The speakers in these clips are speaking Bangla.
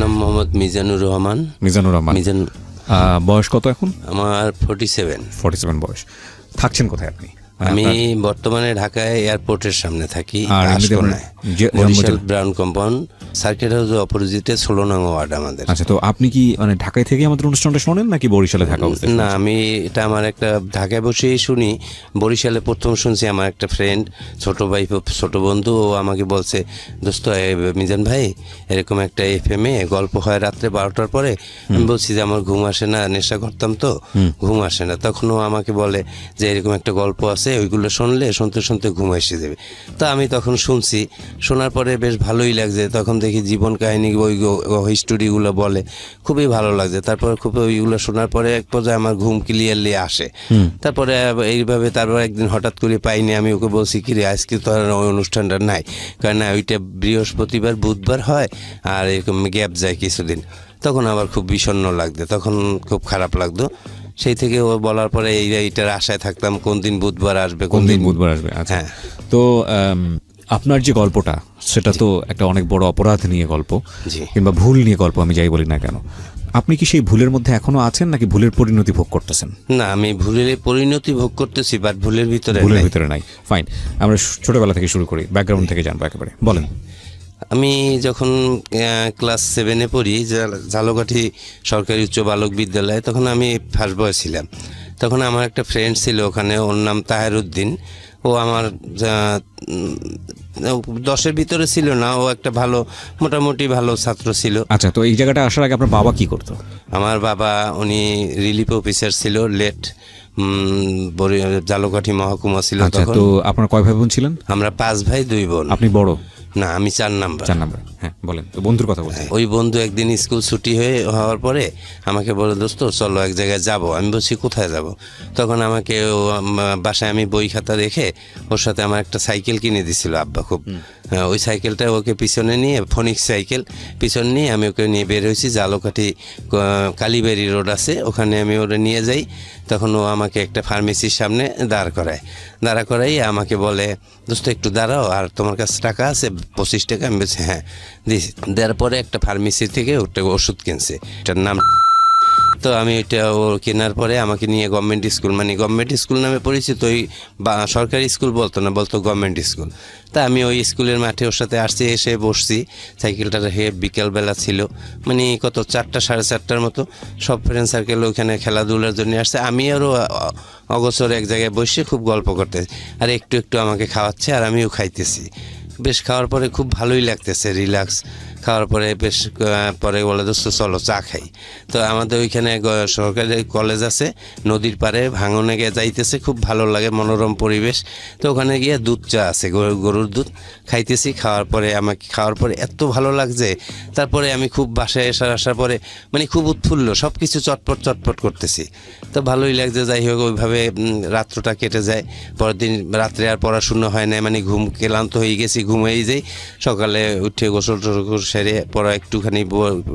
নাম মোহাম্মদ মিজানুর রহমান। মিজানুর রহমান। বয়স কত এখন? আমার 47। 47 বয়স। থাকছেন কোথায় আপনি? আমি বর্তমানে ঢাকায় এয়ারপোর্টের সামনে থাকি, আর Barishal brown compound, circuit house অপোজিটে 16 নং ওয়ার্ড আমাদের। আচ্ছা, তো আপনি কি মানে ঢাকায় থেকে আমাদের অনুষ্ঠানটা শোনেন নাকি বরিশালে থাকা অবস্থায়? না, আমি এটা আমার একটা ঢাকায় বসেই শুনি। বরিশালে প্রথম শুনছি আমার একটা ফ্রেন্ড, ছোট ভাই, ছোট বন্ধু, ও আমাকে বলছে, দোস্ত মিজান ভাই এরকম একটা FM এ গল্প হয় রাত্রে 12টার পরে। আমি বলছি যে আমার ঘুম আসে না, নেশা করতাম তো ঘুম আসে না। তখন ও আমাকে বলে যে এরকম একটা গল্প আছে, ওইগুলো শুনলে শুনতে শুনতে ঘুম এসে যাবে। তো আমি তখন শুনছি, শোনার পরে বেশ ভালোই লাগছে। তখন দেখি জীবন কাহিনী ওই স্টোরিগুলো বলে, খুবই ভালো লাগছে। তারপরে খুব ওইগুলো শোনার পরে এক পর্যায়ে আমার ঘুম ক্লিয়ারলি আসে। তারপরে এইভাবে তারপর একদিন হঠাৎ করে পাইনি, আমি ওকে বলছি কি রে আজকে তো আর ওই অনুষ্ঠানটা নাই, কারণ না ওইটা বৃহস্পতিবার বুধবার হয় আর এরকম গ্যাপ যায় কিছুদিন। তখন আবার খুব বিষণ্ণ লাগতো, তখন খুব খারাপ লাগতো। সেই থেকে ও বলার পরে এইটার আশায় থাকতাম কোন দিন বুধবার আসবে, কোন দিন বুধবার আসবে। আচ্ছা, তো আপনার যে গল্পটা সেটা তো একটা অনেক বড় অপরাধ নিয়ে গল্প, কিংবা ভুল নিয়ে গল্প, আমি যাই বলি না কেন। আপনি কি সেই ভুলের মধ্যে এখনো আছেন নাকি ভুলের পরিণতি ভোগ করতেছেন? না, আমি ভুলের পরিণতি ভোগ করতেছি, বাট ভুলের ভিতরে নাই। ফাইন, আমরা ছোটবেলা থেকে শুরু করি, ব্যাকগ্রাউন্ড থেকে জানবো একেবারে। বলেন। আমি যখন ক্লাস 7-এ পড়ি, ঝালকাঠি সরকারি উচ্চ বালক বিদ্যালয়ে, তখন আমি ফার্স্ট বয় ছিলাম। তখন আমার একটা ফ্রেন্ড ছিল ওখানে, ওর নাম তাহেরউদ্দিন। ও আমার 10-এর ভিতরে ছিল না, ও একটা ভালো, মোটামুটি ভালো ছাত্র ছিল। আচ্ছা, তো এই জায়গাটা আসার আগে আপনার বাবা কি করতো? আমার বাবা উনি রিলিফ অফিসার ছিল, লেট ঝালকাঠি মহকুমা ছিল তখন। তো আপনার কয় ভাই বোন ছিলেন? আমরা 5 ভাই 2 বোন। আপনি বড়? না, আমি 4 নাম্বার। হ্যাঁ, বলেন। তো বন্ধুর কথা বলছি। ওই বন্ধু একদিন স্কুল ছুটি হওয়ার পরে আমাকে বলে, দোস্ত চলো এক জায়গায় যাব। আমি বলছি কোথায় যাব? তখন আমাকে বাসায় আমি বই খাতা রেখে ওর সাথে আমার একটা সাইকেল কিনে দিছিল আব্বা খুব। ওই সাইকেলটা ওকে পিছনে নিয়ে, ফোনিক্স সাইকেল, পিছনে নিয়ে আমি ওকে নিয়ে বের হয়েছি। ঝালকাঠি কালীবাড়ি রোড আছে, ওখানে আমি ওরা নিয়ে যাই। তখন ও আমাকে একটা ফার্মেসির সামনে দাঁড় করাই আমাকে বলে, দোস্ত একটু দাঁড়াও, আর তোমার কাছে টাকা আছে 25 টাকা? আমি বলছি হ্যাঁ, দিয়েছি। দেওয়ার পরে একটা ফার্মেসি থেকে ওটা ওষুধ কিনছে, এটার নাম। তো আমি এটা ও কেনার পরে আমাকে নিয়ে গভর্নমেন্ট স্কুল, মানে গভর্নমেন্ট স্কুল নামে পরিচিত, ওই সরকারি স্কুল বলতো না, বলতো গভর্নমেন্ট স্কুল। তা আমি ওই স্কুলের মাঠে ওর সাথে আসছি, এসে বসছি, সাইকেলটা রেখে। বিকেলবেলা ছিল, মানে কত 4টা 4:30টার মতো। সব ফ্রেন্ড সার্কেল ওখানে খেলাধুলার জন্য আসছে। আমি আরও অগোচর এক জায়গায় বসে খুব গল্প করতে, আর একটু একটু আমাকে খাওয়াচ্ছে আর আমিও খাইতেছি। বেশ খাওয়ার পরে খুব ভালোই লাগতেছে, রিল্যাক্স। খাওয়ার পরে বেশ পরে বলে, দোস্ত চলো চা খাই। তো আমাদের ওইখানে সরকারি কলেজ আছে, নদীর পাড়ে, ভাঙনে গিয়ে যাইতেছে, খুব ভালো লাগে, মনোরম পরিবেশ। তো ওখানে গিয়ে দুধ চা আছে, গরুর দুধ খাইতেছি। খাওয়ার পরে এত ভালো লাগছে। তারপরে আমি খুব বাসায় আসার পরে মানে খুব উৎফুল্ল, সব কিছু চটপট করতেছি। তো ভালোই লাগছে। যাই হোক, ওইভাবে রাত্রটা কেটে যায়। পরের দিন রাত্রে আর পড়াশুনো হয় না, মানে ঘুম ক্লান্ত হয়ে গেছি, ঘুমিয়েই যাই। সকালে উঠে গোসল সেরে পড়া একটুখানি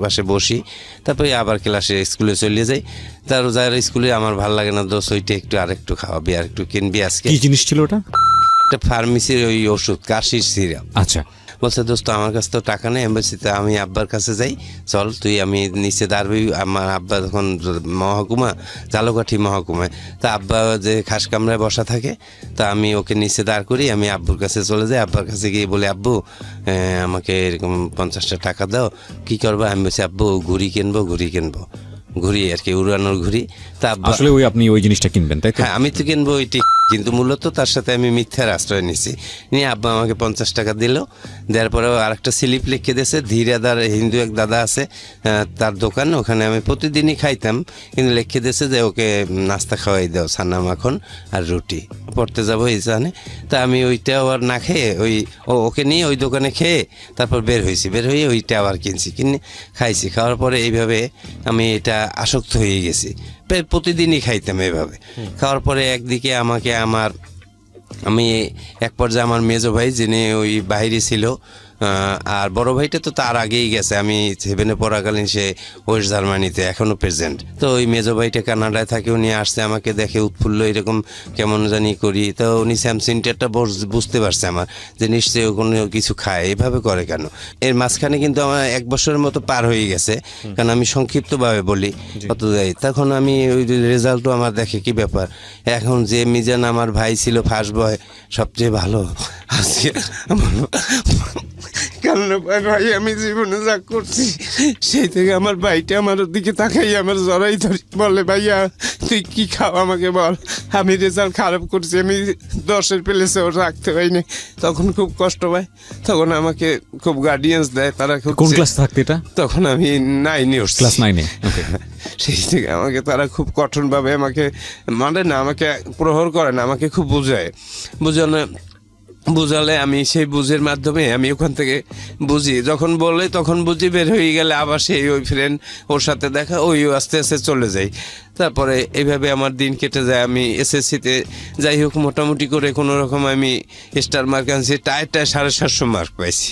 পাশে বসি, তারপরে আবার ক্লাসে স্কুলে চলে যাই। তার যার স্কুলে আমার ভালো লাগে না, দোষ ওইটা একটু আরেকটু খাওয়াবি, আর একটু কিনবি। আজকে কি জিনিস ছিল ওটা? একটা ফার্মেসির ওই ওষুধ, কাশির সিরাপ। আচ্ছা। বলছে, দোস্ত আমার কাছে তো টাকা নেই। এম্বাসিতে আমি আব্বার কাছে যাই, চল তুই। আমি নিচে দাঁড়াবি। আমার আব্বা তখন ঝালকাঠি মহকুমায়। তা আব্বা যে খাস কামরায় বসা থাকে, তা আমি ওকে নিচে দাঁড় করি। আমি আব্বুর কাছে চলে যাই। আব্বার কাছে গিয়ে বলি, আব্বু আমাকে এরকম 50টা টাকা দাও, কি করবা? আমি বলছি, আব্বু ঘুড়ি কিনবো ঘুড়ি আর কি, উড়ানোর ঘুড়ি। তা আসলে আপনি ওই জিনিসটা কিনবেন, তাই তো? হ্যাঁ, আমি তো কিনবো ওইটি, কিন্তু মূলত তার সাথে আমি মিথ্যার আশ্রয় নিছি। নিয়ে আব্বা আমাকে 50 টাকা দিল। দেওয়ার পরে আরেকটা স্লিপ লিখে দিয়েছে, ধীরাদার হিন্দু এক দাদা আছে, তার দোকান, ওখানে আমি প্রতিদিনই খাইতাম। কিন্তু লিখে দিয়েছে যে ওকে নাস্তা খাওয়াই দাও, ছানা মাখন আর রুটি। পড়তে যাবো এই জানে। তা আমি ওইটাও আর না খেয়ে ওকে নিয়ে ওই দোকানে খেয়ে তারপর বের হয়ে ওইটা আবার কিনে খাইছি। খাওয়ার পরে এইভাবে আমি এটা আসক্ত হয়ে গেছি। প্রতিদিনই খাইতাম এভাবে। খাওয়ার পরে একদিকে আমি এক পর্যায়ে আমার মেজো ভাই, যিনি ওই বাইরে ছিল, আর বড় ভাইটা তো তার আগেই গেছে, আমি 7-এ পড়াকালীন সে ওয়েস্ট জার্মানিতে এখনও প্রেজেন্ট। তো ওই মেজো ভাইটা কানাডায় থাকে, উনি আসছে আমাকে দেখে উৎফুল্ল এরকম কেমন জানি করি, তো উনি স্যামসিনটা বুঝতে পারছে আমার যে নিশ্চয়ই কোনো কিছু খায়, এভাবে করে কেন। এর মাঝখানে কিন্তু আমার 1 বছরের মতো পার হয়ে গেছে, কারণ আমি সংক্ষিপ্তভাবে বলি কত যাই। তখন আমি ওই রেজাল্টও আমার দেখে কি ব্যাপার, এখন যে মিজান আমার ভাই ছিল ফার্স্ট বয় সবচেয়ে ভালো আজকে আমার কারণ ভাই আমি জীবনে যা করছি সেই থেকে আমার ভাইটা আমার দিকে তাকাই আমার জড়াই ধরি, বলে ভাইয়া তুই কি খাও আমাকে বল, আমি রেজাল্ট খারাপ করছি, আমি 10-এর প্লেসেও রাখতে পারিনি। তখন খুব কষ্ট পায়, তখন আমাকে খুব গার্ডিয়ান্স দেয়, তারা খুব। কোন ক্লাস থাকতে এটা? তখন আমি 9-এ উঠছি, ক্লাস 9-এ। সেই থেকে আমাকে তারা খুব কঠোরভাবে আমাকে মানে না আমাকে প্রহর করে না, আমাকে খুব বুঝালে আমি সেই বুঝের মাধ্যমে আমি ওখান থেকে বুঝি, যখন বলে তখন বুঝি, বের হয়ে গেলে আবার সেই ওই ফ্রেন্ড ওর সাথে দেখা, ওইও আস্তে আস্তে চলে যাই। তারপরে এইভাবে আমার দিন কেটে যায়। আমি এসএসসিতে যাই হোক মোটামুটি করে কোনো রকম আমি স্টার মার্ক আনছি, টায় 750 মার্ক পাইছি।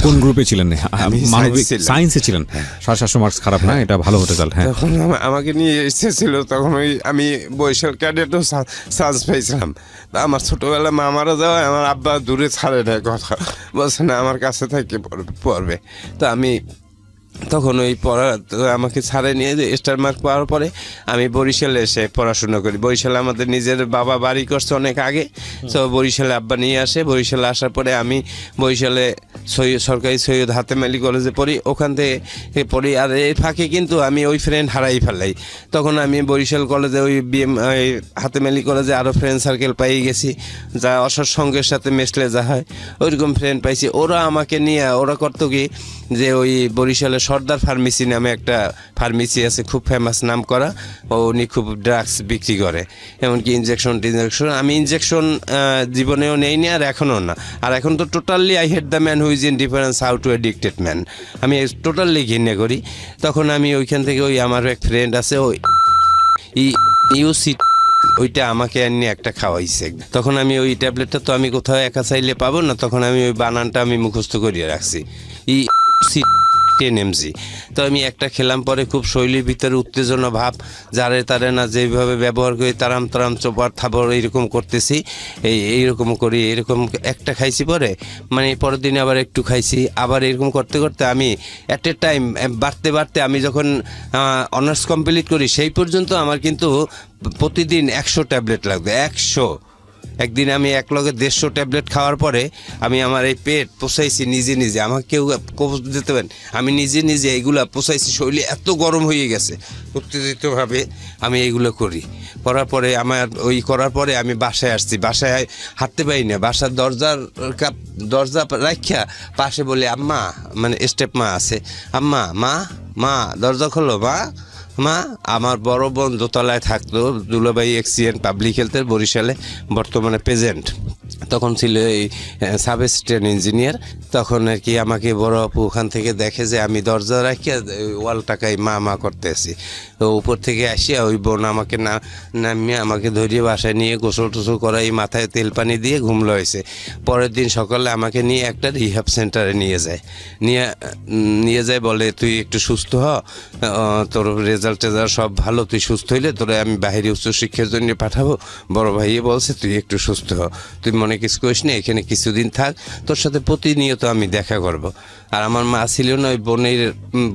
কোন গ্রুপে ছিলেন? মানবিক সায়েন্সে ছিলেন। হ্যাঁ। 750 মার্কস খারাপ না, এটা ভালো হতে চাল। হ্যাঁ, তখন আমাকে নিয়ে এসেছিল, তখন ওই আমি বরিশাল ক্যাডেটও চান্স পেয়েছিলাম। আমার ছোটবেলা মামারা যাওয়া, আমার আব্বা দূরে ছাড়ে না, কথা বলছে না আমার কাছে থেকে পড়বে। তো আমি তখন ওই আমাকে ছাড়ে নিয়ে স্টার মার্ক পাওয়ার পরে আমি বরিশালে এসে পড়াশোনা করি। বরিশালে আমাদের নিজের বাবা বাড়ি করছে অনেক আগে, তো বরিশালে আব্বা নিয়ে আসে। বরিশালে আসার পরে আমি বরিশালে সরকারি সৈয়দ হাতেম আলী কলেজে পড়ি, ওখান থেকে পড়ি। আর এই ফাঁকে কিন্তু আমি ওই ফ্রেন্ড হারাই ফেলাই। তখন আমি বরিশাল কলেজে ওই হাতেম আলী কলেজে আরও ফ্রেন্ড সার্কেল পাই গেছি, যা অসৎ সঙ্গের সাথে মেশলে যা হয় ওইরকম ফ্রেন্ড পাইছি। ওরা আমাকে নিয়ে ওরা করতো কি যে ওই বরিশালে সর্দার ফার্মেসি নামে একটা ফার্মেসি আছে, খুব ফেমাস নাম করা, উনি খুব ড্রাগস বিক্রি করে, এমনকি ইনজেকশন। আমি ইনজেকশন জীবনেও নেইনি আর এখনও না। আর এখন তো totally I hate the man who is in difference how to addicted man, আমি টোটালি ঘৃণা করি। তখন আমি ওইখান থেকে ওই আমার এক ফ্রেন্ড আছে ওই ইউসি, ওইটা আমাকে এনে একটা খাওয়াইছে। তখন আমি ওই ট্যাবলেটটা তো আমি কোথাও একা চাইলে পাবো না, তখন আমি ওই বানানটা আমি মুখস্থ করিয়ে রাখছি, NMG। তো আমি একটা খেলাম, পরে খুব শৈলীর ভিতরে উত্তেজনা ভাব, যারে তারে না যেভাবে ব্যবহার করি তারাম তারাম চোপার থাপড় এইরকম করতেছি, এইরকম করি, এরকম একটা খাইছি। পরে মানে পরের দিনে আবার একটু খাইছি, আবার এরকম করতে করতে আমি অ্যাট এ টাইম বাড়তে আমি যখন অনার্স কমপ্লিট করি সেই পর্যন্ত আমার কিন্তু প্রতিদিন 100 ট্যাবলেট লাগবে, 100। একদিন আমি এক লগে 150 ট্যাবলেট খাওয়ার পরে আমি আমার এই পেট পোষাইছি নিজে, আমাকে কেউ কবজ দিতে পারেন, আমি নিজে এইগুলা পোষাইছি। শরীরে এত গরম হয়ে গেছে, উত্তেজিতভাবে আমি এইগুলো করার পরে আমার ওই করার পরে আমি বাসায় আসছি। বাসায় হাঁটতে পারি না, বাসার দরজা রাখিয়া পাশে বলে আম্মা, মানে স্টেপ মা আছে, আম্মা মা দরজা খোলো মা। আমার বড় বোন দোতলায় থাকতো, দুলাভাই এক্সিডেন্ট পাবলিক হেলথের বরিশালে, বর্তমানে প্রেজেন্ট। তখন ছিল এই সাব অ্যাসিস্ট্যান্ট ইঞ্জিনিয়ার। তখন আর কি আমাকে বড় আপু ওখান থেকে দেখে যে আমি দরজা রাখিয়া ওয়ালটাকাই মা করতেছি, তো উপর থেকে আসিয়া ওই বোন আমাকে নামিয়ে আমাকে ধরিয়ে বাসায় নিয়ে গোসল টোসল করাই, মাথায় তেল পানি দিয়ে ঘুমলো হয়েছে। পরের দিন সকালে আমাকে নিয়ে একটা রিহ্যাব সেন্টারে নিয়ে যায়, বলে তুই একটু সুস্থ হ, তোর রেজাল্ট সব ভালো, তুই সুস্থ হইলে তোরা আমি বাইরে উচ্চশিক্ষার জন্য পাঠাবো। বড় ভাইয়ে বলছে তুই একটু সুস্থ হ, তুই মনে কিছু করিস না, এখানে কিছুদিন থাক, তোর সাথে প্রতিনিয়ত আমি দেখা করব। আর আমার মা ছিল না, ওই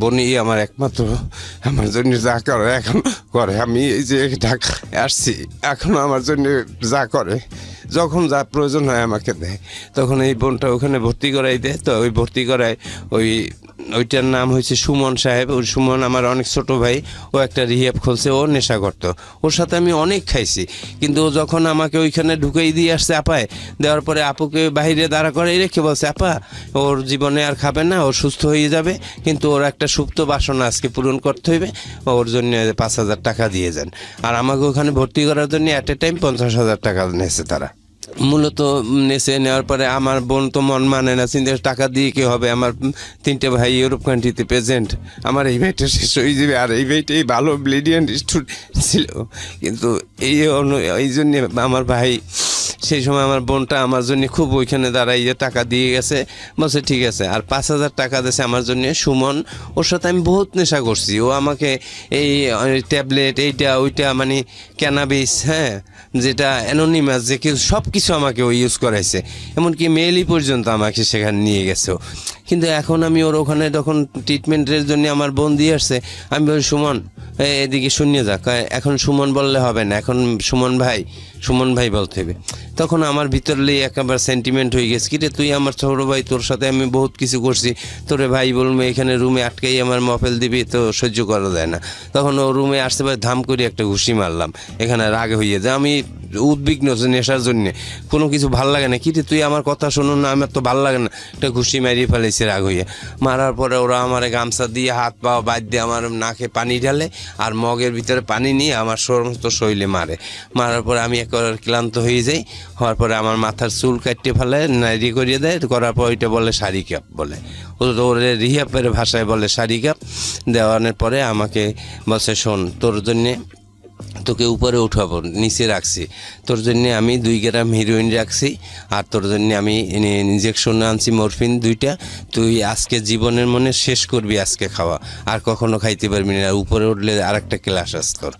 বোনই আমার একমাত্র আমার জন্য যা করে এখন করে। আমি এই যে ঢাকা আসছি এখনও আমার জন্য যা করে, যখন যা প্রয়োজন হয় আমাকে দেয়। তখন এই বোনটা ওখানে ভর্তি করাই দেয়, তো ওই ভর্তি করায় ওইটার নাম হয়েছে সুমন সাহেব। ওই সুমন আমার অনেক ছোট ভাই, ও একটা রিহ্যাব খুলছে, ও নেশা করতো, ওর সাথে আমি অনেক খাইছি। কিন্তু ও যখন আমাকে ওইখানে ঢুকেই দিয়ে আসছে আপায়, দেওয়ার পরে আপুকে বাইরে দাঁড়া করে রেখে বলছে আপা ওর জীবনে আর খাবে না, ও সুস্থ হয়ে যাবে, কিন্তু ওর একটা সুপ্ত বাসনা আজকে পূরণ করতে হইবে, ওর জন্য 5,000 টাকা দিয়ে যান। আর আমাকে ওখানে ভর্তি করার জন্য অ্যাট এ টাইম 50,000 টাকা নিয়েছে তারা। মূলত নেওয়ার পরে আমার বোন তো মন মানে না, চিন্তা টাকা দিয়ে কি হবে, আমার 3টে ভাই ইউরোপ কান্ট্রিতে প্রেজেন্ট, আমার এই ভাইটা শেষ হয়ে যাবে। আর এই ভাইটাই ভালো ব্রিলিয়ান্ট স্টুডেন্ট ছিল, কিন্তু এই জন্যে আমার ভাই সেই সময় আমার বোনটা আমার জন্য খুব ওইখানে দাঁড়াইয়ে টাকা দিয়ে গেছে, বলছে ঠিক আছে। আর 5,000 টাকা দিয়েছে আমার জন্য সুমন। ওর সাথে আমি বহুত নেশা করছি। ও আমাকে এই ট্যাবলেট এইটা ওইটা মানে ক্যানাবিস, হ্যাঁ, যেটা অ্যানোনিমাস, যে কিছু সব কিছু আমাকে ও ইউজ করাইছে, এমনকি মেইলি পর্যন্ত আমাকে সেখানে নিয়ে গেছে। কিন্তু এখন আমি ওর ওখানে যখন ট্রিটমেন্টের জন্য আমার বোন দিয়ে আসছে, আমি বলি সুমন এদিকে শুনিয়ে যাক। এখন সুমন বললে হবে না, এখন সুমন ভাই বলতে হবে। তখন আমার ভিতরে একেবারে সেন্টিমেন্ট হয়ে গেছে, কি রে তুই আমার ছোট ভাই, তোর সাথে আমি বহুত কিছু করছি, তোরে ভাই বলবো এখানে রুমে আটকাই আমার মফেল দিবি, তো সহ্য করা যায় না। তখন ও রুমে আসতে পারে, ধাম করে একটা ঘুষি মারলাম, এখানে রাগে হয়ে যায়। আমি উদ্বিগ্ন নেশার জন্যে, কোনো কিছু ভাল লাগে না, কি রে তুই আমার কথা শোনো না, আমার তো ভাল লাগে না, একটা ঘুষি মারিয়ে ফেলেছে রাগ হইয়া। মারার পরে ওরা আমার গামছা দিয়ে হাত পা বাদ দিয়ে আমার নাকে পানি ঢালে আর মগের ভিতরে পানি নিয়ে আমার সমস্ত শরীরে মারার পরে আমি একেবারে ক্লান্ত হয়ে যাই। হওয়ার পরে আমার মাথার চুল কাটতে ফেলে নাইরি করিয়ে দেয়, করার পর ওইটা বলে শাড়ি কাপ বলে, ওরে রিহাপের ভাষায় বলে শাড়ি কাপ। দেওয়ানোর পরে আমাকে বলছে শোন, তোর জন্যে তোকে উপরে উঠাবো, নিচে রাখছি, তোর জন্য আমি 2 গ্রাম হিরোইন রাখছি, আর তোর জন্য আমি ইঞ্জেকশন আনছি মরফিন 2টা, তুই আজকে জীবনের মনে শেষ করবি আজকে খাওয়া, আর কখনো খাইতে পারবি না, উপরে উঠলে আর একটা ক্লাস আস তোর।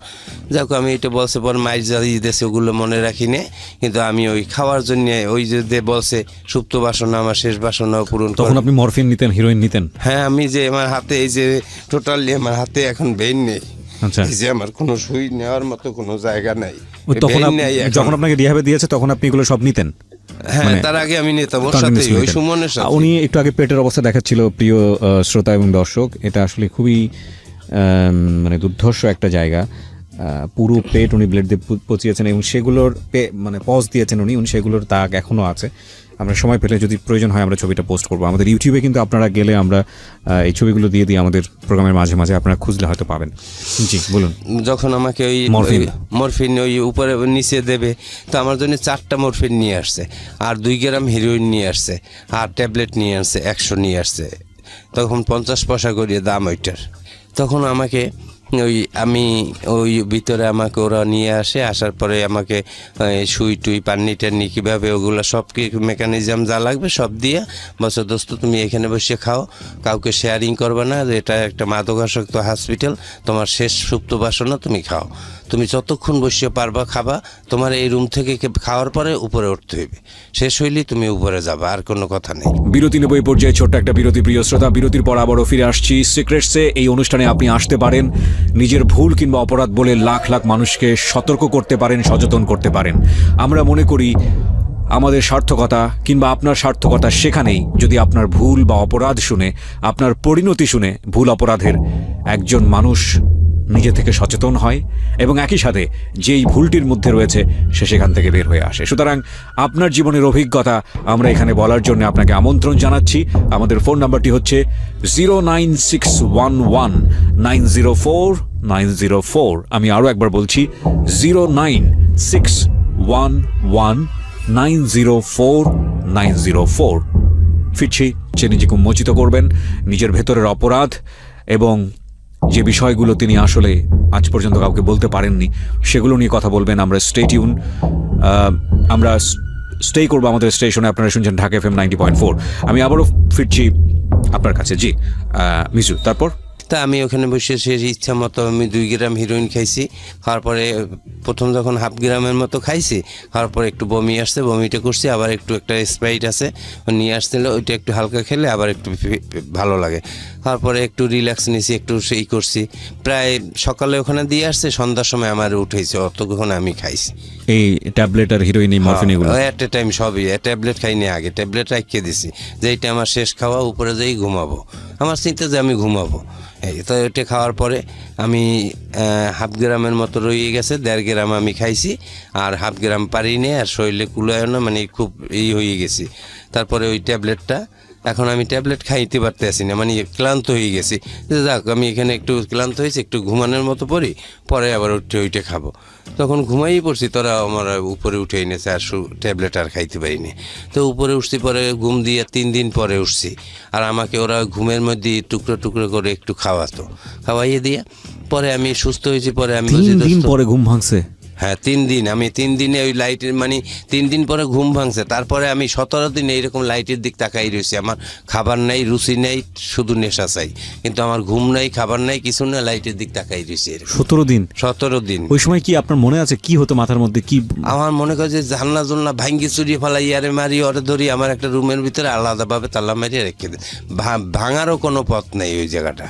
যাক আমি এটা বলছে পর মাইর জ্বালিয়ে দিয়েছে, ওগুলো মনে রাখি নে। কিন্তু আমি ওই খাওয়ার জন্য ওই যে বলছে সুপ্ত বাসনা আমার শেষ বাসনা পূরণ। তখন আপনি মরফিন নিতেন, হিরোইন নিতেন? হ্যাঁ, আমি যে আমার হাতে এই যে টোটালি আমার হাতে এখন বেইন নেই, আচ্ছা, এই যে আমার কোনো সুই নেওয়ার মতো কোনো জায়গা নাই। তখন যখন আপনাকে রিহাবে দিয়েছে তখন আপনি এগুলো সব নিতেন? হ্যাঁ, তার আগে আমি নিতাম ওর সাথে, ওই সুমনের সাথে। উনি একটু আগে পেটের অবস্থা দেখাচ্ছিল প্রিয় শ্রোতা এবং দর্শক, এটা আসলে খুবই মানে দুর্ধর্ষ একটা জায়গা। পুরো পেট উনি ব্লেড দিয়ে পচিয়েছেন এবং সেগুলোর মানে পজ দিয়েছেন উনি সেগুলোর দাগ এখনো আছে। আমরা সময় পেলে যদি প্রয়োজন হয় আমরা ছবিটা পোস্ট করবো আমাদের ইউটিউবে, কিন্তু আপনারা গেলে আমরা এই ছবিগুলো দিয়ে দিই আমাদের প্রোগ্রামের মাঝে মাঝে, আপনারা খুঁজলে হয়তো পাবেন। জি বলুন। যখন আমাকে ওই মরফিন ওই উপরে নিচে দেবে, তো আমার জন্য 4টা মরফিন নিয়ে আসছে, আর 2 গ্রাম হিরোইন নিয়ে আসছে, আর ট্যাবলেট নিয়ে আসছে 100 নিয়ে আসছে। তখন 50 পয়সা করিয়ে দাম ওইটার। তখন আমাকে ওই ভিতরে আমাকে ওরা নিয়ে আসে, আসার পরে আমাকে সুই টুই পান্নি টান্নি কীভাবে ওগুলো সব কি মেকানিজম যা লাগবে সব দিয়ে বলছে দোস্ত তুমি এখানে বসে খাও, কাউকে শেয়ারিং করবে না, এটা একটা মাদকাসক্ত হসপিটাল, তোমার শেষ সুপ্ত বাসনা, তুমি খাও, তুমি যতক্ষণ বসে পারবা খাবা, তোমার এই রুম থেকে খাওয়ার পরে উপরে উঠতে হইবে, শেষ হইলেই তুমি উপরে যাবা, আর কোনো কথা নেই। বিরতি নেব এই পর্যায়ে, ছোট্ট একটা বিরতি। প্রিয় শ্রোতা, বিরতির পর আবারও ফিরে আসছি সিক্রেটসে। এই অনুষ্ঠানে আপনি আসতে পারেন, নিজের ভুল কিংবা অপরাধ বলে লাখ লাখ মানুষকে সতর্ক করতে পারেন, সচেতন করতে পারেন। আমরা মনে করি আমাদের সার্থকতা কিংবা আপনার সার্থকতা সেখানেই যদি আপনার ভুল বা অপরাধ শুনে, আপনার পরিণতি শুনে ভুল অপরাধের একজন মানুষ নিজে থেকে সচেতন হয় এবং একই সাথে যেই ভুলটির মধ্যে রয়েছে সে সেখান থেকে বের হয়ে আসে। সুতরাং আপনার জীবনের অভিজ্ঞতা আমরা এখানে বলার জন্য আপনাকে আমন্ত্রণ জানাচ্ছি। আমাদের ফোন নাম্বারটি হচ্ছে 09611904904। আমি আরও একবার বলছি 09611904904। ফিরছি, যে নিজেকে উন্মোচিত করবেন নিজের ভেতরের অপরাধ এবং যে বিষয়গুলো তিনি আসলে আজ পর্যন্ত কাউকে বলতে পারেননি সেগুলো নিয়ে কথা বলবেন। আমরা স্টে টিউন, আমরা স্টে করবো আমাদের স্টেশনে। আপনারা শুনছেন ঢাকা FM 90.4। আমি আবারও ফিরছি আপনার কাছে। জি মিজু, তারপর? তা আমি ওখানে বসে সে ইচ্ছা মতো আমি 2 গ্রাম হিরোইন খাইছি। খাওয়ার পরে প্রথম যখন 1/2 গ্রামের মতো খাইছি, খাওয়ার পরে একটু বমি আসছে, বমিটা করছি, আবার একটা স্প্রাইট আছে নিয়ে আসছিল, ওইটা একটু হালকা খেলে আবার একটু ভালো লাগে। তারপরে একটু রিল্যাক্স নিয়েছি, একটু সেই করছি। প্রায় সকালে ওখানে দিয়ে আসছে, সন্ধ্যার সময় আমার উঠেছে, অতক্ষণ আমি খাইছি এই ট্যাবলেট আর হিরোইন, এই মরফিন, এগুলো এট এ টাইম সবই। ট্যাবলেট খাইনি আগে, ট্যাবলেট রাখিয়ে দিছি যে এইটা আমার শেষ খাওয়া, উপরে যেই ঘুমাবো, আমার চিন্তা যে আমি ঘুমাবো। এই তো এটা খাওয়ার পরে আমি 1/2 গ্রামের মতো রয়ে গেছে, 1.5 গ্রাম আমি খাইছি, আর 1/2 গ্রাম পারিনি, আর শরীরে কুলায় না, মানে খুব হয়ে গেছি। তারপরে ওই ট্যাবলেটটা, এখন আমি ট্যাবলেট খাইতে পারতেছি না, মানে ক্লান্ত হয়ে গেছি। যাক আমি এখানে একটু ক্লান্ত হয়েছি, একটু ঘুমানোর মতো পড়ি, পরে আবার ওইটা খাবো। তখন ঘুমাই পড়ছি, তোরা আমার উপরে উঠে এনেছে, আর ট্যাবলেট আর খাইতে পারিনি। তো উপরে উঠছি, পরে ঘুম দিয়ে 3 দিন পরে উঠছি, আর আমাকে ওরা ঘুমের মধ্যে টুকরো টুকরো করে একটু খাওয়াইয়ে দিয়ে পরে আমি সুস্থ হয়েছি। পরে আমি 3 দিন পরে ঘুম ভাঙছে? হ্যাঁ 3 দিন, আমি 3 দিনে ওই লাইটের মানে 3 দিন পরে ঘুম ভাঙছে, তারপরে আমি 17 দিন এইরকম লাইটের দিক তাকাই রয়েছি। আমার খাবার নাই, রুচি নেই, শুধু নেশা চাই, কিন্তু আমার ঘুম নাই, খাবার নাই, কিছু না, লাইটের দিক তাকাই রয়েছি 17 দিন। 17 দিন। ওই সময় কি আপনার মনে আছে কি হতো মাথার মধ্যে কি? আমার মনে করে যে জানলা জুলনা ভাঙ্গি চুরিয়ে ফেলাই, আরে মারি, ওরে ধরি, আমার একটা রুমের ভিতরে আলাদাভাবে তালা মারিয়ে রেখে দেয়। ভাঙারও কোনো পথ নেই ওই জায়গাটা।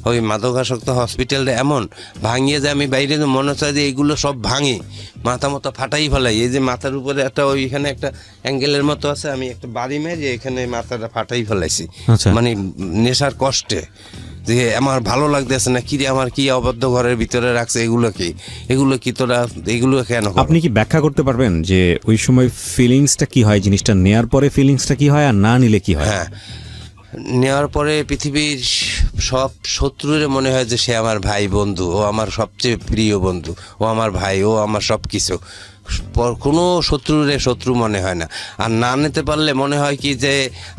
ওই মাদকাসক্ত হসপিটালটা এমন ভাঙিয়ে যায়, আমি বাইরে মনে হচ্ছে যে এইগুলো সব ভাঙি, মাথা মতো ফাটাই ফেলাই। এই যে মাথার উপরে একটা ওইখানে একটা অ্যাঙ্গেলের মতো আছে, আমি একটা বাড়ি মেরে এখানে মাথাটা ফাটাই ফেলাইছি। আচ্ছা। মানে নেশার কষ্টে যে আমার ভালো লাগতেছে না, কি রে আমার কি অবদ্ধ ঘরের ভিতরে রাখছে, এগুলো কি তোরা এগুলো কেন করো? আপনি কি ব্যাখ্যা করতে পারবেন যে ওই সময় ফিলিংসটা কি হয়, জিনিসটা নেয়ার পরে ফিলিংসটা কি হয় আর না নিলে কি হয়? হ্যাঁ, নেওয়ার পরে পৃথিবীর সব শত্রুরে মনে হয় যে সে আমার ভাই বন্ধু, ও আমার সবচেয়ে প্রিয় বন্ধু, ও আমার ভাই, ও আমার সব কিছু। কোনো শত্রুরে শত্রু মনে হয় না। আর না নিতে পারলে মনে হয় কি যে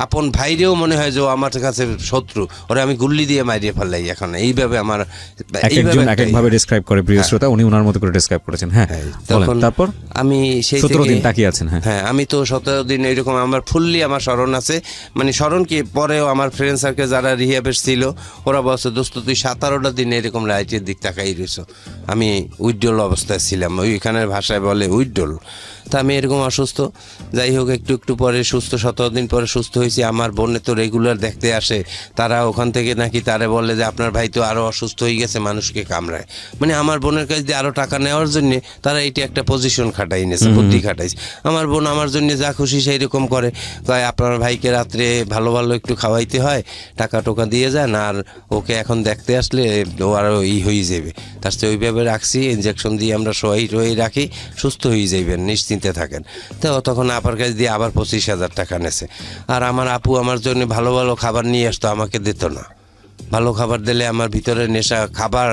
আপন ভাইরেও মনে হয় যে ও আমার কাছে শত্রু, ওরা আমি গুল্লি দিয়ে মারিয়ে ফেললাই। এখন এইভাবে আমার একজন এক একভাবে ডেসক্রাইব করে প্রিয় শ্রোতা, উনি ওনার মতো করে ডেসক্রাইব করেছেন। হ্যাঁ, তখন তারপর আমি সেই 17 দিন তাকিয়ে আছেন। হ্যাঁ, আমি তো 17 দিন এরকম আমার ফুললি আমার স্মরণ আছে। মানে স্মরণ কি, পরেও আমার ফ্রেন্ড সার্কেল যারা রিহাবে ছিল ওরা বলছে দোস্ত তুই 17টা দিন এরকম লাইটের দিক তাকাই রয়েছ। আমি উইড্রল অবস্থায় ছিলাম, ওইখানের ভাষায় বলে উইড্রল। তা আমি এরকম অসুস্থ, যাই হোক একটু একটু পরে সুস্থ, 17 দিন পরে সুস্থ হয়েছি। আমার বোনে তো রেগুলার দেখতে আসে, তারা ওখান থেকে নাকি তারে বলে যে আপনার ভাই তো আরও অসুস্থ হয়ে গেছে, মানুষকে কামড়ায়। মানে আমার বোনের কাছে দিয়ে আরও টাকা নেওয়ার জন্য তারা এইটা একটা পজিশন খাটাই নিয়েছে, বুদ্ধি খাটাইছে। আমার বোন আমার জন্য যা খুশি সেই রকম করে, কয় আপনার ভাইকে রাত্রে ভালো ভালো একটু খাওয়াইতে হয়, টাকা টোকা দিয়ে যান, আর ওকে এখন দেখতে আসলে ও আরও হয়ে যাবে। তার চেয়ে ওইভাবে রাখছি, ইনজেকশন দিয়ে আমরা সবাই রাখি, সুস্থ হয়ে যাইবেন, নিশ্চিন্তে থাকেন। তো তখন আপার কাছে দিয়ে আবার 25,000 টাকা নেছে। আর আমার আপু আমার জন্য ভালো ভালো খাবার নিয়ে আসতো, আমাকে দিত না। ভালো খাবার দিলে আমার ভিতরে নেশা, খাবার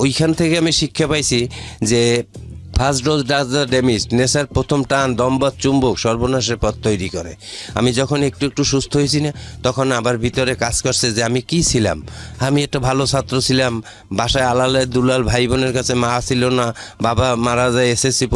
ওইখান থেকে আমি শিক্ষা পাইছি যে first dose does the damage. নেশার প্রথম টান দম্বা চুম্বক সর্বনাশের পথ তৈরি করে। আমি যখন একটু একটু সুস্থ হয়েছি না, তখন আবার ভিতরে কাজ করছে যে আমি কি ছিলাম, আমি একটা ভালো ছাত্র ছিলাম, বাসায় আলালে দুলাল ভাই বোনের কাছে মা ছিল না, বাবা মারা যায় এসএসসি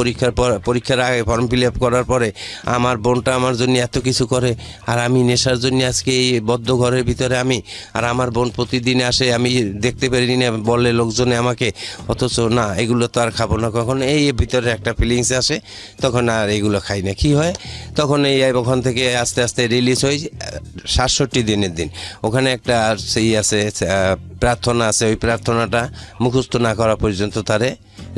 পরীক্ষার আগে ফর্ম ফিল আপ করার পরে, আমার বোনটা আমার জন্য এত কিছু করে, আর আমি নেশার জন্য আজকে এই বদ্ধ ঘরের ভিতরে আমি, আর আমার বোন প্রতিদিন আসে, আমি দেখতে পারি না বলে লোকজনে আমাকে, অথচ না এগুলো তো আর খাবো না কখন, এই ভিতরে একটা ফিলিংস আসে, তখন আর এগুলো খাই না। কি হয় তখন এই ওখান থেকে আস্তে আস্তে রিলিজ হয়ে 67 দিনের দিন ওখানে একটা সেই আছে প্রার্থনা আছে, ওই প্রার্থনাটা মুখস্থ না করা পর্যন্ত তারে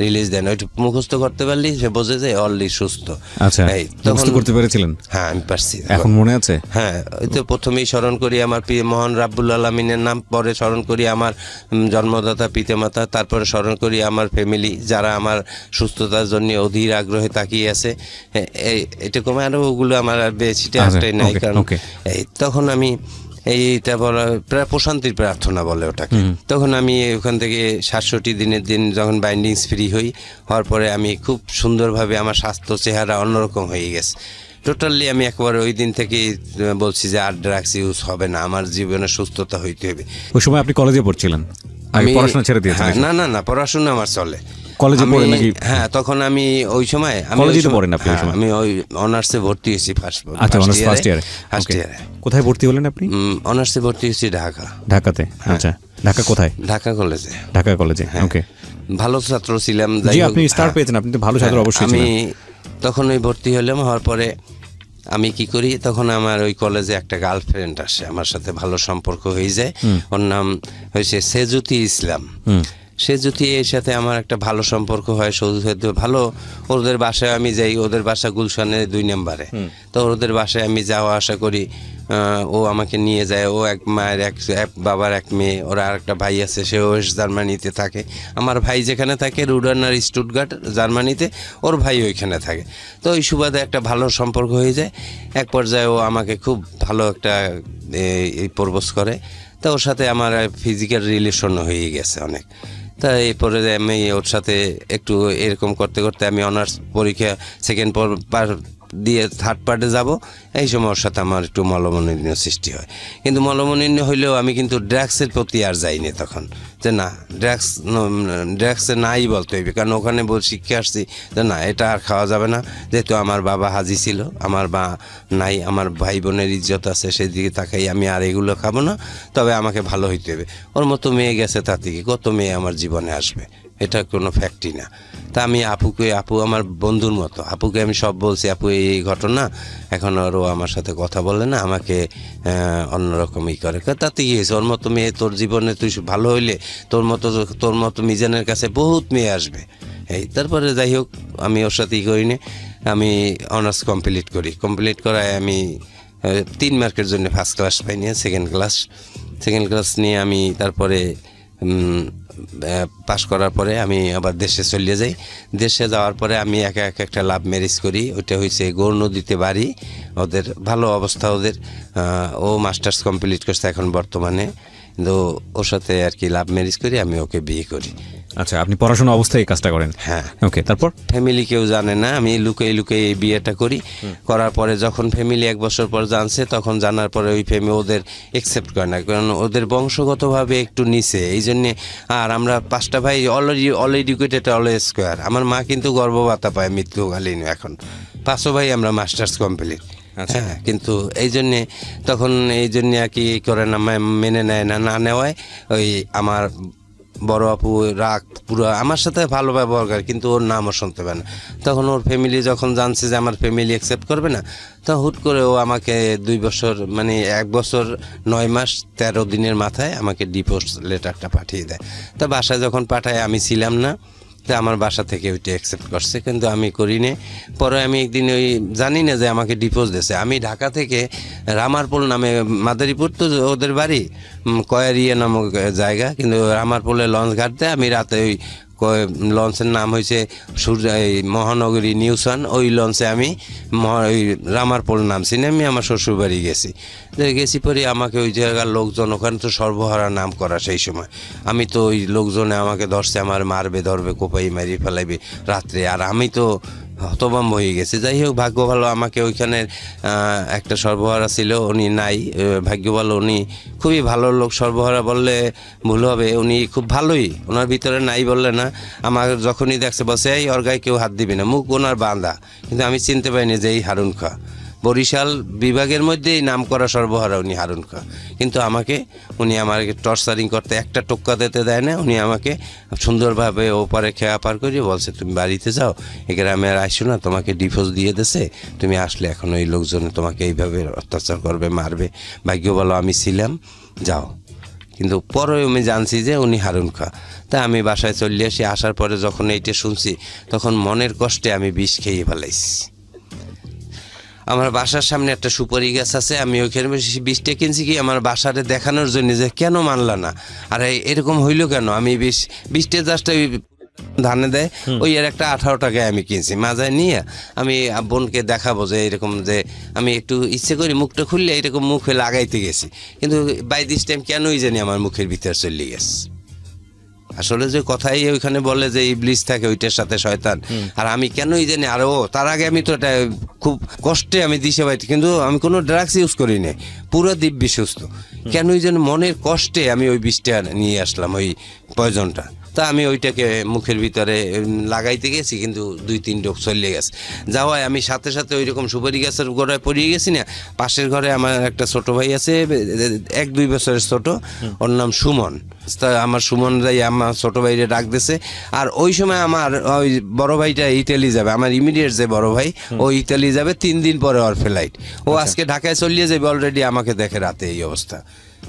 রিলিজ দেন। ওইটা মুখস্থ করতে পারলি সে বোঝে যে অলরেডি সুস্থ। আচ্ছা, মুখস্থ করতে পেরেছিলেন? হ্যাঁ আমি পারছি, এখন মনে আছে? হ্যাঁ, ওই তো প্রথমেই স্মরণ করি আমার প্রিয় মহান রাব্বুল আলামিনের নাম, পরে স্মরণ করি আমার জন্মদাতা পিতামাতা, তারপরে স্মরণ করি আমার ফ্যামিলি যারা আমার সুস্থতার জন্য অধীর আগ্রহে তাকিয়ে আছে। এরকম আরও ওগুলো আমার আর বেশিটা একটাই নাই, কারণ এই তখন আমি এইটা বলা প্রায় প্রশান্তির প্রার্থনা বলে ওটাকে। তখন আমি ওখান থেকে 67 দিনের দিন যখন বাইন্ডিংস ফ্রি হওয়ার পরে আমি খুব সুন্দরভাবে আমার স্বাস্থ্য চেহারা অন্যরকম হয়ে গেছে টোটালি। আমি একবারে ওই দিন থেকে বলছি যে আর ড্রাগস ইউজ হবে না, আমার জীবনে সুস্থতা হইতে হবে। ওই সময় আপনি কলেজে পড়ছিলেন? আমি পড়াশোনা ছেড়ে দিয়েছিলাম। না পড়াশোনা আমার চলে। কলেজে পড়েন নাকি? হ্যাঁ, তখন আমি ওই সময় কলেজে পড়েন আপনি? ওই সময় আমি ওই অনার্সে ভর্তি হয়েছি ফার্স্ট ইয়ারে। কোথায় ভর্তি হলেন আপনি? অনার্সে ভর্তি হয়েছি ঢাকাতে। আচ্ছা, ঢাকা কোথায়? ঢাকা কলেজে। ঢাকা কলেজে, ওকে। ভালো ছাত্র ছিলাম। জি, আপনি স্টার পেয়েছেন, আপনি তো ভালো ছাত্র অবশ্যই ছিলেন। আমি তখন ওই ভর্তি হলাম, হওয়ার পরে আমি কি করি, তখন আমার ওই কলেজে একটা গার্লফ্রেন্ড আসে, আমার সাথে ভালো সম্পর্ক হয়ে যায়। ওর নাম হয়েছে সেজুতি ইসলাম। সেজুতি এর সাথে আমার একটা ভালো সম্পর্ক হয়, ভালো। ওদের বাসায় আমি যাই, ওদের বাসা গুলশানের 2 নম্বরে। তো ওদের বাসায় আমি যাওয়া আসা করি, ও আমাকে নিয়ে যায়। ও এক মায়ের এক বাবার এক মেয়ে, ওরা আর একটা ভাই আছে, সে ওয়েস্ট জার্মানিতে থাকে। আমার ভাই যেখানে থাকে রুডানার স্টুটগার্ট জার্মানিতে, ওর ভাই ওইখানে থাকে। তো ওই সুবাদে একটা ভালো সম্পর্ক হয়ে যায়। এক পর্যায়ে ও আমাকে খুব ভালো একটা প্রপোজ করে। তো ওর সাথে আমার ফিজিক্যাল রিলেশন হয়ে গেছে অনেক। তা এরপরে আমি ওর সাথে একটু এরকম করতে করতে আমি অনার্স পরীক্ষা সেকেন্ড দিয়ে থার্ড পার্টে যাব, এই সময় ওর সাথে আমার একটু মলমনিন্য সৃষ্টি হয়। কিন্তু মলমনিন্য হইলেও আমি কিন্তু ড্রাগসের প্রতি আর যাইনি তখন, যে না ড্রাগসে নাই বলতে হইবে, কারণ ওখানে শিখে আসছি যে না এটা আর খাওয়া যাবে না। যেহেতু আমার বাবা হাজি ছিল, আমার মা নাই, আমার ভাই বোনের ইজ্জত আছে, সেই দিকে তাকাই আমি আর এগুলো খাবো না, তবে আমাকে ভালো হইতে হবে। ওর মতো মেয়ে গেছে, তাতে কি কত মেয়ে আমার জীবনে আসবে, এটা কোনো ফ্যাক্টই না। তা আমি আপু আমার বন্ধুর মতো, আপুকে আমি সব বলছি, আপু এই ঘটনা, এখন আরও আমার সাথে কথা বলে না, আমাকে অন্যরকমই করে। তাতে কি হয়েছে, ওর মতো মেয়ে তোর জীবনে তুই ভালো হইলে তোর মতো মিজানের কাছে বহুত মেয়ে আসবে। এই তারপরে যাই হোক, আমি ওর সাথে করি না, আমি অনার্স কমপ্লিট করায় আমি 3 মার্কের জন্য ফার্স্ট ক্লাস পাই নিয়ে সেকেন্ড ক্লাস নিয়ে আমি তারপরে পাশ করার পরে আমি আবার দেশে চলে যাই। দেশে যাওয়ার পরে আমি একটা লাভ ম্যারেজ করি। ওইটা হয়েছে গৌর নদীতে বাড়ি, ওদের ভালো অবস্থা, ওদের ও মাস্টার্স কমপ্লিট করছে এখন বর্তমানে, কিন্তু ওর সাথে আর কি লাভ ম্যারেজ করি, আমি ওকে বিয়ে করি। আচ্ছা, আপনি পড়াশোনা অবস্থায় এই কাজটা করেন? হ্যাঁ। ওকে, তারপর? ফ্যামিলি কেউ জানে না, আমি লুকিয়ে এই বিয়েটা করি। করার পরে যখন ফ্যামিলি 1 বছর পর জানছে, তখন জানার পরে ওই ফ্যামিলি ওদের একসেপ্ট করে না, কারণ ওদের বংশগতভাবে একটু নিচে, এই জন্যে। আর আমরা 5টা ভাই অল এডুকেটেড, অল স্কোয়ার। আমার মা কিন্তু গর্ভভাতা পায় মৃত্যুকালীন, এখন 5 ভাই আমরা মাস্টার্স কমপ্লিট। হ্যাঁ, কিন্তু এই জন্যে তখন আর কি করে না, মেনে নেয় না নেওয়ায় ওই আমার বড় আপু রাগ পুরো আমার সাথে ভালো ব্যবহার করে, কিন্তু ওর নামও শুনতে পারে না। তখন ওর ফ্যামিলি যখন জানছে যে আমার ফ্যামিলি অ্যাকসেপ্ট করবে না, তখন হুট করে ও আমাকে 2 বছর, মানে 1 বছর 9 মাস 13 দিনের মাথায় আমাকে ডিভোর্স লেটারটা পাঠিয়ে দেয়। তা বাসায় যখন পাঠায়, আমি ছিলাম না, তো আমার বাসা থেকে ওইটা অ্যাকসেপ্ট করছে, কিন্তু আমি করিনি। পরে আমি একদিন ওই জানি না যে আমাকে ডিভোর্স দিয়েছে। আমি ঢাকা থেকে রামারপুল নামে, মাদারীপুর তো ওদের বাড়ি, কয়ারিয়া নামক জায়গা, কিন্তু রামারপুলে লঞ্চ ঘাটতে আমি রাতে ওই লঞ্চের নাম হয়েছে মহানগরী নিউসান, ওই লঞ্চে আমি ওই রামারপুল নামছি, আমি আমার শ্বশুরবাড়ি গেছি পরে আমাকে ওই জায়গার লোকজন, ওখানে তো সর্বহারা নাম করা সেই সময়, আমি তো ওই লোকজনে আমাকে ধরছে, আমার ধরবে কোপাই মারি ফেলাইবে রাত্রে, আর আমি তো হতভম্ব হয়ে গেছে। যাই হোক, ভাগ্য ভালো, আমাকে ওইখানের একটা সর্বহারা ছিল, উনি নাই, ভাগ্য ভালো, উনি খুবই ভালো লোক। সর্বহারা বললে ভুল হবে, উনি খুব ভালোই, ওনার ভিতরে নাই বললে না। আমার যখনই দেখছে বসে, এই ওর গায়ে কেউ হাত দিবে না, মুখ ওনার বাঁধা, কিন্তু আমি চিনতে পারিনি যে এই হারুন খা, বরিশাল বিভাগের মধ্যেই নাম করা সর্বহারা উনি হারুন খা। কিন্তু উনি আমাকে টর্চারিং করতে, একটা টোক্কা দিতে দেয় না। উনি আমাকে সুন্দরভাবে ওপারে খেয়া পার করে বলছে, তুমি বাড়িতে যাও, এ গ্রামে আর আসো না, তোমাকে ডিভোর্স দিয়ে দিয়েছে, তুমি আসলে এখন ওই লোকজনে তোমাকে এইভাবে অত্যাচার করবে, মারবে। ভাগ্য ভালো আমি ছিলাম, যাও। কিন্তু পরে আমি জানছি যে উনি হারুন খা। তা আমি বাসায় চলে আসি। আসার পরে যখন এইটা শুনছি, তখন মনের কষ্টে আমি বিষ খেয়ে ফেলাইছি। আমার বাসার সামনে একটা সুপারি গাছ আছে, আমি ওইখানে বিষটা কিনছি কি আমার বাসারে দেখানোর জন্য, যে কেন মানলা না, আর এরকম হইলো কেন। আমি বিষটা জাস্ট ওই ধানে দেয়, ওই এর একটা 18 টাকায় আমি কিনছি, মাজায় নিয়ে আমি বোনকে দেখাবো যে এরকম, যে আমি একটু ইচ্ছে করি মুখটা খুললে এরকম মুখে লাগাইতে গেছি, কিন্তু বাই দিস টাইম কেনই জানি আমার মুখের ভিতর চলে গেছে। আসলে যে কথাই ওইখানে বলে যে ইবলিস থাকে, ওইটার সাথে শয়তান, আর আমি কেনই জানি। আর তার আগে আমি তো এটা খুব কষ্টে আমি দিশে পাইছি, কিন্তু আমি কোনো ড্রাগস ইউজ করি না, পুরো দিব্যি সুস্থ। কেনই যেন মনের কষ্টে আমি ওই বিষটা নিয়ে আসলাম, ওই পয়জনটা। তা আমি ওইটাকে মুখের ভিতরে লাগাইতে গেছি, কিন্তু 2-3 ডোক চলে গেছে। যাওয়ায় আমি সাথে সাথে ওই রকম সুপারি গাছের গোড়ায় পড়িয়ে গেছি না। পাশের ঘরে আমার একটা ছোট ভাই আছে, 1-2 বছরের ছোট, ওর নাম সুমন। তা আমার সুমন যাই আমার ছোট ভাইরে ডাক দিছে। আর ওই সময় আমার ওই বড় ভাইটা ইতালি যাবে, আমার ইমিডিয়েট যে বড় ভাই, ও ইতালি যাবে 3 দিন পরে ওর ফ্লাইট। ও আজকে ঢাকায় চলিয়ে যাবে, অলরেডি আমাকে দেখে রাতে এই অবস্থা।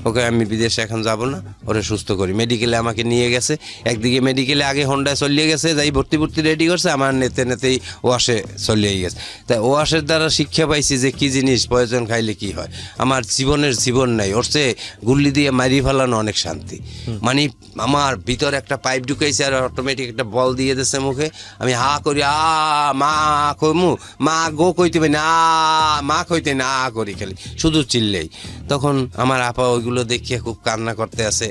ওকে আমি বিদেশে এখন যাব না, ওরে সুস্থ করি। মেডিকেলে আমাকে নিয়ে গেছে, একদিকে মেডিকেলে আগে হন্ডায় চলিয়ে গেছে, যাই ভর্তি রেডি করছে, আমার নেতেই ওয়াশে চলিয়ে গেছে। তাই ওয়াশের দ্বারা শিক্ষা পাইছি যে কি জিনিস পয়জন খাইলে কি হয়। আমার জীবন নাই, ওর চেয়ে গুল্লি দিয়ে মারি ফেলানো অনেক শান্তি। মানে আমার ভিতরে একটা পাইপ ঢুকাইছে, আর অটোমেটিক একটা বল দিয়ে দিচ্ছে মুখে। আমি হা করি, মা কমু, মা গো কইতে পারি না, মা কইতে না করি, খালি শুধু চিল্লেই। তখন আমার আপা ওইগুলো দেখিয়ে খুব কান্না করতে আছে।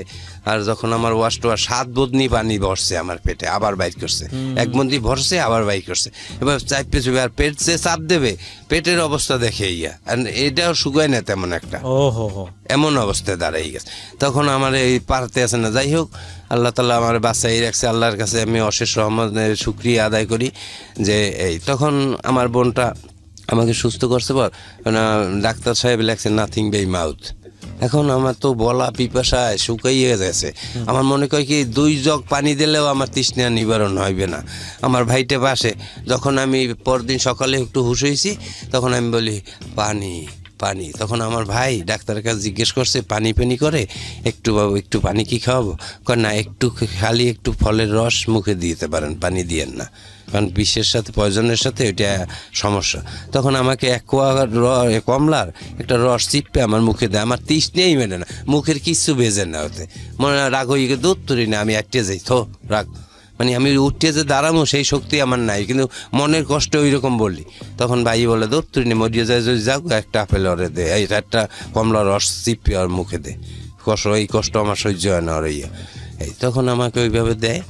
আর যখন আমার ওয়াশ টোয়াশ 7 বদনি পানি ভরছে আমার পেটে, আবার বাইর করছে, 1 বন্দি ভরছে আবার বাইর করছে, এবার চাপে চুপে, আর পেট যে চাপ দেবে, পেটের অবস্থা দেখে ইয়া, আর এটাও শুকায় না তেমন একটা, ও হো হো, এমন অবস্থায় দাঁড়াই গেছে। তখন আমার এই পারতে আছে না। যাই হোক, আল্লাহ তাআলা আমার বাঁচাই রাখছে, আল্লাহর কাছে আমি অশেষ রহমতের শুকরিয়া আদায় করি যে এই তখন আমার বোনটা আমাকে সুস্থ করছে পর ডাক্তার সাহেব লেখছে নাথিং বাই মাউথ। এখন আমার তো বলা পিপাসায় শুকাইয়ে গেছে। আমার মনে কয় কি 2 জগ পানি দিলেও আমার তৃষ্ণা নিবারণ হইবে না। আমার ভাইটে পাশে, যখন আমি পরদিন সকালে একটু হুঁশ হয়েছি, তখন আমি বলি পানি পানি। তখন আমার ভাই ডাক্তারের কাছে জিজ্ঞেস করছে পানি পানি করে, একটু বাবু একটু পানি কি খাওয়াবো? কয় না, একটু খালি একটু ফলের রস মুখে দিতে পারেন, পানি দিয়েন না, কারণ বিষের সাথে পয়জনের সাথে ওইটা সমস্যা। তখন আমাকে 1 কোয়া কমলার একটা রস চিপে আমার মুখে দেয়, আমার তৃষ্ণেই মেলে না, মুখের কিচ্ছু বেজে না, ওতে মনে হয় রাগ হয়ে গিয়ে দুধ তুলি না, আমি আটকে যাই, থো রাগ, মানে আমি উঠতে যে দাঁড়াবো সেই শক্তি আমার নাই, কিন্তু মনের কষ্ট ওই রকম বলি। তখন ভাই বলে দুধ তুলি না, মরিয়ে যায় যদি যাক, একটা আপেল ওরে দে, এই একটা কমলা রস চিপে ওর মুখে দে, এই কষ্ট আমার সহ্য হয় না ওর ইয়ে। এই তখন আমাকে ওইভাবে দেয়,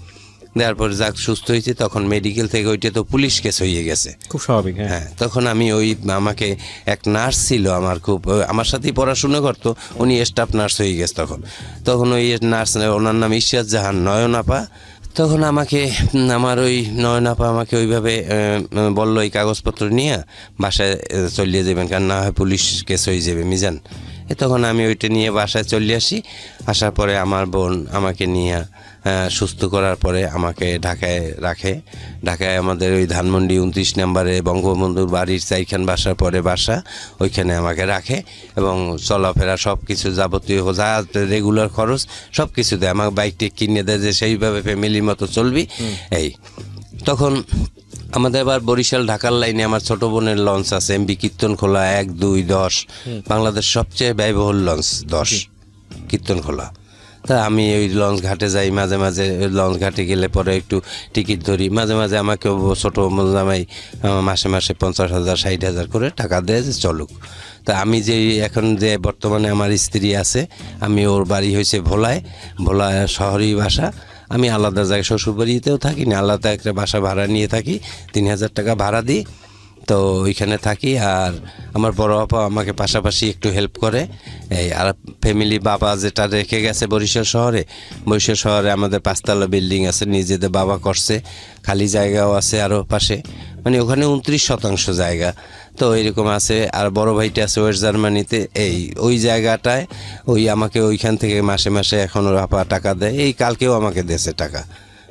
দেওয়ার পরে যাক সুস্থ হয়েছে। তখন মেডিকেল থেকে ওইটা তো পুলিশ কেস হয়ে গেছে, খুব স্বাভাবিক। হ্যাঁ, তখন আমি আমাকে এক নার্স ছিল আমার, খুব আমার সাথেই পড়াশোনা করতো, উনি স্টাফ নার্স হয়ে গেছে তখন ওই নার্স, ওনার নাম ইশরাত জাহান নয়ন আপা। তখন আমাকে আমার ওই নয়ন আপা আমাকে ওইভাবে বললো এই কাগজপত্র নিয়ে বাসায় চলিয়ে যাবেন, কারণ না হয় পুলিশ কেস হয়ে যাবে মিজান। তখন আমি ওইটা নিয়ে বাসায় চলে আসি। আসার পরে আমার বোন আমাকে নিয়ে সুস্থ করার পরে আমাকে ঢাকায় রাখে। ঢাকায় আমাদের ওই ধানমন্ডি 29 নম্বরে বঙ্গবন্ধুর বাড়ির 4খান বাসার পরে বাসা, ওইখানে আমাকে রাখে এবং চলাফেরা সব কিছু যাবতীয় যা রেগুলার খরচ সব কিছু দেয়। আমাকে বাইকটি কিনে দেয় যে সেইভাবে ফ্যামিলির মতো চলবি। এই তখন আমাদের আবার বরিশাল ঢাকার লাইনে আমার ছোট বোনের লঞ্চ আছে, এমবি কীর্তনখোলা 1, 2, 10, বাংলাদেশ সবচেয়ে ব্যয়বহুল লঞ্চ 10 কীর্তনখোলা। তা আমি ওই লঞ্চ ঘাটে যাই, মাঝে মাঝে লঞ্চ ঘাটে গেলে পরে একটু টিকিট ধরি, মাঝে মাঝে আমাকে ছোটো জামাই মাসে মাসে 50,000 60,000 করে টাকা দেয় যে চলুক। তা আমি যে এখন যে বর্তমানে আমার স্ত্রী আছে, আমি ওর বাড়ি হয়েছে ভোলা শহরেই বাসা। আমি আলাদা জায়গায় শ্বশুরবাড়িতেও থাকি না, আলাদা একটা বাসা ভাড়া নিয়ে থাকি, 3,000 টাকা ভাড়া দিই, তো ওইখানে থাকি। আর আমার বড় আপা আমাকে পাশাপাশি একটু হেল্প করে। এই আর ফ্যামিলি বাবা যেটা রেখে গেছে বরিশাল শহরে আমাদের 5 তলা বিল্ডিং আছে, নিজেদের বাবা করছে, খালি জায়গাও আছে আরও পাশে, মানে ওখানে 29% জায়গা তো এরকম আছে। আর বড় ভাইটা আছে ওয়েস্ট জার্মানিতে, ওই জায়গাটায় আমাকে ওইখান থেকে মাসে মাসে এখন ওর আপা টাকা দেয়। এই কালকেও আমাকে দিয়েছে টাকা,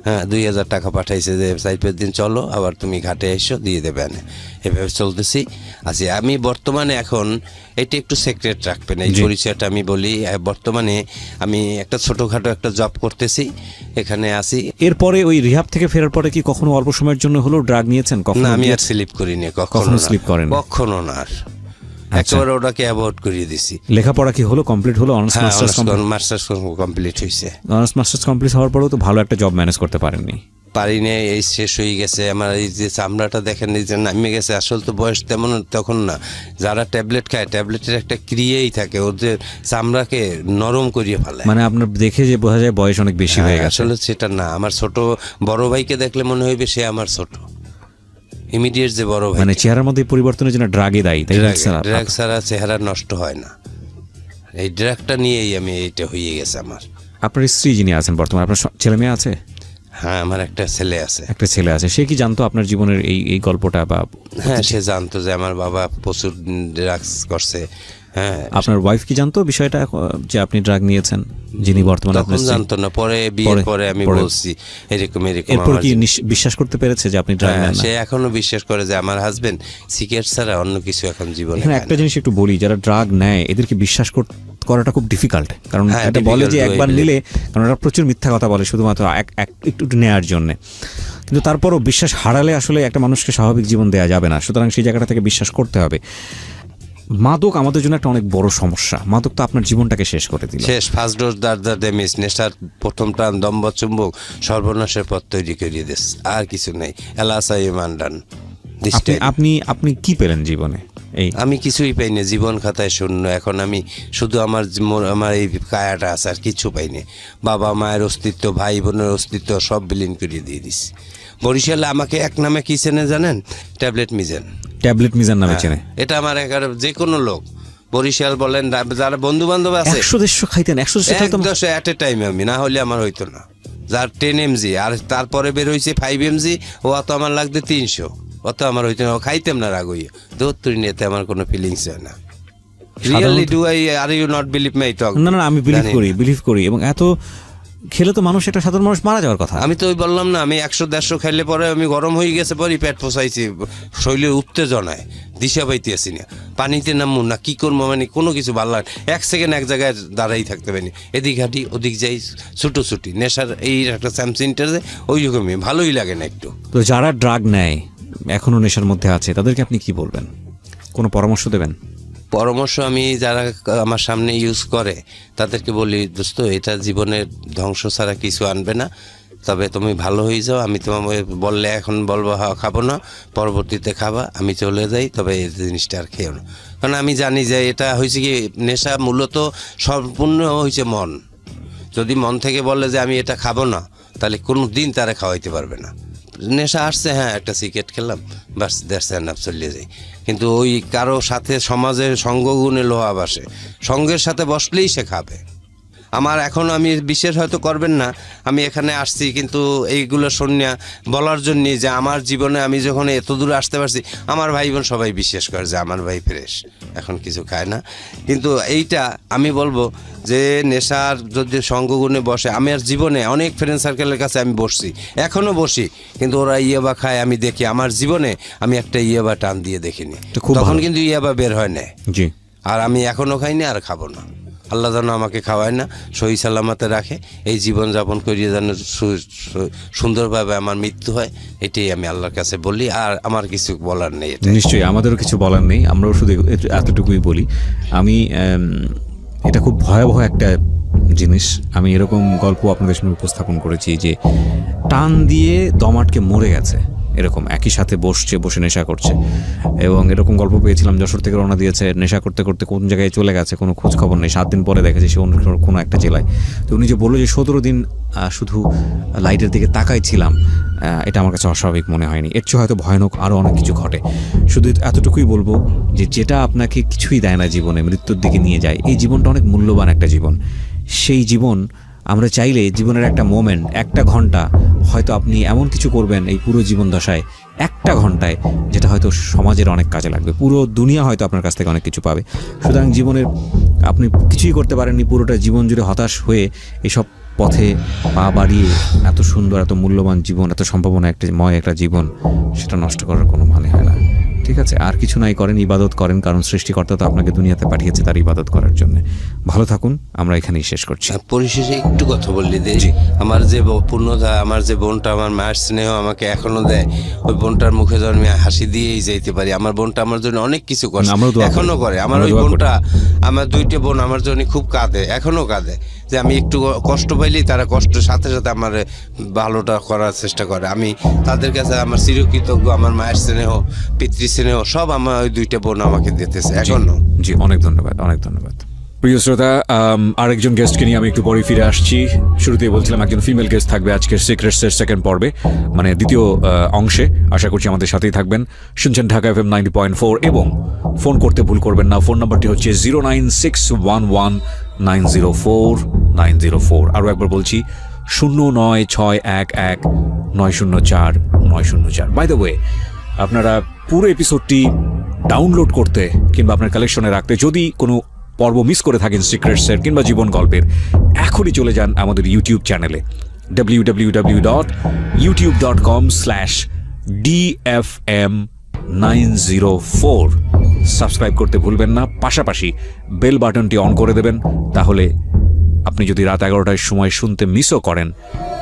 হ্যাঁ 2,000 টাকা পাঠাইছে যে 4-5 দিন চলো, আবার তুমি ঘাটে এসো দিয়ে দেবে। এভাবে চলতেছি আছি আমি বর্তমানে। এখন এটা একটু সিক্রেট রাখবেন এই পরিচয়টা, আমি বলি বর্তমানে আমি একটা ছোটোখাটো একটা জব করতেছি, এখানে আছি। এরপরে ওই রিহাব থেকে ফেরার পরে কি কখনো অল্প সময়ের জন্য হলেও ড্রাগ নিয়েছেন? না, আমি আর স্লিপ করিনি কখনো, স্লিপ করেন কখনো না, আর একেবারে ওটাকে অ্যাভয়েড করিয়ে দিছি। লেখাপড়া কি হলো, কমপ্লিট হলো? মাস্টার্স কমপ্লিট হয়েছে। অনার্স মাস্টার্স কমপ্লিট হওয়ার পরেও তো ভালো একটা জব ম্যানেজ করতে পারেননি? পারিনি, এই শেষ হয়ে গেছে আমার। এই যে চামড়াটা দেখেন, এই যে নামে গেছে, আসলে তো বয়স তেমন তখন না। যারা ট্যাবলেট খায়, ট্যাবলেটের একটা ক্রিয়াই থাকে, ওদের চামড়াকে নরম করিয়ে ফেলে। মানে আপনার দেখে যে বোঝা যায় বয়স অনেক বেশি হয়ে গেছে। আসলে সেটা না, আমার ছোট বড় ভাইকে দেখলে মনে হইবে সে আমার ছোট, ইমিডিয়েট যে বড় ভাই। মানে চেহারার মধ্যে পরিবর্তনের জন্য ড্রাগই দায়ী, তাই না? ড্রাগ ছাড়া চেহারা নষ্ট হয় না, এই ড্রাগটা নিয়েই আমি এইটা হয়ে গেছে আমার। আপনার স্ত্রী যিনি আছেন বর্তমানে, আপনার ছেলে মেয়ে আছে? হ্যাঁ, আমার একটা ছেলে আছে। একটা ছেলে আছে, সে কি জানতো আপনার জীবনের এই গল্পটা? বা হ্যাঁ, সে জানতো যে আমার বাবা প্রচুর ড্রাগস করছে। হ্যাঁ, আপনার ওয়াইফ কি জানতো বিষয়টা যে আপনি ড্রাগ নিয়েছেন? যিনি বর্তমানে তখন জানতো না, পরে বিয়ের পরে আমি বলছি এরকম। এরপর কি বিশ্বাস করতে পেরেছে যে আপনি ড্রাগ নেন? সে এখনো বিশ্বাস করে যে আমার হাজবেন্ড সিগারেট ছাড়া অন্য কিছু এখন জীবনে। একটা জিনিস একটু বলি, যারা ড্রাগ নেয় এদেরকে বিশ্বাস করাটা খুব ডিফিকাল্ট, কারণ এটা বলে যে একবার নিলে, কারণ ওরা প্রচুর মিথ্যা কথা বলে শুধুমাত্র একটু নেওয়ার জন্য। কিন্তু তারপরও বিশ্বাস হারালে আসলে একটা মানুষকে স্বাভাবিক জীবন দেওয়া যাবে না, সুতরাং সেই জায়গাটা থেকে বিশ্বাস করতে হবে। মাদক আমাদের জন্য একটা অনেক বড় সমস্যা। মাদক তো আপনার জীবনটাকে শেষ করে দিল। শেষ, ফার্স্ট ডোজ দ্য ড্যামেজ, নেশার প্রথম টান, দম্ভ চুম্বক, সর্বনাশের পথ তৈরি করিয়ে দিস, আর কিছু নেই। এলাসাই মান্ডান। আপনি কি পেলেন জীবনে এই আমি কিছুই পাই না, জীবন খাতায় শূন্য। এখন আমি শুধু আমার এই কায়াটা আছে, আর কিছু পাই না। বাবা মায়ের অস্তিত্ব, ভাই বোনের অস্তিত্ব সব বিলীন করে দিয়ে দিছি। বরিশালে আমাকে এক নামে কি চেনে জানেন? ট্যাবলেট মিজান। ট্যাবলেট মিজান নামে চেনে। এটা আমার যে কোনো লোক, বরিশাল বলেন, যারা বন্ধু বান্ধব আছে 100-150 খাইতেন, 100 খাইতাম 110 এট এ টাইমে আমি, না হলে আমার হইতো না। যার 10 mg আর তারপরে বের হয়েছে 5 mg, ও অত আমার লাগবে 300, অত আমার হইতো না, খাইতাম না রাগ হইয়া। দৌড় নিতে আমার কোনো ফিলিংস হয় না। Really do I, are you not believe my talk? না আমি বিলিভ করি এবং এত খেলে তো মানুষ, একটা সাধারণ মানুষ মারা যাওয়ার কথা। আমি তো ওই বললাম না, আমি 100-150 খাইলে পরে আমি গরম হয়ে গেছে, পরে পেট পোষাইছি, শরীরের উত্তেজনায় দিশা পাইতেছি না, পানিতে নামবো না কি করবো, মানে কোনো কিছু ভালো লাগে। 1 সেকেন্ড এক জায়গায় দাঁড়াই থাকতে পারি, এদিক হাঁটি ওদিক যাই, ছুটোছুটি। নেশার এই একটা স্যামসিনটারে ওই রকমই ভালোই লাগে না একটু। তো যারা ড্রাগ নেয়, এখনো নেশার মধ্যে আছে, তাদেরকে আপনি কি বলবেন? কোনো পরামর্শ দেবেন? পরামর্শ আমি যারা আমার সামনে ইউজ করে তাদেরকে বলি, দোস্ত এটা জীবনের ধ্বংস ছাড়া কিছু আনবে না, তবে তুমি ভালো হয়ে যাও। আমি তোমাকে বললে এখন বলবো খাবো না, পরবর্তীতে খাবা, আমি চলে যাই, তবে এই জিনিসটা আর খেও না। কারণ আমি জানি যে এটা হয়েছে কি, নেশা মূলত সম্পূর্ণ হয়েছে মন। যদি মন থেকে বলে যে আমি এটা খাবো না, তাহলে কোনো দিন তারা খাওয়াইতে পারবে না। নেশা আসছে, হ্যাঁ একটা সিগারেট খেলাম, বাস দ্যাটস এনাফ, চলিয়ে যাই। কিন্তু ওই কারো সাথে সমাজের সঙ্গগুণে লোহা বাসে, সঙ্গের সাথে বসলেই সে খাবে। আমার এখন, আমি বিশ্বাস হয়তো করবেন না, আমি এখানে আসছি কিন্তু এইগুলো শুনিয়া বলার জন্যে যে আমার জীবনে আমি যখন এত দূরে আসতে পারছি, আমার ভাই বোন সবাই বিশ্বাস করে যে আমার ভাই ফ্রেশ, এখন কিছু খায় না। কিন্তু এইটা আমি বলবো যে নেশার যদি সঙ্গগুণে বসে, আমার জীবনে অনেক ফ্রেন্ড সার্কেলের কাছে আমি বসছি, এখনও বসি, কিন্তু ওরা ইয়াবা খায়, আমি দেখি আমার জীবনে আমি একটা ইয়াবা টান দিয়ে দেখিনি, তখন কিন্তু ইয়াবা বের হয় না। জি। আর আমি এখনও খাইনি আর খাবো না। আল্লাহ যেন আমাকে খাওয়ায় না, সহি সালামতে রাখে, এই জীবনযাপন করিয়ে যেন সুন্দরভাবে আমার মৃত্যু হয়, এটাই আমি আল্লাহর কাছে বলি। আর আমার কিছু বলার নেই। নিশ্চয়ই আমাদেরও কিছু বলার নেই, আমরাও শুধু এতটুকুই বলি। আমি এটা খুব ভয়াবহ একটা জিনিস। আমি এরকম গল্প আপনাদের সামনে উপস্থাপন করেছি যে টান দিয়ে দম আটকে মরে গেছে, এরকম একই সাথে বসে নেশা করছে। এবং এরকম গল্প পেয়েছিলাম, যশোর থেকে রওনা দিয়েছে, নেশা করতে করতে কোন জায়গায় চলে গেছে, কোনো খোঁজ খবর নেই। 7 দিন পরে দেখেছি সে অন্য কোনো একটা জেলায়। তো উনি যে বললো যে 17 দিন শুধু লাইটের দিকে তাকাই ছিলাম, এটা আমার কাছে অস্বাভাবিক মনে হয়নি। এর চেয়ে হয়তো ভয়ানক আরও অনেক কিছু ঘটে। শুধু এতটুকুই বলবো যে যেটা আপনাকে কিছুই দেয় না জীবনে, মৃত্যুর দিকে নিয়ে যায়, এই জীবনটা অনেক মূল্যবান একটা জীবন। সেই জীবন আমরা চাইলে, জীবনের একটা মোমেন্ট, একটা ঘন্টা হয়তো আপনি এমন কিছু করবেন এই পুরো জীবন দশায়, একটা ঘন্টায়, যেটা হয়তো সমাজের অনেক কাজে লাগবে, পুরো দুনিয়া হয়তো আপনার কাছ থেকে অনেক কিছু পাবে। সুতরাং জীবনের আপনি কিছুই করতে পারেননি, পুরোটা জীবন জুড়ে হতাশ হয়ে এইসব পথে পা বাড়িয়ে এত সুন্দর, এত মূল্যবান জীবন, এত সম্ভাবনা একটা জীবন, সেটা নষ্ট করার কোনো মানে হয় না। ঠিক আছে, আর কিছু নাই, করেন, ইবাদত করেন, কারণ সৃষ্টিকর্তা তো আপনাকে দুনিয়াতে পাঠিয়েছে তার ইবাদত করার জন্য। ভালো থাকুন, আমরা এখানেই শেষ করছি। পরিশেষে একটু কথা বললি দে, আমার যে পূর্ণতা, আমার যে বোনটা, আমার মায়ের স্নেহ আমাকে এখনো দেয়, ওই বোনটার মুখে যেন আমি হাসি দিয়েই যাইতে পারি। আমার বোনটা আমার জন্য অনেক কিছু করে, এখনো করে। আমার ওই বোনটা, আমার 2টে বোন আমার জন্য খুব কাঁদে, এখনো কাঁদে, যে আমি একটু কষ্ট পাইলেই তারা কষ্টের সাথে সাথে আমার ভালোটা করার চেষ্টা করে। আমি তাদের কাছে আমার চিরকৃতজ্ঞ। আমার মায়ের স্নেহ, পিতৃ স্নেহ সব আমার ওই 2টে বোন আমাকে দিতেছে এখনো। জি, অনেক ধন্যবাদ, অনেক ধন্যবাদ। প্রিয় শ্রোতা, আরেকজন গেস্টকে নিয়ে আমি একটু পরে ফিরে আসছি। শুরুতেই বলছিলাম একজন ফিমেল গেস্ট থাকবে আজকের সিক্রেটসের সেকেন্ড পর্বে, মানে দ্বিতীয় অংশে। আশা করছি আমাদের সাথেই থাকবেন। শুনছেন ঢাকা FM 90.4 এবং ফোন করতে ভুল করবেন না। ফোন নাম্বারটি হচ্ছে 09611904904। আরও একবার বলছি, 09611904904। বাই দ্য ওয়ে, আপনারা পুরো এপিসোডটি ডাউনলোড করতে কিংবা আপনার কালেকশনে রাখতে, যদি কোনো পর্ব মিস করে থাকেন সিক্রেটসের কিংবা জীবন গল্পের, এখনই চলে যান আমাদের ইউটিউব চ্যানেলে www.youtube.com/DFM904। সাবস্ক্রাইব করতে ভুলবেন না, পাশাপাশি বেল বাটনটি অন করে দেবেন। তাহলে আপনি যদি রাত 11টার সময় শুনতে মিসও করেন,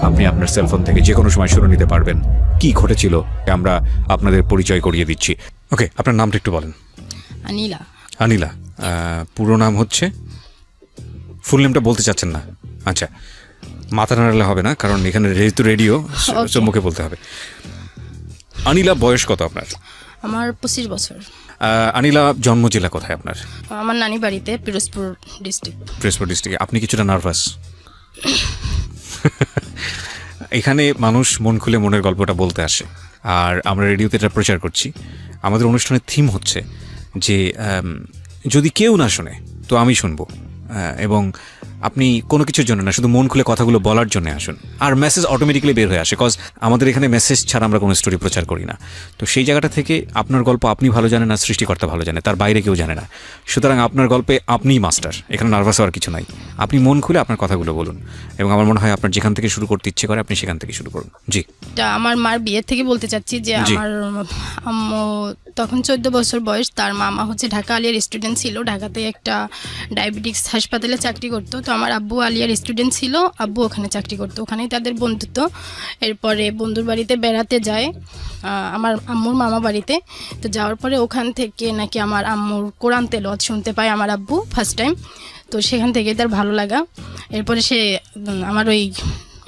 আপনি আপনার সেলফোন থেকে যে কোনো সময় শুনে নিতে পারবেন কি ঘটেছিল। আমরা আপনাদের পরিচয় করিয়ে দিচ্ছি। ওকে, আপনার নামটা একটু বলেন। আনিলা। আনিলা, পুরো নাম হচ্ছে? ফুল নেমটা বলতে চাচ্ছেন না? আচ্ছা, মাথা নাড়ালে হবে না, কারণ এখানে যেহেতু রেডিও, মুখে বলতে হবে। আনিলা, বয়স কত আপনার? আমার 25 বছর। আনিলা, জন্ম জেলা কোথায় আপনার? আমার নানি বাড়িতে পিরোজপুর ডিস্ট্রিক্ট। পিরোজপুর ডিস্ট্রিক্টে। আপনি কিছুটা নার্ভাস? এখানে মানুষ মন খুলে মনের গল্পটা বলতে আসে, আর আমরা রেডিওতে এটা প্রচার করছি। আমাদের অনুষ্ঠানের থিম হচ্ছে যে যদি কেউ না শোনে তো আমি শুনবো, এবং আপনি কোনো কিছুর জন্য না, শুধু মন খুলে কথাগুলো বলার জন্য আসুন, আর মেসেজ অটোমেটিক্যালি বের হয়ে আসে। কজ আমাদের এখানে মেসেজ ছাড়া আমরা কোনো স্টোরি প্রচার করি না। তো সেই জায়গাটা থেকে আপনার গল্প আপনি ভালো জানেন, আর সৃষ্টিকর্তা ভালো জানে, তার বাইরে কেউ জানে না। সুতরাং আপনার গল্পে আপনিই মাস্টার, এখানে নার্ভাস হওয়ার কিছু নাই। আপনি মন খুলে আপনার কথাগুলো বলুন, এবং আমার মনে হয় আপনার যেখান থেকে শুরু করতে ইচ্ছে করে আপনি সেখান থেকে শুরু করুন। জি। এটা আমার মার বিয়ের থেকে বলতে চাচ্ছি যে জি। আমার আম্মু তখন 14 বছর বয়স, তার মামা হচ্ছে ঢাকা আলিয়ার স্টুডেন্ট ছিল, ঢাকাতে একটা ডায়াবেটিক্স হাসপাতালে চাকরি করতো। তো আমার আব্বু আলিয়ার স্টুডেন্ট ছিল, আব্বু ওখানে চাকরি করতো, ওখানেই তাদের বন্ধুত্ব। এরপরে বন্ধুর বাড়িতে বেড়াতে যায় আমার আম্মুর মামা বাড়িতে। তো যাওয়ার পরে ওখান থেকে নাকি আমার আম্মুর কোরআন তেলাওয়াত শুনতে পায় আমার আব্বু ফার্স্ট টাইম। তো সেখান থেকে তার ভালো লাগা। এরপরে সে আমার ওই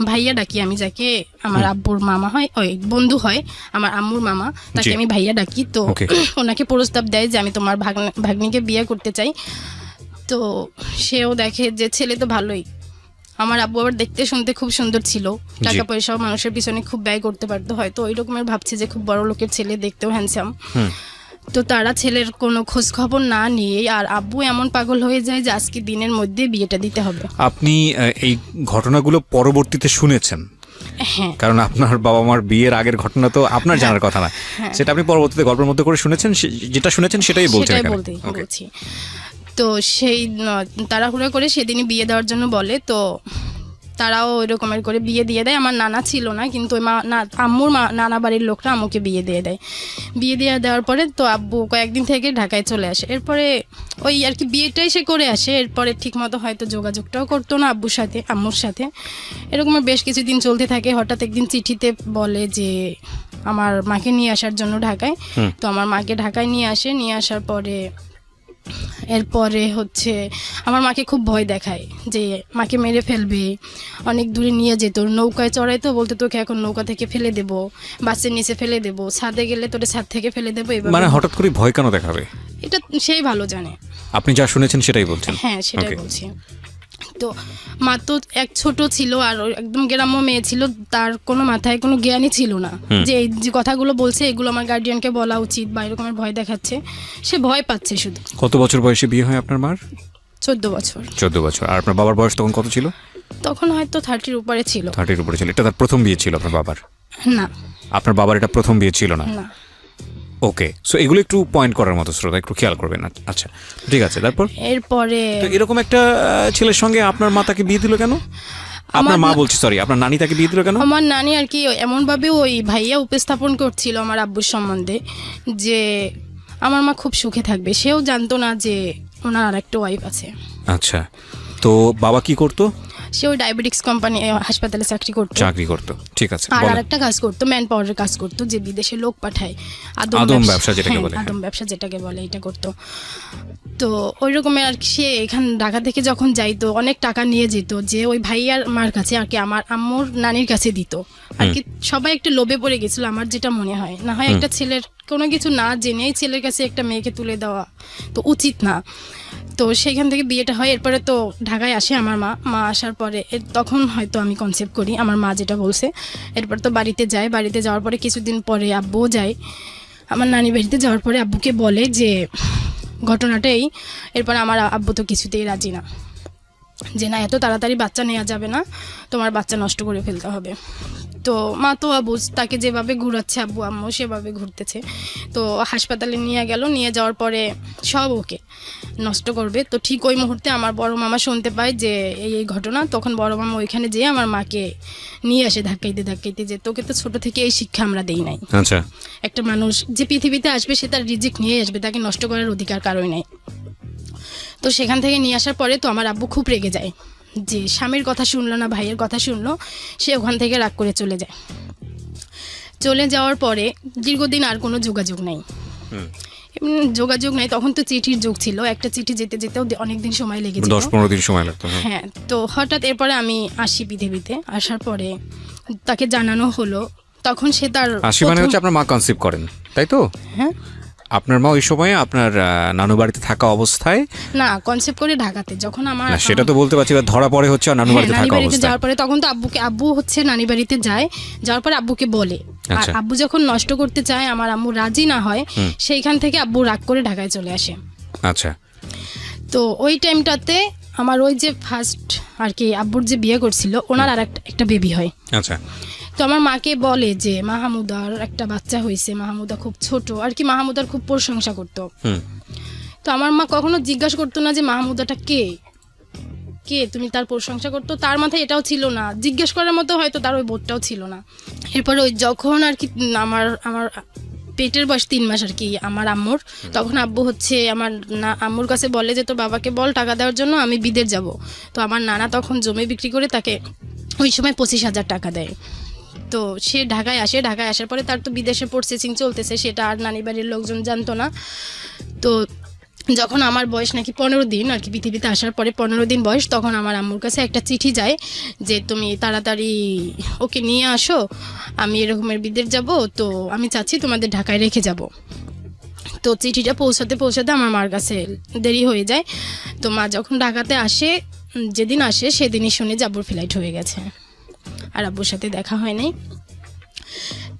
ভাইয়া ডাকি আমি, যাকে আমার আব্বুর মামা হয়, ওই বন্ধু হয় আমার আম্মুর মামা, তাকে জি। আমি ভাইয়া ডাকি। তো Okay. ওনাকে প্রস্তাব দেয় যে আমি তোমার ভাগ্নিকে বিয়ে করতে চাই। তো সেও দেখে যে ছেলে তো ভালোই। আমার আব্বু আবার দেখতে শুনতে খুব সুন্দর ছিল, টাকা পয়সাও মানুষের পিছনে খুব ব্যয় করতে পারতো, হয়তো ওই রকমের ভাবছে যে খুব বড় লোকের ছেলে, দেখতেও হ্যান্ডসাম। তো তারা ছেলের কোনো খোঁজ খবর না নিয়ে, আর আব্বু এমন পাগল হয়ে যায় যে আজকে দিনের মধ্যে বিয়েটা দিতে হবে। আপনি এই ঘটনাগুলো পরবর্তীতে শুনেছেন, হ্যাঁ, কারণ আপনার বাবা মার বিয়ের আগের ঘটনা তো আপনার জানার কথা না, সেটা আপনি পরবর্তীতে গল্পের মধ্যে করে শুনেছেন। যেটা শুনেছেন সেটাই বলছেন সেটাই এখানে। Okay. বলছি। তো সেই তাড়াহুড়া করে সেদিনই বিয়ে দেওয়ার জন্য বলে। তো তারাও ওই রকমের করে বিয়ে দিয়ে দেয়। আমার নানা ছিল না, কিন্তু ওই আম্মুর নানা বাড়ির লোকরা আম্মুকে বিয়ে দিয়ে দেয়। বিয়ে দিয়ে দেওয়ার পরে তো আব্বু কয়েকদিন থেকে ঢাকায় চলে আসে। এরপরে ওই আর কি বিয়েটাই সে করে আসে। এরপরে ঠিকমতো হয়তো যোগাযোগটাও করতো না আব্বুর সাথে, আম্মুর সাথে। এরকমের বেশ কিছুদিন চলতে থাকে। হঠাৎ একদিন চিঠিতে বলে যে আমার মাকে নিয়ে আসার জন্য ঢাকায়। তো আমার মাকে ঢাকায় নিয়ে আসে। নিয়ে আসার পরে এরপরে হচ্ছে আমার মাকে খুব ভয় দেখায় যে মাকে মেরে ফেলবে, অনেক দূরে নিয়ে যেত, নৌকায় চড়াইতো, বলতে তোকে এখন নৌকা থেকে ফেলে দেবো, বাসের নিচে ফেলে দেবো, ছাদে গেলে তোরে ছাদ থেকে ফেলে দেবো। এবার মানে হঠাৎ করে ভয় কেন দেখাবে? এটা সেই ভালো জানে। আপনি যা শুনেছেন সেটাই বলছেন? হ্যাঁ, সেটাই Okay. বলছি। তো মা তো এক ছোট ছিল, আর একদম গ্রাম্য মেয়ে ছিল, তার কোনো মাথায় কোনো জ্ঞানই ছিল না যে এই যে কথাগুলো বলছে এগুলো আমার গার্ডিয়ানকে বলা উচিত, বা এরকমের ভয় দেখাচ্ছে। সে ভয় পাচ্ছে শুধু। কত বছর বয়সে বিয়ে হয় আপনার মার? 14 বছর। 14 বছর। আর আপনার বাবার বয়স তখন কত ছিল? তখন হয়তো 30-র উপরে ছিল। 30-র উপরে ছিল। এটা তার প্রথম বিয়ে ছিল আপনার বাবার? না, আপনার বাবার এটা প্রথম বিয়ে ছিল না? না। ওকে, সো এগুলো একটু পয়েন্ট করার মতো, শ্রোতা একটু খেয়াল করবেন। আচ্ছা, ঠিক আছে। তারপর এরপরে তো এরকম একটা ছেলের সঙ্গে আপনার মা তাকে বিয়ে দিল কেন? আপনার মা বলছি, সরি, আপনার নানি তাকে বিয়ে দিল কেন? আমার নানি আর কি এমনভাবে ওই ভাইয়া উপস্থাপন করছিল আমার আব্বুর সম্বন্ধে যে আমার মা খুব সুখে থাকবে। সেও জানতো না যে ওনার আরেকটা ওয়াইফ আছে। আচ্ছা, তো বাবা কি করতো? সে ওই ডায়াবেটিক্স কোম্পানি হাসপাতালে চাকরি করতো। চাকরি করতো, ঠিক আছে। আর বলেন। আরেকটা কাজ করতো, ম্যান পাওয়ারের কাজ করতো, যে বিদেশে লোক পাঠায়, আদম ব্যবসা যেটাকে হ্যাঁ, বলে। আদম ব্যবসা যেটাকে বলে, এটা করতো। তো ওই রকমের আর কি। সে এখান ঢাকা থেকে যখন যাইতো অনেক টাকা নিয়ে যেত, যে ওই ভাইয়ার মার কাছে আর কি, আমার আম্মুর নানির কাছে দিত আর কি। সবাই একটু লোভে পড়ে গেছিল, আমার যেটা মনে হয়। না হয় একটা ছেলের কোনো কিছু না জেনেই ছেলের কাছে একটা মেয়েকে তুলে দেওয়া তো উচিত না। তো সেইখান থেকে বিয়েটা হয়। এরপরে তো ঢাকায় আসে আমার মা আসার পরে তখন হয়তো আমি কনসেপ্ট করি আমার মা যেটা বলছে। এরপর তো বাড়িতে যায়, বাড়িতে যাওয়ার পরে কিছুদিন পরে আব্বুও যায়। আমার নানি বাড়িতে যাওয়ার পরে আব্বুকে বলে যে ঘটনাটাই। এরপর আমার আব্বু তো কিছুতেই রাজি না, যে না, এত তাড়াতাড়ি বাচ্চা নেওয়া যাবে না, তোমার বাচ্চা নষ্ট করে ফেলতে হবে। তো মা তো আবুজ, তাকে যেভাবে ঘুরাচ্ছে আব্বু আম্মু সেভাবে ঘুরতেছে। তো হাসপাতালে নিয়ে গেল, নিয়ে যাওয়ার পরে সব ওকে নষ্ট করবে। তো ঠিক ওই মুহূর্তে আমার বড় মামা শুনতে পায় যে এই ঘটনা। তখন বড় মামা ওইখানে যেয়ে আমার মাকে নিয়ে আসে ধাক্কাইতে ধাক্কাইতে, যে তোকে তো ছোট থেকে এই শিক্ষা আমরা দেই নাই। আচ্ছা, একটা মানুষ যে পৃথিবীতে আসবে সে তার রিজিক নিয়ে আসবে, তাকে নষ্ট করার অধিকার কারোই নাই। তো সেখান থেকে নিয়ে আসার পরে তো আমার আব্বু খুব রেগে যায় যে স্বামীর কথা শুনলো না, ভাইয়ের কথা শুনলো। সে ওখান থেকে রাগ করে চলে যায়। চলে যাওয়ার পরে দীর্ঘদিন আর কোনো যোগাযোগ নেই। যোগাযোগ নেই, তখন তো চিঠির যুগ ছিল। একটা চিঠি যেতে যেতেও অনেকদিন সময় লেগে যেত, 10-15 দিন সময় লাগতো। হ্যাঁ। তো হঠাৎ এরপরে আমি আসি পৃথিবীতে। আসার পরে তাকে জানানো হলো, তখন সে তার আসি মানে হচ্ছে আপনার মা কনসিভ করেন, তাই তো? হ্যাঁ, আপনার মা ওই সময়ে আপনার নানু বাড়িতে থাকা অবস্থায়, না কনসেপ্ট করে ঢাকাতে যখন আমার না সেটা তো বলতে পারছি, এবার ধরা পড়ে হচ্ছে আর নানু বাড়িতে নানি থাকা বাড়িতে অবস্থায়। যাওয়ার পরে তখন তো আব্বু হচ্ছে নানি বাড়িতে যায়, যাওয়ার পরে আব্বুকে বলে, আর আচ্ছা। আব্বু যখন নষ্ট করতে চায় আমার আম্মু রাজি না হয়, সেইখান থেকে আব্বু রাগ করে ঢাকায় চলে আসে। আচ্ছা। তো ওই টাইমটাতে আমার ওই যে ফার্স্ট আর কি আব্বুর যে বিয়ে করছিল ওনার আর একটা বেবি হয়। আচ্ছা। তো আমার মাকে বলে যে মাহমুদার একটা বাচ্চা হয়েছে, মাহমুদা খুব ছোট আর কি, মাহমুদার খুব প্রশংসা করতো। তো আমার মা কখনো জিজ্ঞাসা করতো না যে মাহমুদাটা কে কে তুমি তার প্রশংসা করতো, তার মাথায় এটাও ছিল না, জিজ্ঞেস করার মতো হয়তো তার ওই বোধটাও ছিল না। এরপরে ওই যখন আর কি আমার পেটের বয়স 3 মাস আর কি আমার আম্মুর, তখন আব্বু হচ্ছে আমার আম্মুর কাছে বলে যে তোর বাবাকে বল টাকা দেওয়ার জন্য, আমি বিদেশ যাব। তো আমার নানা তখন জমি বিক্রি করে তাকে ওই সময় 25,000 টাকা দেয়। তো সে ঢাকায় আসে, ঢাকায় আসার পরে তার তো বিদেশে প্রসেসিং চলতেছে, সেটা আর নানি বাড়ির লোকজন জানতো না। তো যখন আমার বয়স নাকি 15 দিন আর কি পৃথিবীতে আসার পরে 15 দিন বয়স, তখন আমার আম্মুর কাছে একটা চিঠি যায় যে তুমি তাড়াতাড়ি ওকে নিয়ে আসো, আমি এরকমের বিদেশ যাব, তো আমি চাচ্ছি তোমাদের ঢাকায় রেখে যাব। তো চিঠিটা পৌঁছাতে আমার মার কাছে দেরি হয়ে যায়। তো মা যখন ঢাকাতে আসে, যেদিন আসে সেদিনই শুনে যে আব্বুর ফ্লাইট হয়ে গেছে, আর আব্বুর সাথে দেখা হয় নাই।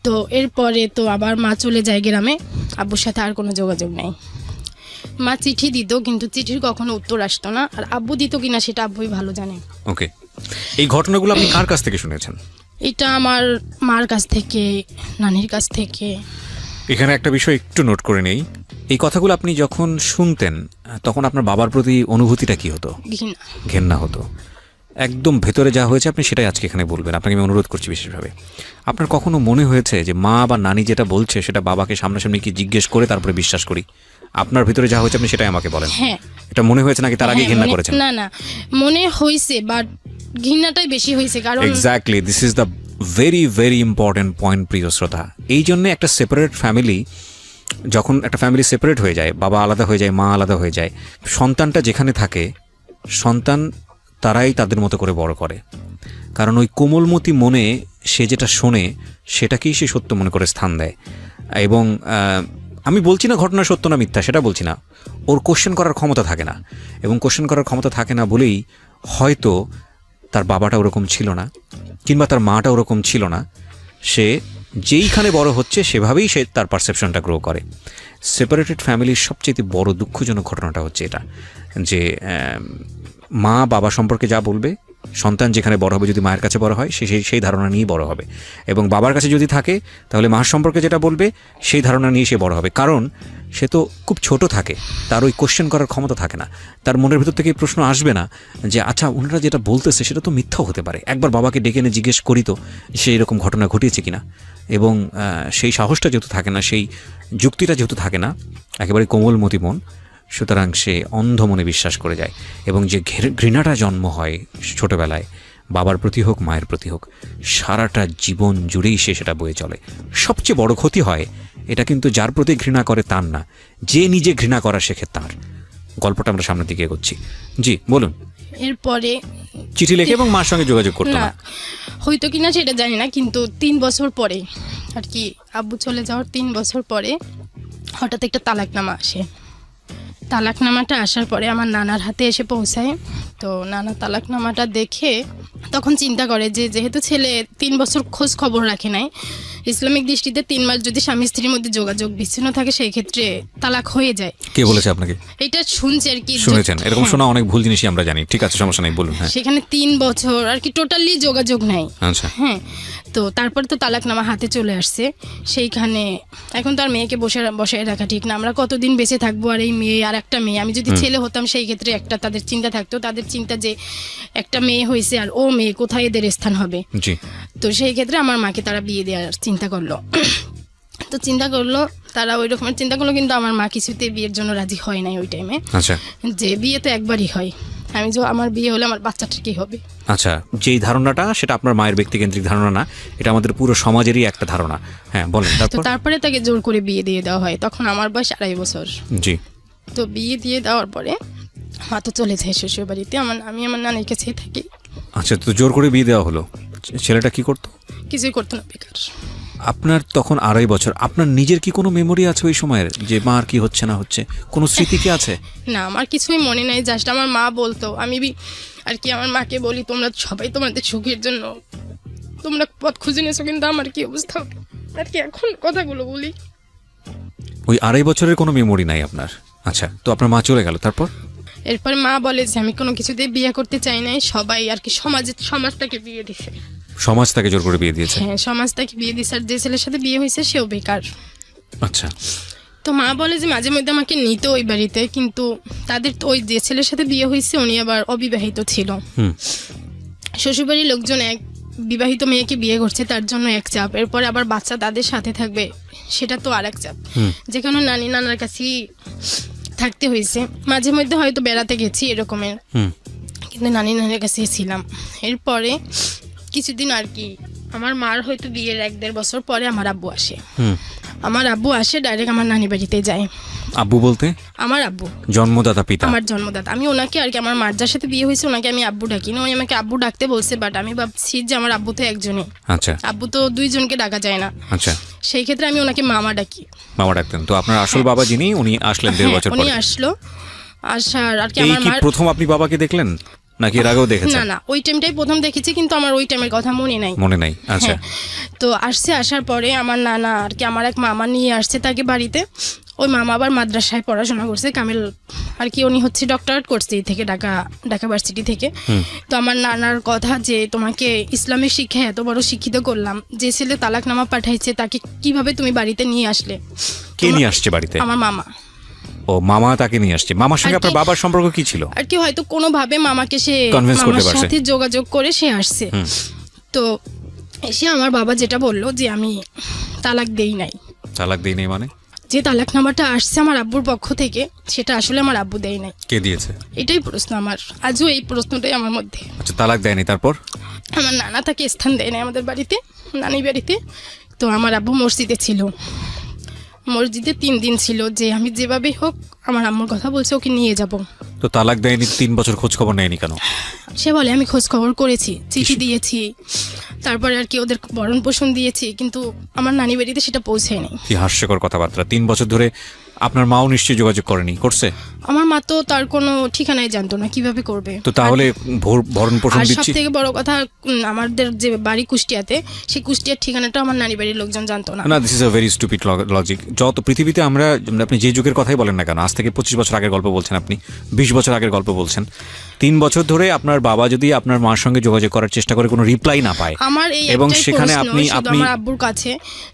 তো এরপরে তো আবার মা চলে যায় গ্রামে, আব্বুর সাথে আর কোনো যোগাযোগ নেই। মা চিঠি দিত কিন্তু চিঠির কখনো উত্তর আসতো না, আর আব্বু দিত কিনা সেটা আব্বুই ভালো জানে। ওকে, এই ঘটনাগুলো আপনি কার কাছ থেকে শুনেছেন? এটা আমার মার কাছ থেকে, নানির কাছ থেকে। এখানে একটা বিষয় একটু নোট করে নেই, এই কথাগুলো আপনি যখন শুনতেন তখন আপনার বাবার প্রতি অনুভূতিটা কি হতো? ঘৃণা। ঘেন্না হতো। একদম ভেতরে যা হয়েছে আপনি সেটাই আজকে এখানে বলবেন, আপনাকে আমি অনুরোধ করছি বিশেষভাবে। আপনার কখনো মনে হয়েছে যে মা বা নানি যেটা বলছে সেটা বাবাকে সামনাসামনি কি জিজ্ঞেস করে তারপরে বিশ্বাস করি? আপনার ভিতরে যা হয়েছে আপনি সেটাই আমাকে বলেন। হ্যাঁ, এটা মনে হয়েছে নাকি তার আগে হ্যাঁ, ঘৃণা করেছেন? না মনে হয়েছে, বাট ঘৃণাটাই বেশি হয়েছে। কারণ exactly, this is the very very important point প্রিয় শ্রোতা। এই জন্য একটা সেপারেট ফ্যামিলি, যখন একটা ফ্যামিলি সেপারেট হয়ে যায়, বাবা আলাদা হয়ে যায়, মা আলাদা হয়ে যায়, সন্তানটা যেখানে থাকে, সন্তান তারাই তাদের মতো করে বড় করে। কারণ ওই কোমলমতি মনে সে যেটা শোনে সেটাকেই সে সত্য মনে করে স্থান দেয়। এবং আমি বলছি না ঘটনা সত্য না মিথ্যা, সেটা বলছি না, ওর কোশ্চেন করার ক্ষমতা থাকে না। এবং কোশ্চেন করার ক্ষমতা থাকে না বলেই হয়তো তার বাবাটা ওরকম ছিল না, কিংবা তার মাটা ওরকম ছিল না। সে যেইখানে বড় হচ্ছে সেভাবেই সে তার পারসেপশনটা গ্রো করে। সেপারেটেড ফ্যামিলির সবচেয়ে বড় দুঃখজনক ঘটনাটা হচ্ছে এটা, যে মা বাবা সম্পর্কে যা বলবে, সন্তান যেখানে বড় হবে, যদি মায়ের কাছে বড় হয় সে সেই ধারণা নিয়েই বড় হবে, এবং বাবার কাছে যদি থাকে তাহলে মার সম্পর্কে যেটা বলবে সেই ধারণা নিয়ে সে বড় হবে। কারণ সে তো খুব ছোট থাকে, তার ওই কোশ্চেন করার ক্ষমতা থাকে না, তার মনের ভিতর থেকে এই প্রশ্ন আসবে না যে আচ্ছা ওনারা যেটা বলতেছে সেটা তো মিথ্যাও হতে পারে, একবার বাবাকে ডেকে এনে জিজ্ঞেস করি তো সে এরকম ঘটনা ঘটিয়েছে কিনা। এবং সেই সাহসটা যেহেতু থাকে না, সেই যুক্তিটা যেহেতু থাকে না, একেবারে কোমলমতি মন, সুতরাং সে অন্ধ মনে বিশ্বাস করে যায়। এবং যে ঘৃণাটা জন্ম হয় ছোটবেলায়, বাবার প্রতি হোক মায়ের প্রতি হোক, সারাটা জীবন জুড়েই সে সেটা বয়ে চলে। সবচেয়ে বড় ক্ষতি হয় এটা কিন্তু যার প্রতি ঘৃণা করে তার না, যে নিজে ঘৃণা করা শেখে তার। গল্পটা আমরা সামনের দিকে এগোচ্ছি। জি বলুন। এরপরে চিঠি লিখে এবং মার সঙ্গে যোগাযোগ করতো না না? হয়তো কিনা সেটা জানি না, কিন্তু 3 বছর পরে আর কি আব্বু চলে যাওয়ার 3 বছর পরে হঠাৎ একটা তালাকনামা আসে। তালাকনামাটা আসার পরে আমার নানার হাতে এসে পৌঁছায়। তো নানা তালাকনামাটা দেখে তখন চিন্তা করে যে যেহেতু ছেলে 3 বছর খোঁজ খবর রাখে নাই, ইসলামিক দৃষ্টিতে 3 মাস যদি স্বামী স্ত্রীর মধ্যে যোগাযোগ বিচ্ছিন্ন থাকে সেই ক্ষেত্রে তালাক হয়ে যায়। কে বলেছে আপনাকে? এটা শুনছি আর কি। শুনেছেন? এরকম শোনা অনেক ভুল জিনিসই আমরা জানি। ঠিক আছে, সমস্যা নেই, বলুন। হ্যাঁ, সেখানে 3 বছর আর কি টোটালি যোগাযোগ নাই। আচ্ছা। হ্যাঁ, তো তারপর তো তালাকনামা হাতে চলে আসছে। সেইখানে এখন তো আর মেয়েকে বসায় রাখা ঠিক না, আমরা কতদিন বেঁচে থাকবো, আর এই মেয়ে আর একটা মেয়ে। আমি যদি ছেলে হতাম সেই ক্ষেত্রে একটা তাদের চিন্তা থাকতো, তাদের চিন্তা যে একটা মেয়ে হয়েছে আর ও মেয়ে, কোথায় এদের স্থান হবে। জি। তো সেই ক্ষেত্রে আমার মাকে তারা বিয়ে দেওয়ার চিন্তা করলো। তো চিন্তা করলো, তারা ওই রকমের চিন্তা করলো, কিন্তু আমার মা কিছুতে বিয়ের জন্য রাজি হয় নাই ওই টাইমে। আচ্ছা। যে বিয়ে তো একবারই হয়, আমি যে আমার বিয়ে হলে আমার বাচ্চাটা কি হবে। আচ্ছা, যেই ধারণাটা সেটা আপনার মায়ের ব্যক্তিকেন্দ্রিক ধারণা না, এটা আমাদের পুরো সমাজেরই একটা ধারণা। হ্যাঁ বলেন। তো তারপরে তাকে জোর করে বিয়ে দিয়ে দেওয়া হয়, তখন আমার বয়স 2.5 বছর। জি। তো বিয়ে দিয়ে দেওয়ার পরে মা তো চলে যায় শ্বশুর বাড়িতে, আমি আমার নানির কাছেই থাকি। আচ্ছা, তো জোর করে বিয়ে দেওয়া হলো, ছেলেটা কি করতো? কিছুই করতো না, বেকার। আপনার তখন 2.5 বছর, আপনার নিজের কি কোনো মেমোরি আছে ওই সময়ের, যে মার কি হচ্ছে না হচ্ছে, কোনো স্মৃতি কি আছে? না, আমার কিছুই মনে নাই, জাস্ট আমার মা বলতো, আমি আর কি আমার মাকে বলি, তোমরা সবাই তোমাদের সুখের জন্য তোমরা পথ খুঁজে নিয়েছো, কিন্তু আমার কি অবস্থা হবে আর কি, এখন কথাগুলো বলি। ওই 2.5 বছরের কোনো মেমোরি নাই আপনার? আচ্ছা, তো আপনার মা চলে গেল, তারপর? এরপর মা বলে যে আমি কোনো কিছুতে বিয়ে করতে চাই নাই, সবাই আর কি সমাজ তাকে বিয়ে দিছে। সমাজ তাকে জোর করে বিয়ে দিয়েছে? হ্যাঁ, সমাজ তাকে বিয়ে দিছে, আর যে ছেলের সাথে বিয়ে হয়েছে সেও বেকার। আচ্ছা। তো মা বলে যে মাঝে মধ্যে আমাকে নিত ওই বাড়িতে, কিন্তু তাদের তো ওই যে ছেলের সাথে বিয়ে হয়েছে উনি আবার অবিবাহিত ছিল। শ্বশুরবাড়ির লোকজন এক বিবাহিত মেয়েকে বিয়ে করছে, তার জন্য এক চাপ, এরপরে আবার বাচ্চা তাদের সাথে থাকবে, সেটা তো আর এক চাপ, যেখানে নানি নানার কাছেই থাকতে হয়েছে। মাঝে মধ্যে হয়তো বেড়াতে গেছি এরকমের, কিন্তু নানি নানার কাছে ছিলাম। এরপরে কিছুদিন আর কি আমার মার হয়তো বিয়ের 1-1.5 বছর পরে আমার আব্বু আসে। আমার আব্বু আসে ডাইরেক্ট আমার নানি বাড়িতে যায়। আব্বু বলতে? আমার আব্বু, জন্মদাতা পিতা। আমার জন্মদাতা। আমি ওনাকে আর কি, আমার মার যার সাথে বিয়ে হয়েছে ওনাকে আমি আব্বু ডাকি না, ওই আমাকে আব্বু ডাকতে বলছে, বাট আমি ভাবছি যে আমার আব্বু তো একজনই। আচ্ছা। আব্বু তো 2 জনকে ডাকা যায় না। আচ্ছা। সেই ক্ষেত্রে আমি ওনাকে মামা ডাকি। মামা ডাকতেন। তো আপনার আসল বাবা যিনি, উনি আসলেন 1.5 বছর পরে? উনি আসলো, আসার আর কি এই আমার কি মার, প্রথম আপনি বাবাকে দেখলেন নাকি এর আগেও দেখেছেন? না না, ওই টাইমটাই প্রথম দেখেছি, কিন্তু আমার ওই টাইমের কথা মনে নাই। মনে নাই? আচ্ছা। তো আসার পরে আমার নানা আর কি আমার এক মামা নিয়ে আসছে তাকে বাড়িতে। ওই মামা আবার মাদ্রাসায় পড়াশোনা করছে, কামিল আর কি, উনি হচ্ছে ডক্টরেট করছে এই থেকে, ঢাকা ভার্সিটি থেকে। তো আমার নানার কথা যে তোমাকে ইসলামিক শিক্ষায় এত বড় শিক্ষিত করলাম, যে ছেলে তালাকনামা পাঠাইছে তাকে কিভাবে তুমি বাড়িতে নিয়ে আসলে? কে নিয়ে আসছে বাড়িতে? আমার মামা। ও, মামা তাকে নিয়ে আসছে। মামার সঙ্গে আর কি- আপনার বাবার সম্পর্ক কি ছিল? আর কি হয়তো কোনোভাবে মামাকে সে Convince করতে মামার পারছে। সাথে যোগাযোগ করে সে আসছে। তো এসে আমার বাবা যেটা বললো যে আমি তালাক দেই নাই। তালাক দেই নাই মানে? যে তালাকনামাটা আসছে আমার আব্বুর পক্ষ থেকে, সেটা আসলে আমার আব্বু দেয় নাই। কে দিয়েছে? এটাই প্রশ্ন আমার, আজও এই প্রশ্নটাই আমার মধ্যে। আচ্ছা, তালাক দেয়নি, তারপর? আমার নানা তাকে স্থান দেয় নাই আমাদের বাড়িতে, নানি বাড়িতে। তো আমার আব্বু মসজিদে ছিল, মসজিদে 3 দিন ছিল, যে আমি যেভাবে হোক আমার আম্মুর কথা বলছে ওকে নিয়ে যাব। তো তালাক দেয়নি, 3 বছর খোঁজ খবর নেয়নি কেন? সে বলে আমি খোঁজ খবর করেছি, চিঠি দিয়েছি, তারপরে আর কি ওদের ভরণ পোষণ দিয়েছি, কিন্তু আমার নানি বাড়িতে সেটা পৌঁছায়নি। কি হাস্যকর কথাবার্তা! 3 বছর ধরে আপনার মাও নিশ্চয়ই যোগাযোগ করেনি? করছে? আমার মা তো তার কোনো ঠিকানাই জানতো না, কিভাবে করবে? তো তাহলে ভরণ পোষণ আর সব দিচ্ছি? থেকে বড় কথা, আমাদের যে বাড়ি কুষ্টিয়াতে, সেই কুষ্টিয়ার ঠিকানাটা আমার নানি বাড়ির লোকজন জানতো না। না, this is a very stupid logic. যত পৃথিবীতে আমরা, আপনি যে যুগের কথাই বলেন না কেন, আজ থেকে 25 বছর আগের গল্প বলছেন, আপনি 20 বছর আগের গল্প বলছেন, 3 বছর ধরে আপনার বাবা যদি আপনার মার সঙ্গে যোগাযোগ করার চেষ্টা করে কোনো রিপ্লাই না পায়, আমার এই এবং একটাই সেখানে প্রশ্ন আপনি শুধু আমার আব্বুর কাছে,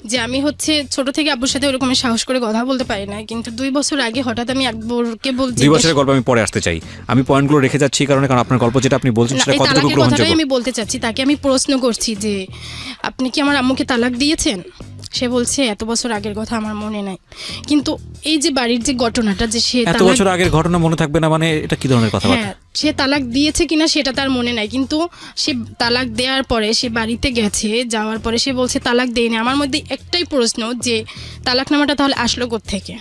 যে আমি হচ্ছে ছোট থেকে আব্বুর সাথে ওরকম সাহস করে কথা বলতে পারি না, কিন্তু 2 বছর আগে হঠাৎ আমি আব্বুরকে বলছি। 2 বছরের গল্প আমি পরে আসতে চাই, আমি পয়েন্টগুলো রেখে যাচ্ছি এই কারণে, কারণ আপনার গল্প যেটা আপনি বলছেন সেটা কতটুকু গ্রহণযোগ্য আমি বলতে চাচ্ছি, তাকে আমি প্রশ্ন করছি যে আপনি কি আমার আম্মুকে তালাক দিয়েছেন? সে বলছে এত বছর আগের কথা আমার মনে নাই। কিন্তু এই যে বাড়ির যে ঘটনাটা, যে সে এত বছর আগের ঘটনা মনে থাকবে না মানে এটা কি ধরনের কথাবার্তা? হ্যাঁ, সে তালাক দিয়েছে কিনা সেটা তার মনে নাই, কিন্তু সে তালাক দেওয়ার পরে সে বাড়িতে গেছে, যাওয়ার পরে সে বলছে তালাক দেয়নি। আমার মধ্যে একটাই প্রশ্ন যে তালাকনামাটা তাহলে আসলো কোত্থেকে?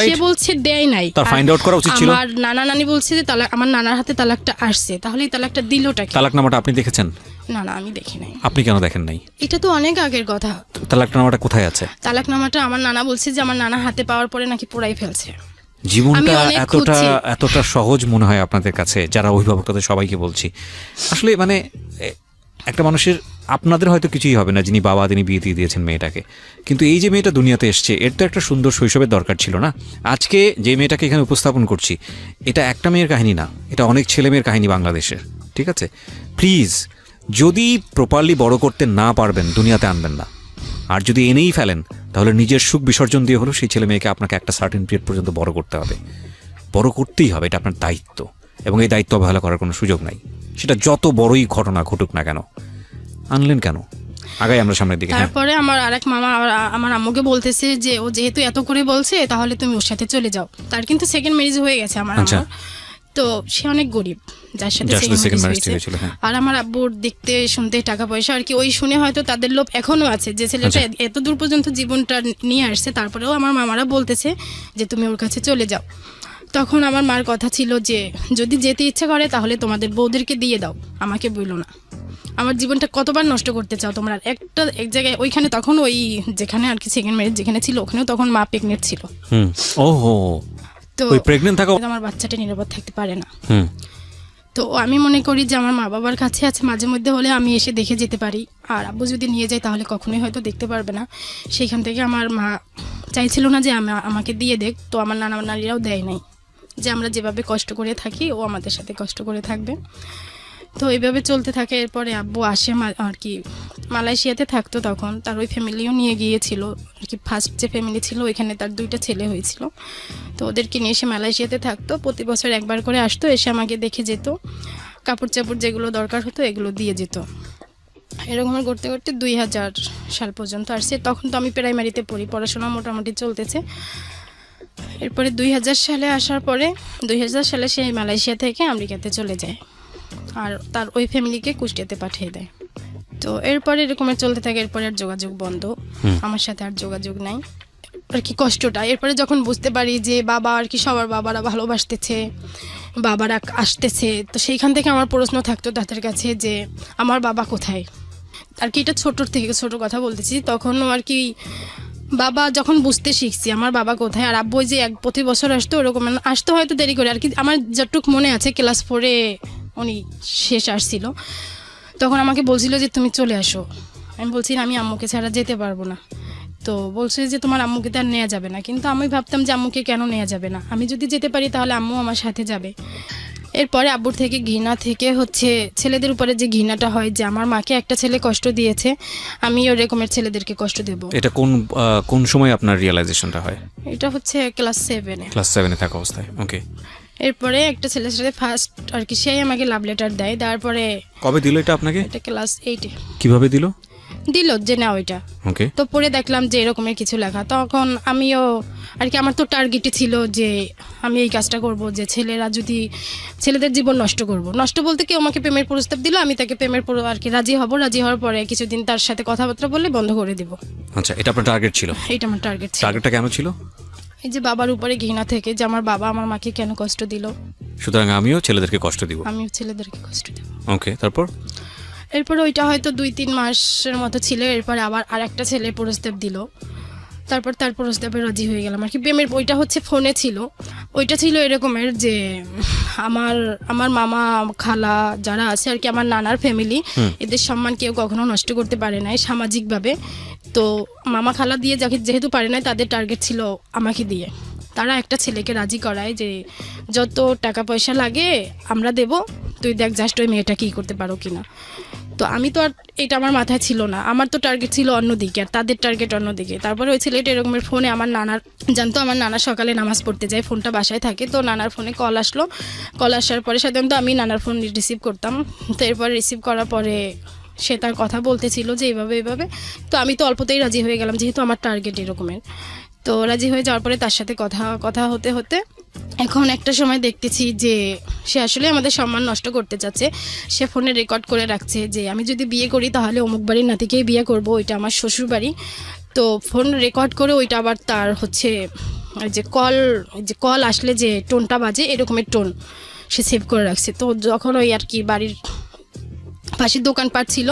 সে বলছে দেয় নাই। তার ফাইন্ড আউট করা উচিত ছিল। আমার নানা নানি বলছে যে তালাক, আমার নানার হাতে তালাকটা আসছে, তাহলে এই তালাকটা দিলটা কি? তালাকনামাটা আপনি দেখেছেন? না না, আমি দেখি নাই। আপনি কেন দেখেন নাই? এটা তো অনেক আগের কথা। তালাকনামাটা কোথায় আছে? তালাকনামাটা আমার নানা বলছে যে আমার নানা হাতে পাওয়ার পরে নাকি পোড়াই ফেলছে। জীবনটা আমি অনেক খুঁজছি। এতটা সহজ মনে হয় আপনাদের কাছে, যারা অভিভাবক তাদের সবাইকে বলছি। আসলে মানে একটা মানুষের, আপনাদের হয়তো কিছুই হবে না যিনি বাবা, তিনি বিয়ে দিয়ে দিয়েছেন মেয়েটাকে, কিন্তু এই যে মেয়েটা দুনিয়াতে এসছে, এর তো একটা সুন্দর শৈশবের দরকার ছিল না? আজকে যে মেয়েটাকে এখানে উপস্থাপন করছি, এটা একটা মেয়ের কাহিনী না, এটা অনেক ছেলে মেয়ের কাহিনী বাংলাদেশের। ঠিক আছে, প্লিজ, যদি প্রপারলি বড় করতে না পারবেন দুনিয়াতে আনবেন না, আর যদি এনেই ফেলেন তাহলে নিজের সুখ বিসর্জন দিয়ে হলো সেই ছেলে মেয়েকে আপনাকে একটা সার্টেন পিরিয়ড পর্যন্ত বড় করতে হবে, বড় করতেই হবে, এটা আপনার দায়িত্ব, এবং এই দায়িত্ব অবহেলা করার কোনো সুযোগ নাই। সেটা যত বড়ই ঘটনা ঘটুক না কেন। আনলেন কেন? আগাই আমরা সামনের দিকে। তারপরে আমার আরেক মামা আমার আম্মুকে বলতেছে যে ও যেহেতু এত করে বলছে তাহলে তুমি ওর সাথে চলে যাও। তার কিন্তু সেকেন্ড ম্যারেজ হয়ে গেছে আমার আম্মুর। তো সে অনেক গরিব, যার সাথে সেকেন্ড ম্যারেজ হয়েছিল। আর আমার আব্বুর দেখতে শুনতে টাকা পয়সা আর কি, ওই শুনে হয়তো তাদের লোভ এখনো আছে যে ছেলেটা এত দূর পর্যন্ত জীবনটা নিয়ে আসছে, তারপরেও আমার মামারা বলতেছে যে তুমি ওর কাছে চলে যাও। তখন আমার মার কথা ছিল যে যদি যেতে ইচ্ছা করে তাহলে তোমাদের বউদেরকে দিয়ে দাও, আমাকে বললো না। আমার জীবনটা কতবার নষ্ট করতে চাও তোমরা? এক জায়গায় ওইখানে তখন ওই যেখানে আর কি সেকেন্ড ম্যারেজ যেখানে ছিল ওখানেও তখন মা প্রেগনেন্ট ছিল। ওহো, তো ওই প্রেগনেন্ট থাকা আমার বাচ্চাটা নিরাপদ থাকতে পারে না। হুম তো আমি মনে করি যে আমার মা বাবার কাছে আছে, মাঝে মধ্যে হলে আমি এসে দেখে যেতে পারি, আর আব্বু যদি নিয়ে যায় তাহলে কখনোই হয়তো দেখতে পারবে না। সেইখান থেকে আমার মা চাইছিল না যে আমাকে দিয়ে দেখ, তো আমার নানারাও দেয় নাই, যে আমরা যেভাবে কষ্ট করে থাকি ও আমাদের সাথে কষ্ট করে থাকবে। তো এইভাবে চলতে থাকে। এরপরে আব্বু আসে আর কি মালয়েশিয়াতে থাকতো তখন, তার ওই ফ্যামিলিও নিয়ে গিয়েছিল আর কি। ফার্স্ট যে ফ্যামিলি ছিল ওইখানে তার 2টা ছেলে হয়েছিল, তো ওদেরকে নিয়ে এসে মালয়েশিয়াতে থাকতো। প্রতি বছর একবার করে আসতো, এসে আমাকে দেখে যেত, কাপড় চাপড় যেগুলো দরকার হতো এগুলো দিয়ে যেত। এরকম করতে করতে 2000 সাল পর্যন্ত আসছে। তখন তো আমি প্রাইমারিতে পড়ি, পড়াশোনা মোটামুটি চলতেছে। এরপরে 2000 সালে আসার পরে 2000 সালে সে মালয়েশিয়া থেকে আমেরিকাতে চলে যায়, আর তার ওই ফ্যামিলিকে কুষ্টিয়াতে পাঠিয়ে দেয়। তো এরপরে এরকমের চলতে থাকে। এরপরে আর যোগাযোগ বন্ধ, আমার সাথে আর যোগাযোগ নাই আর কি। কষ্টটা এরপরে যখন বুঝতে পারি যে বাবা আর কি সবার বাবারা ভালোবাসতেছে, বাবারা আসতেছে, তো সেইখান থেকে আমার প্রশ্ন থাকতো তাদের কাছে যে আমার বাবা কোথায় আর কি। এটা ছোটোর থেকে ছোট কথা বলতেছি, তখনও আর কি বাবা যখন বুঝতে শিখছি আমার বাবা কোথায়। আর আব্বু যে প্রতি বছর আসতো ওরকম আসতো, হয়তো দেরি করে আর কি। আমার যতটুকু মনে আছে ক্লাস 4-এ উনি শেষ আসছিল, তখন আমাকে বলছিল যে তুমি চলে আসো। আমি বলছি আমি আম্মুকে ছাড়া যেতে পারবো না। তো বলছে যে তোমার আম্মুকে তো আর নেওয়া যাবে না, কিন্তু আমি ভাবতাম যে আম্মুকে কেন নেওয়া যাবে না, আমি যদি যেতে পারি তাহলে আম্মু আমার সাথে যাবে। এরপরে আব্বুর থেকে ঘৃণা থেকে হচ্ছে ছেলেদের উপরে যে ঘৃণাটা হয় যে আমার মাকে একটা ছেলে কষ্ট দিয়েছে, আমি ওরকমের ছেলেদেরকে কষ্ট দেব। এটা কোন সময় আপনার রিয়েলাইজেশনটা হয়? এটা হচ্ছে ক্লাস 7-এ। ক্লাস 7-এ থাকা অবস্থায়। ওকে। এরপরে একটা ছেলের সাথে ফার্স্ট আর কি সেই আমাকে লাভ লেটার দেয়, তারপরে কবে দিল এটা আপনাকে? এটা ক্লাস 8-এ কিভাবে দিল? দিল যে না ওইটা। ওকে। তো পরে দেখলাম যে এরকমের কিছু লেখা, তখন আমিও আর কি আমার তো টার্গেটই ছিল যে আমি এই কাজটা করব, যে ছেলেদের জীবন নষ্ট করব। নষ্ট বলতে কেউ আমাকে প্রেমের প্রস্তাব দিল, আমি তাকে প্রেমের আর কি রাজি হব, রাজি হওয়ার পরে কিছুদিন তার সাথে কথাবার্তা বললে বন্ধ করে দিব। আচ্ছা, এটা আপনার টার্গেট ছিল? এইটা আমার টার্গেট ছিল। টার্গেটটা কেন ছিল? এই যে বাবার উপরে ঘৃণা থেকে, যে আমার বাবা আমার মাকে কেন কষ্ট দিল, সুতরাং আমিও ছেলেদেরকে কষ্ট দিব। আমিও ছেলেদেরকে কষ্ট দেব। ওকে, তারপর? এরপরে ওইটা হয়তো 2-3 মাসের মতো ছিল। এরপরে আবার আরেকটা ছেলে প্রস্তাব দিল, তারপর তার প্রস্তাবে রাজি হয়ে গেলাম আর কি। প্রেমের ওইটা হচ্ছে ফোনে ছিল। ওইটা ছিল এরকমের যে আমার মামা খালা যারা আছে আর কি, আমার নানার ফ্যামিলি, এদের সম্মান কেউ কখনো নষ্ট করতে পারে নাই সামাজিকভাবে। তো মামা খালা দিয়ে যেহেতু পারে নাই, তাদের টার্গেট ছিল আমাকে দিয়ে। তারা একটা ছেলেকে রাজি করায় যে যত টাকা পয়সা লাগে আমরা দেব, তুই দেখ জাস্ট ওই মেয়েটা কী করতে পারো কিনা। তো আমি তো আর এটা আমার মাথায় ছিল না, আমার তো টার্গেট ছিল অন্যদিকে আর তাদের টার্গেট অন্যদিকে। তারপরে ওই ছেলেটা এরকমের ফোনে আমার নানার জানতো, আমার নানা সকালে নামাজ পড়তে যায়, ফোনটা বাসায় থাকে, তো নানার ফোনে কল আসলো। কল আসার পরে সাধারণত আমি নানার ফোন রিসিভ করতাম। তো এরপরে রিসিভ করার পরে সে তার কথা বলতেছিল যে এইভাবে। তো আমি তো অল্পতেই রাজি হয়ে গেলাম, যেহেতু আমার টার্গেট এরকমের। তো রাজি হয়ে যাওয়ার পরে তার সাথে কথা হতে এখন একটা সময় দেখতেছি যে সে আসলে আমাদের সম্মান নষ্ট করতে চাচ্ছে। সে ফোনে রেকর্ড করে রাখছে যে আমি যদি বিয়ে করি তাহলে অমুক বাড়ির নাতিকেই বিয়ে করব, ওইটা আমার শ্বশুর বাড়ি। তো ফোন রেকর্ড করে ওইটা আবার তার হচ্ছে যে কল আসলে যে টোনটা বাজে এরকমের টোন সে সেভ করে রাখছে। তো যখন ওই আর কি বাড়ির পাশে দোকানপাট ছিল,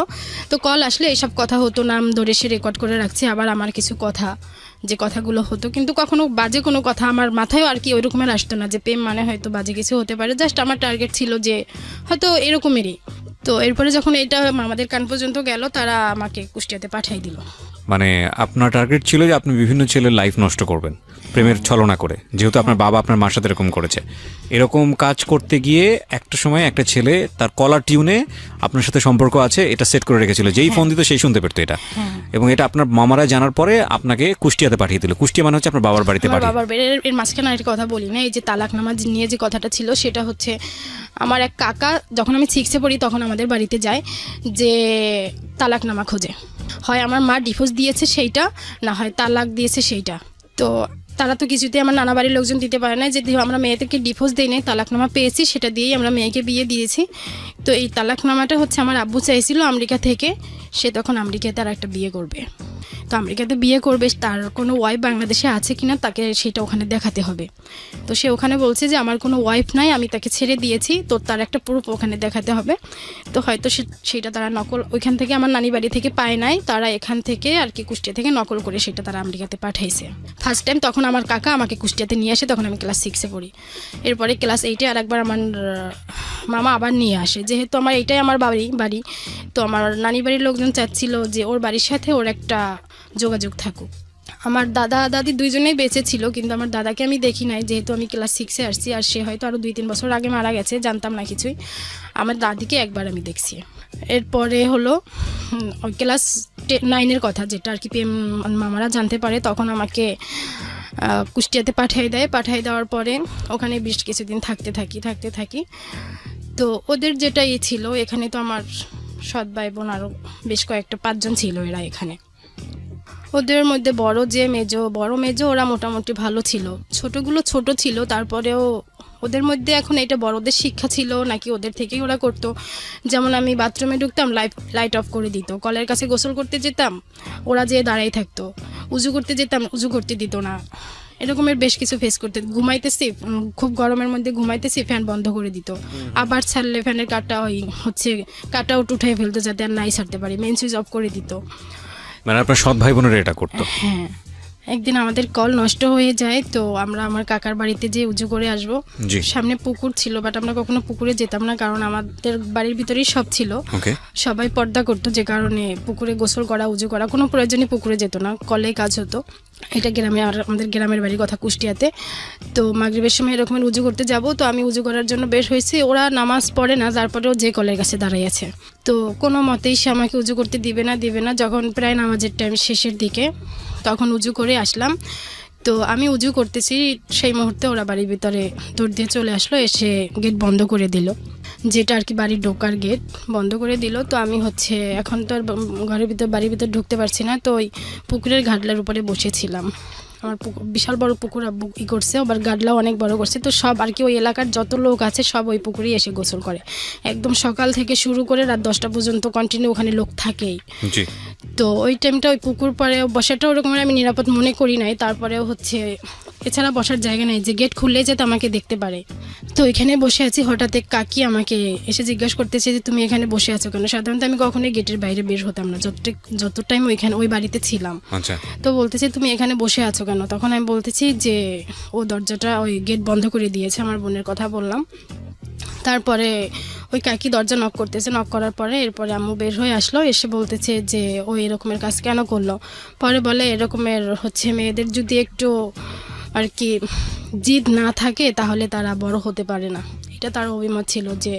তো কল আসলে এসব কথা হতো, নাম ধরে সে রেকর্ড করে রাখছে। আবার আমার কিছু কথা যে কথাগুলো হতো, কিন্তু কখনো বাজে কোনো কথা আমার মাথায়ও আর কি ওই রকমের আসতো না যে প্রেম মানে হয়তো বাজে কিছু হতে পারে। জাস্ট আমার টার্গেট ছিল যে হয়তো এরকমেরই। তো এরপরে যখন এটা আমাদের কান পর্যন্ত গেল, তারা আমাকে কুষ্টিয়াতে পাঠিয়ে দিল। মানে আপনার টার্গেট ছিল যে আপনি বিভিন্ন ছেলের লাইফ নষ্ট করবেন প্রেমের ছলনা করে, যেহেতু আপনার বাবা আপনার মার সাথে এরকম করেছে। এরকম কাজ করতে গিয়ে একটা সময় একটা ছেলে তার কলার টিউনে আপনার সাথে সম্পর্ক আছে এটা সেট করে রেখেছিল, যেই ফোন দিত সেই শুনতে পেতো এটা। এবং এটা আপনার মামারা জানার পরে আপনাকে কুষ্টিয়াতে পাঠিয়ে দিল। কুষ্টিয়া মানে হচ্ছে আপনার বাবার বাড়িতে পাঠিয়ে। বাবার এর মাঝখানে একটা কথা বলি না, এই যে তালাকনামা নিয়ে যে কথাটা ছিল, সেটা হচ্ছে আমার এক কাকা যখন আমি 6-এ পড়ি তখন আমাদের বাড়িতে যায় যে তালাকনামা খোঁজে। হয় আমার মা ডিভোর্স দিয়েছে সেইটা, না হয় তালাক দিয়েছে সেইটা। তো তারা তো কিছুতেই আমার নানা বাড়ির লোকজন দিতে পারে না, যে আমরা মেয়েদেরকে ডিভোর্স দিই নাই, তালাকনামা পেয়েছি, সেটা দিয়েই আমরা মেয়েকে বিয়ে দিয়েছি। তো এই তালাকনামাটা হচ্ছে আমার আব্বু চাইছিল আমেরিকা থেকে সে তখন আমেরিকাতে আর একটা বিয়ে করবে। তো আমেরিকাতে বিয়ে করবে, তার কোনো ওয়াইফ বাংলাদেশে আছে কিনা তাকে সেটা ওখানে দেখাতে হবে। তো সে ওখানে বলছে যে আমার কোনো ওয়াইফ নাই, আমি তাকে ছেড়ে দিয়েছি, তো তার একটা প্রুফ ওখানে দেখাতে হবে। তো হয়তো সেটা তারা নকল ওইখান থেকে আমার নানি বাড়ি থেকে পায় নাই, তারা এখান থেকে আর কি কুষ্টিয়া থেকে নকল করে সেটা তারা আমেরিকাতে পাঠাইছে। ফার্স্ট টাইম তখন আমার কাকা আমাকে কুষ্টিয়াতে নিয়ে আসে, তখন আমি ক্লাস 6-এ পড়ি। এরপরে ক্লাস 8-এ আর একবার আমার মামা আবার নিয়ে আসে, যেহেতু আমার এইটাই আমার বাড়ি। তো আমার নানি বাড়ির লোকজন চাচ্ছিল যে ওর বাড়ির সাথে ওর একটা যোগাযোগ থাকুক। আমার দাদা দাদি দুইজনেই বেঁচে ছিল, কিন্তু আমার দাদাকে আমি দেখি নাই, যেহেতু আমি ক্লাস 6-এ আসছি, আর সে হয়তো আরও 2-3 বছর আগে মারা গেছে, জানতাম না কিছুই। আমার দাদিকে একবার আমি দেখছি। এরপরে হলো ওই ক্লাস 9-এর কথা, যেটা আর কি মামারা জানতে পারে, তখন আমাকে কুষ্টিয়াতে পাঠিয়ে দেওয়ার পরে ওখানে বেশ কিছুদিন থাকতে থাকি। তো ওদের যেটা ছিল, এখানে তো আমার সৎ ভাই বোন আরও বেশ কয়েকটা 5 জন ছিল এরা এখানে। ওদের মধ্যে বড় মেজো ওরা মোটামুটি ভালো ছিল, ছোটগুলো ছোট ছিল, তারপরেও ওদের মধ্যে এখন এটা বড়দের শিক্ষা ছিল নাকি ওদের থেকেই ওরা করতো। যেমন আমি বাথরুমে ঢুকতাম, লাইট অফ করে দিত, কলের কাছে গোসল করতে যেতাম, ওরা যেয়ে দাঁড়াই থাকতো, উজু করতে যেতাম, উজু করতে দিত না। এরকমের বেশ কিছু ফেস করতে, ঘুমাইতেছি, খুব গরমের মধ্যে ঘুমাইতেছি, ফ্যান বন্ধ করে দিত, আবার ছাড়লে ফ্যানের কাট আউট উঠাই ফেলতো যাতে আর নাই ছাড়তে পারি, মেইন সুইচ অফ করে দিত। মানে আপনার সৎ ভাই বোনেরা এটা করতো? হ্যাঁ, একদিন আমাদের কল নষ্ট হয়ে যায়, তো আমরা আমার কাকার বাড়িতে যেয়ে উজু করে আসবো। সামনে পুকুর ছিল, বাট আমরা কখনো পুকুরে যেতাম না, কারণ আমাদের বাড়ির ভিতরেই সব ছিল, সবাই পর্দা করতো, যে কারণে পুকুরে গোসল করা, উজু করা কোনো প্রয়োজনই পুকুরে যেত না, কলে কাজ হতো। এটা গ্রামে, আর আমাদের গ্রামের বাড়ির কথা কুষ্টিয়াতে। তো মাগরিবের সময় এরকমের উজু করতে যাব, তো আমি উজু করার জন্য বের হয়েছি, ওরা নামাজ পড়ে না, তারপরেও যে কলের কাছে দাঁড়াই আছে, তো কোনো মতেই সে আমাকে উজু করতে দিবে না। যখন প্রায় নামাজের টাইম শেষের দিকে, তখন উজু করে আসলাম, তো আমি উজু করতেছি, সেই মুহূর্তে ওরা বাড়ির ভিতরে দৌড় দিয়ে চলে আসলো, এসে গেট বন্ধ করে দিল, যেটা আর কি বাড়ির ঢোকার গেট বন্ধ করে দিল। তো আমি এখন তো আর বাড়ির ভিতর ঢুকতে পারছি না, তো ওই পুকুরের ঘাটলার উপরে বসেছিলাম। আমার বিশাল বড় পুকুর আব্বু করছে, আবার গাডলাও অনেক বড় করছে, তো সব আর কি ওই এলাকার যত লোক আছে সব ওই পুকুরেই এসে গোসল করে, একদম সকাল থেকে শুরু করে রাত 10টা পর্যন্ত কন্টিনিউ ওখানে লোক থাকেই। তো ওই টাইমটা ওই পুকুর পাড়ে বসাটা ওরকম আমি নিরাপদ মনে করি নাই, তারপরেও এছাড়া বসার জায়গা নেই, যে গেট খুললে যাতে আমাকে দেখতে পারে। তো ওইখানে বসে আছি, হঠাৎ কাকি আমাকে এসে জিজ্ঞাসা করতেছে যে তুমি এখানে বসে আছো কেন। সাধারণত আমি কখনোই গেটের বাইরে বের হতাম না, যত টাইম ওই বাড়িতে ছিলাম। তো বলতেছে তুমি এখানে বসে আছো কেন, তখন আমি বলতেছি যে ওই গেট বন্ধ করে দিয়েছে, আমার বোনের কথা বললাম। তারপরে ওই কাকি দরজা নক করতেছে, নক করার পরে এরপরে আম্মু বের হয়ে আসলো, এসে বলতেছে যে ও এরকমের কাজ কেন করলো। পরে বলে এরকমের মেয়েদের যদি একটু আর কি জিদ না থাকে তাহলে তারা বড় হতে পারে না, এটা তার অভিমত ছিল, যে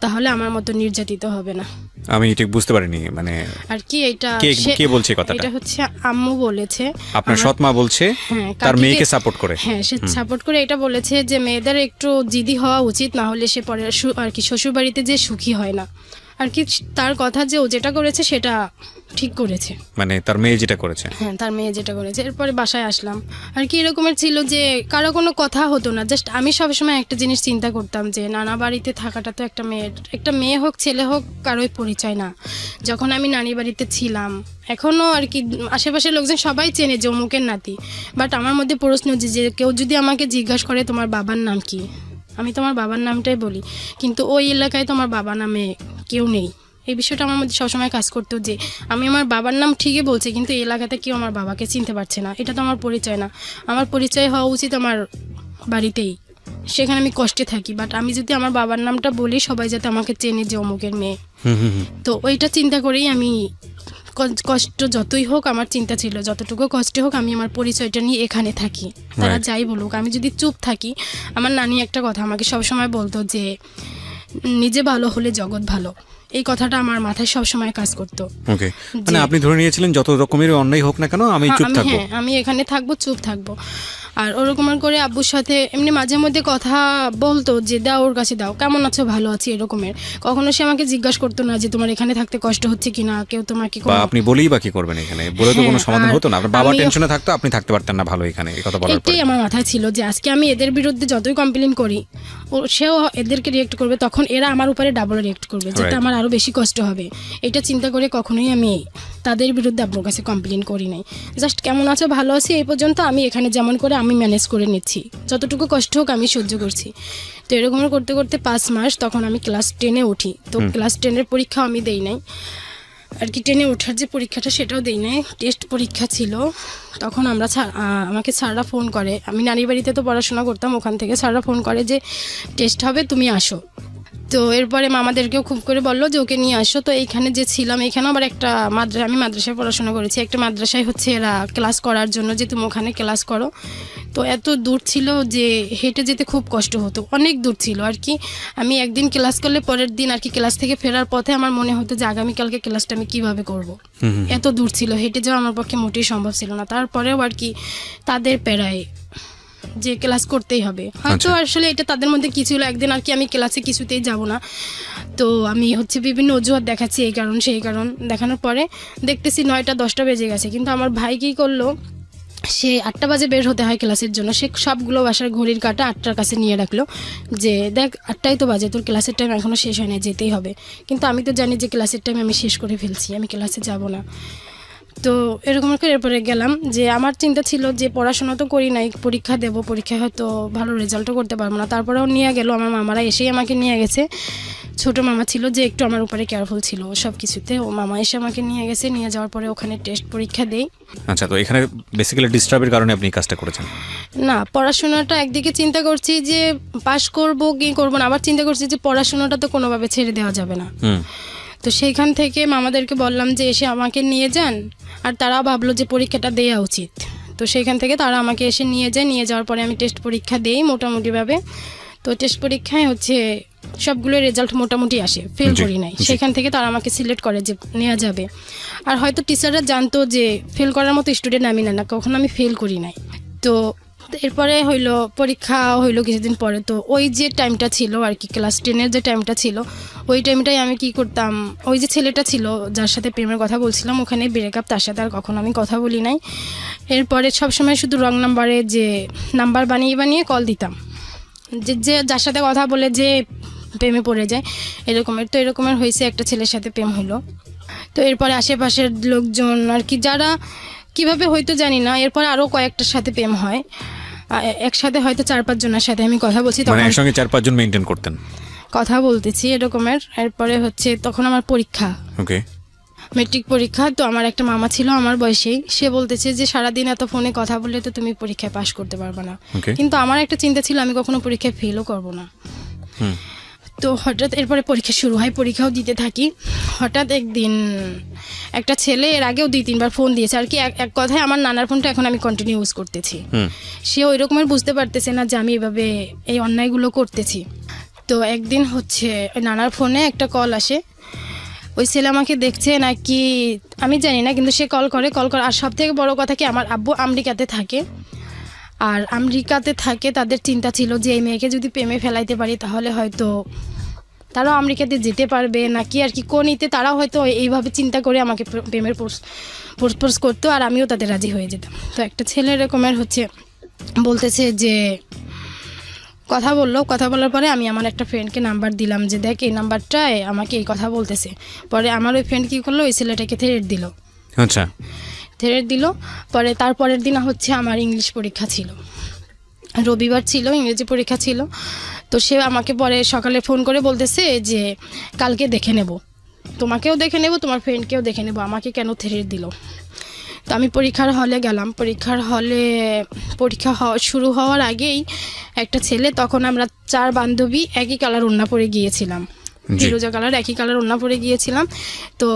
তাহলে আমার মতো নির্যাতিত হবে না। আমি ঠিক বুঝতে পারিনি, মানে আর কি এটা কে বলছে কথাটা? এটা আম্মু বলেছে, আপনার সৎ মা বলছে তার মেয়েকে সাপোর্ট করে। হ্যাঁ, সে সাপোর্ট করে এটা বলেছে যে মেয়েদের একটু জিদি হওয়া উচিত, না হলে সে পরে আর কি শ্বশুর বাড়িতে যে সুখী হয় না। আর কি তার কথা যে ও যেটা করেছে সেটা ঠিক করেছে, মানে তার মেয়ে যেটা করেছে। হ্যাঁ, তার মেয়ে যেটা করেছে। এরপরে বাসায় আসলাম, আর কি এরকমের ছিল যে কারো কোনো কথা হতো না, জাস্ট আমি সবসময় একটা জিনিস চিন্তা করতাম যে নানা বাড়িতে থাকাটা তো একটা মেয়ে হোক ছেলে হোক কারোই পরিচয় না। যখন আমি নানি বাড়িতে ছিলাম, এখনও আর কি আশেপাশের লোকজন সবাই চেনে যে অমুকের নাতি, বাট আমার মধ্যে প্রশ্ন যে কেউ যদি আমাকে জিজ্ঞাসা করে তোমার বাবার নাম কি, আমি তোমার বাবার নামটাই বলি, কিন্তু ওই এলাকায় তো আমার বাবা নামে কেউ নেই। এই বিষয়টা আমার মধ্যে সবসময় কাজ করতো যে আমি আমার বাবার নাম ঠিকই বলছি, কিন্তু এই এলাকাতে কেউ আমার বাবাকে চিনতে পারছে না, এটা তো আমার পরিচয় না। আমার পরিচয় হওয়া উচিত আমার বাড়িতেই, সেখানে আমি কষ্টে থাকি, বাট আমি যদি আমার বাবার নামটা বলি সবাই যাতে আমাকে চেনে যে অমুকের মেয়ে। তো ওইটা চিন্তা করেই আমি কষ্ট যতই হোক, আমার চিন্তা ছিল যতটুকু কষ্ট হোক আমি আমার পরিচয়টা নিয়ে এখানে থাকি, তারা যাই বলুক। আমি যদি চুপ থাকি, আমার নানি একটা কথা আমাকে সবসময় বলতো যে নিজে ভালো হলে জগৎ ভালো, এই কথাটা আমার মাথায় সবসময় কাজ করতো। মানে আপনি ধরে নিয়েছিলেন যত রকমের অন্যায় হোক না কেন আমি চুপ থাকবো, আমি এখানে থাকবো, চুপ থাকবো। আর ওরকম করে আব্বুর সাথে এমনি মাঝে মধ্যে কথা বলতো যে দাও ওর কাছে দাও, কেমন আছো, ভালো আছি, এরকমের। কখনো সে আমাকে জিজ্ঞাসা করতো না যে তোমার এখানে থাকতে কষ্ট হচ্ছে কিনা, কেউ তোমাকে আপনি বলেই বা কি করবেন, এখানে বলে তো কোনো সমাধান হতো না। আপনার বাবা টেনশনে থাকতো, আপনি থাকতে পারতেন না ভালো এখানে, এই কথা বলার পরে এটাই আমার মাথায় ছিল যে আজকে আমি এদের বিরুদ্ধে যতই কমপ্লেন করি সেও এদেরকে রিয়েক্ট করবে, তখন এরা আমার উপরে ডাবল রিয়েক্ট করবে, যেটা Right. আমার আরও বেশি কষ্ট হবে। এটা চিন্তা করে কখনোই আমি তাদের বিরুদ্ধে আপনার কাছে কমপ্লেন করি নাই। জাস্ট কেমন আছো, ভালো আছি, এই পর্যন্ত আমি এখানে যেমন করে আমি ম্যানেজ করে নিচ্ছি, যতটুকু কষ্ট হোক আমি সহ্য করছি। তো এরকম করতে করতে 5 মাস, তখন আমি ক্লাস 10-এ উঠি। তো ক্লাস 10-এর পরীক্ষা আমি দেই নাই আর কি, 10-এ ওঠার যে পরীক্ষাটা সেটাও দেই নাই, টেস্ট পরীক্ষা ছিল। তখন আমাকে স্যাররা ফোন করে, আমি নানির বাড়িতে তো পড়াশোনা করতাম, ওখান থেকে স্যাররা ফোন করে যে টেস্ট হবে, তুমি আসো। তো এরপরে মামাদেরকেও খুব করে বললো যে ওকে নিয়ে আসো। তো এইখানে যে ছিলাম, এখানে আবার একটা আমি মাদ্রাসায় পড়াশোনা করেছি, একটা মাদ্রাসায় হচ্ছে এরা ক্লাস করার জন্য যে তুমি ওখানে ক্লাস করো। তো এত দূর ছিল যে হেঁটে যেতে খুব কষ্ট হতো, অনেক দূর ছিল আর কি। আমি একদিন ক্লাস করলে পরের দিন আর কি ক্লাস থেকে ফেরার পথে আমার মনে হতো যে আগামীকালকে ক্লাসটা আমি কীভাবে করব। এত দূর ছিল, হেঁটে যাওয়া আমার পক্ষে মোটেই সম্ভব ছিল না। তারপরেও আর কি তাদের প্যারায় যে ক্লাস করতেই হবে, হয়তো আসলে এটা তাদের মধ্যে কি ছিল, একদিন আর কি আমি ক্লাসে কিছুতেই যাব না। তো আমি হচ্ছে বিভিন্ন অজুহাত দেখাচ্ছি, এই কারণ সেই কারণ দেখানোর পরে দেখতেছি 9টা-10টা বেজে গেছে। কিন্তু আমার ভাই কী করলো, সে 8টা বাজে বের হতে হয় ক্লাসের জন্য, সে সবগুলো বাসার ঘড়ির কাঁটা 8টার কাছে নিয়ে রাখলো যে দেখ 8টাই তো বাজে, তোর ক্লাসের টাইম এখনও শেষ হয় না, যেতেই হবে। কিন্তু আমি তো জানি যে ক্লাসের টাইম আমি শেষ করে ফেলছি, আমি ক্লাসে যাব না। তো এরকম করে এরপরে গেলাম, যে আমার চিন্তা ছিল যে পড়াশোনা তো করি নাই, পরীক্ষা দেব, পরীক্ষায় হয়তো ভালো রেজাল্টও করতে পারবো না। তারপরেও নিয়ে গেল আমার মামারা, এসেই আমাকে নিয়ে গেছে। ছোট মামা ছিল যে একটু আমার উপরে কেয়ারফুল ছিল সব কিছুতে, ও মামা এসে আমাকে নিয়ে গেছে। নিয়ে যাওয়ার পরে ওখানে টেস্ট পরীক্ষা দেই। আচ্ছা, তো এখানে বেসিক্যালি ডিস্টার্বের কারণে আপনি কাজটা করেছেন? না, পড়াশোনাটা একদিকে চিন্তা করছি যে পাশ করব কি করব না, আবার চিন্তা করছি যে পড়াশোনাটা তো কোনোভাবে ছেড়ে দেওয়া যাবে না। তো সেইখান থেকে মামাদেরকে বললাম যে এসে আমাকে নিয়ে যান, আর তারা ভাবলো যে পরীক্ষাটা দেওয়া উচিত। তো সেইখান থেকে তারা আমাকে এসে নিয়ে যায়। নিয়ে যাওয়ার পরে আমি টেস্ট পরীক্ষা দেই মোটামুটিভাবে। তো টেস্ট পরীক্ষায় হচ্ছে সবগুলো রেজাল্ট মোটামুটি আসে, ফেল করি নাই। সেখান থেকে তারা আমাকে সিলেক্ট করে যে নেওয়া যাবে। আর হয়তো টিচাররা জানতো যে ফেল করার মতো স্টুডেন্ট আমি না, কখনো আমি ফেল করি নাই। তো এরপরে পরীক্ষা হইলো কিছুদিন পরে। তো ওই যে টাইমটা ছিল আর কি, ক্লাস 10-এর যে টাইমটা ছিল, ওই টাইমটাই আমি কি করতাম, ওই যে ছেলেটা ছিল যার সাথে প্রেমের কথা বলছিলাম, ওখানে ব্রেকআপ, তার সাথে আর কখনো আমি কথা বলি নাই। এরপরে সবসময় শুধু রং নাম্বারে যে নাম্বার বানিয়ে বানিয়ে কল দিতাম, যে যার সাথে কথা বলে যে প্রেমে পড়ে যায় এরকমের। তো এরকমের হয়েছে, একটা ছেলের সাথে প্রেম হলো। তো এরপরে আশেপাশের লোকজন আর কি, যারা কিভাবে হয়তো জানি না, এরপর আরও কয়েকটার সাথে প্রেম হয় একসাথে, হয়তো 4-5 জনের সাথে আমি কথা বলছি, মানে তখন একসঙ্গে 4-5 জন মেইনটেইন করতেন? কথা বলতেছি এরকমের। এরপরে হচ্ছে তখন আমার পরীক্ষা, ওকে, মেট্রিক পরীক্ষা। তো আমার একটা মামা ছিল আমার বয়সেই, সে বলতেছে যে সারাদিন এত ফোনে কথা বললে তো তুমি পরীক্ষায় পাশ করতে পারবে না। কিন্তু আমার একটা চিন্তা ছিল আমি কখনো পরীক্ষায় ফেলও করবো না। তো হঠাৎ এরপরে পরীক্ষা শুরু হয়, পরীক্ষাও দিতে থাকি। হঠাৎ একদিন একটা ছেলে, এর আগেও 2-3 বার ফোন দিয়েছে আর কি, এক কথায় আমার নানার ফোনটা এখন আমি কন্টিনিউ ইউজ করতেছি। সে ওই রকমের বুঝতে পারতেছে না যে আমি এভাবে এই অন্যায়গুলো করতেছি। তো একদিন হচ্ছে ওই নানার ফোনে একটা কল আসে, ওই ছেলে আমাকে দেখছে নাকি আমি জানি না, কিন্তু সে কল করে। আর সব থেকে বড় কথা কি, আমার আব্বু আমেরিকাতে থাকে, আর আমেরিকাতে থাকে, তাদের চিন্তা ছিল যে এই মেয়েকে যদি প্রেমে ফেলাইতে পারি তাহলে হয়তো তারাও আমেরিকাতে যেতে পারবে নাকি আর কি, কোনিতে তারাও হয়তো এইভাবে চিন্তা করে আমাকে প্রেমের প্রপোজ করতো, আর আমিও তাদের রাজি হয়ে যেতাম। তো একটা ছেলে এরকমের হচ্ছে বলতেছে যে কথা বলার পরে আমি আমার একটা ফ্রেন্ডকে নাম্বার দিলাম যে দেখ এই নাম্বারটায় আমাকে এই কথা বলতেছে। পরে আমার ওই ফ্রেন্ড কী করলো, ওই ছেলেটাকে থ্রেট দিল। আচ্ছা, থ্রেট দিল। পরে তারপরের দিন হচ্ছে আমার ইংলিশ পরীক্ষা ছিল, রবিবার ছিল, ইংরেজি পরীক্ষা ছিল। তো সে আমাকে পরে সকালে ফোন করে বলতেছে যে কালকে দেখে নেব, তোমাকেও দেখে নেব, তোমার ফ্রেন্ডকেও দেখে নেব, আমাকে কেন থ্রেট দিল। তো আমি পরীক্ষার হলে গেলাম। পরীক্ষার হলে পরীক্ষা শুরু হওয়ার আগেই একটা ছেলে, তখন আমরা 4 বান্ধবী একই কালার ওড়না পরে গিয়েছিলাম, ফিরোজা কালার একই কালার ওড়না পরে গিয়েছিলাম। তো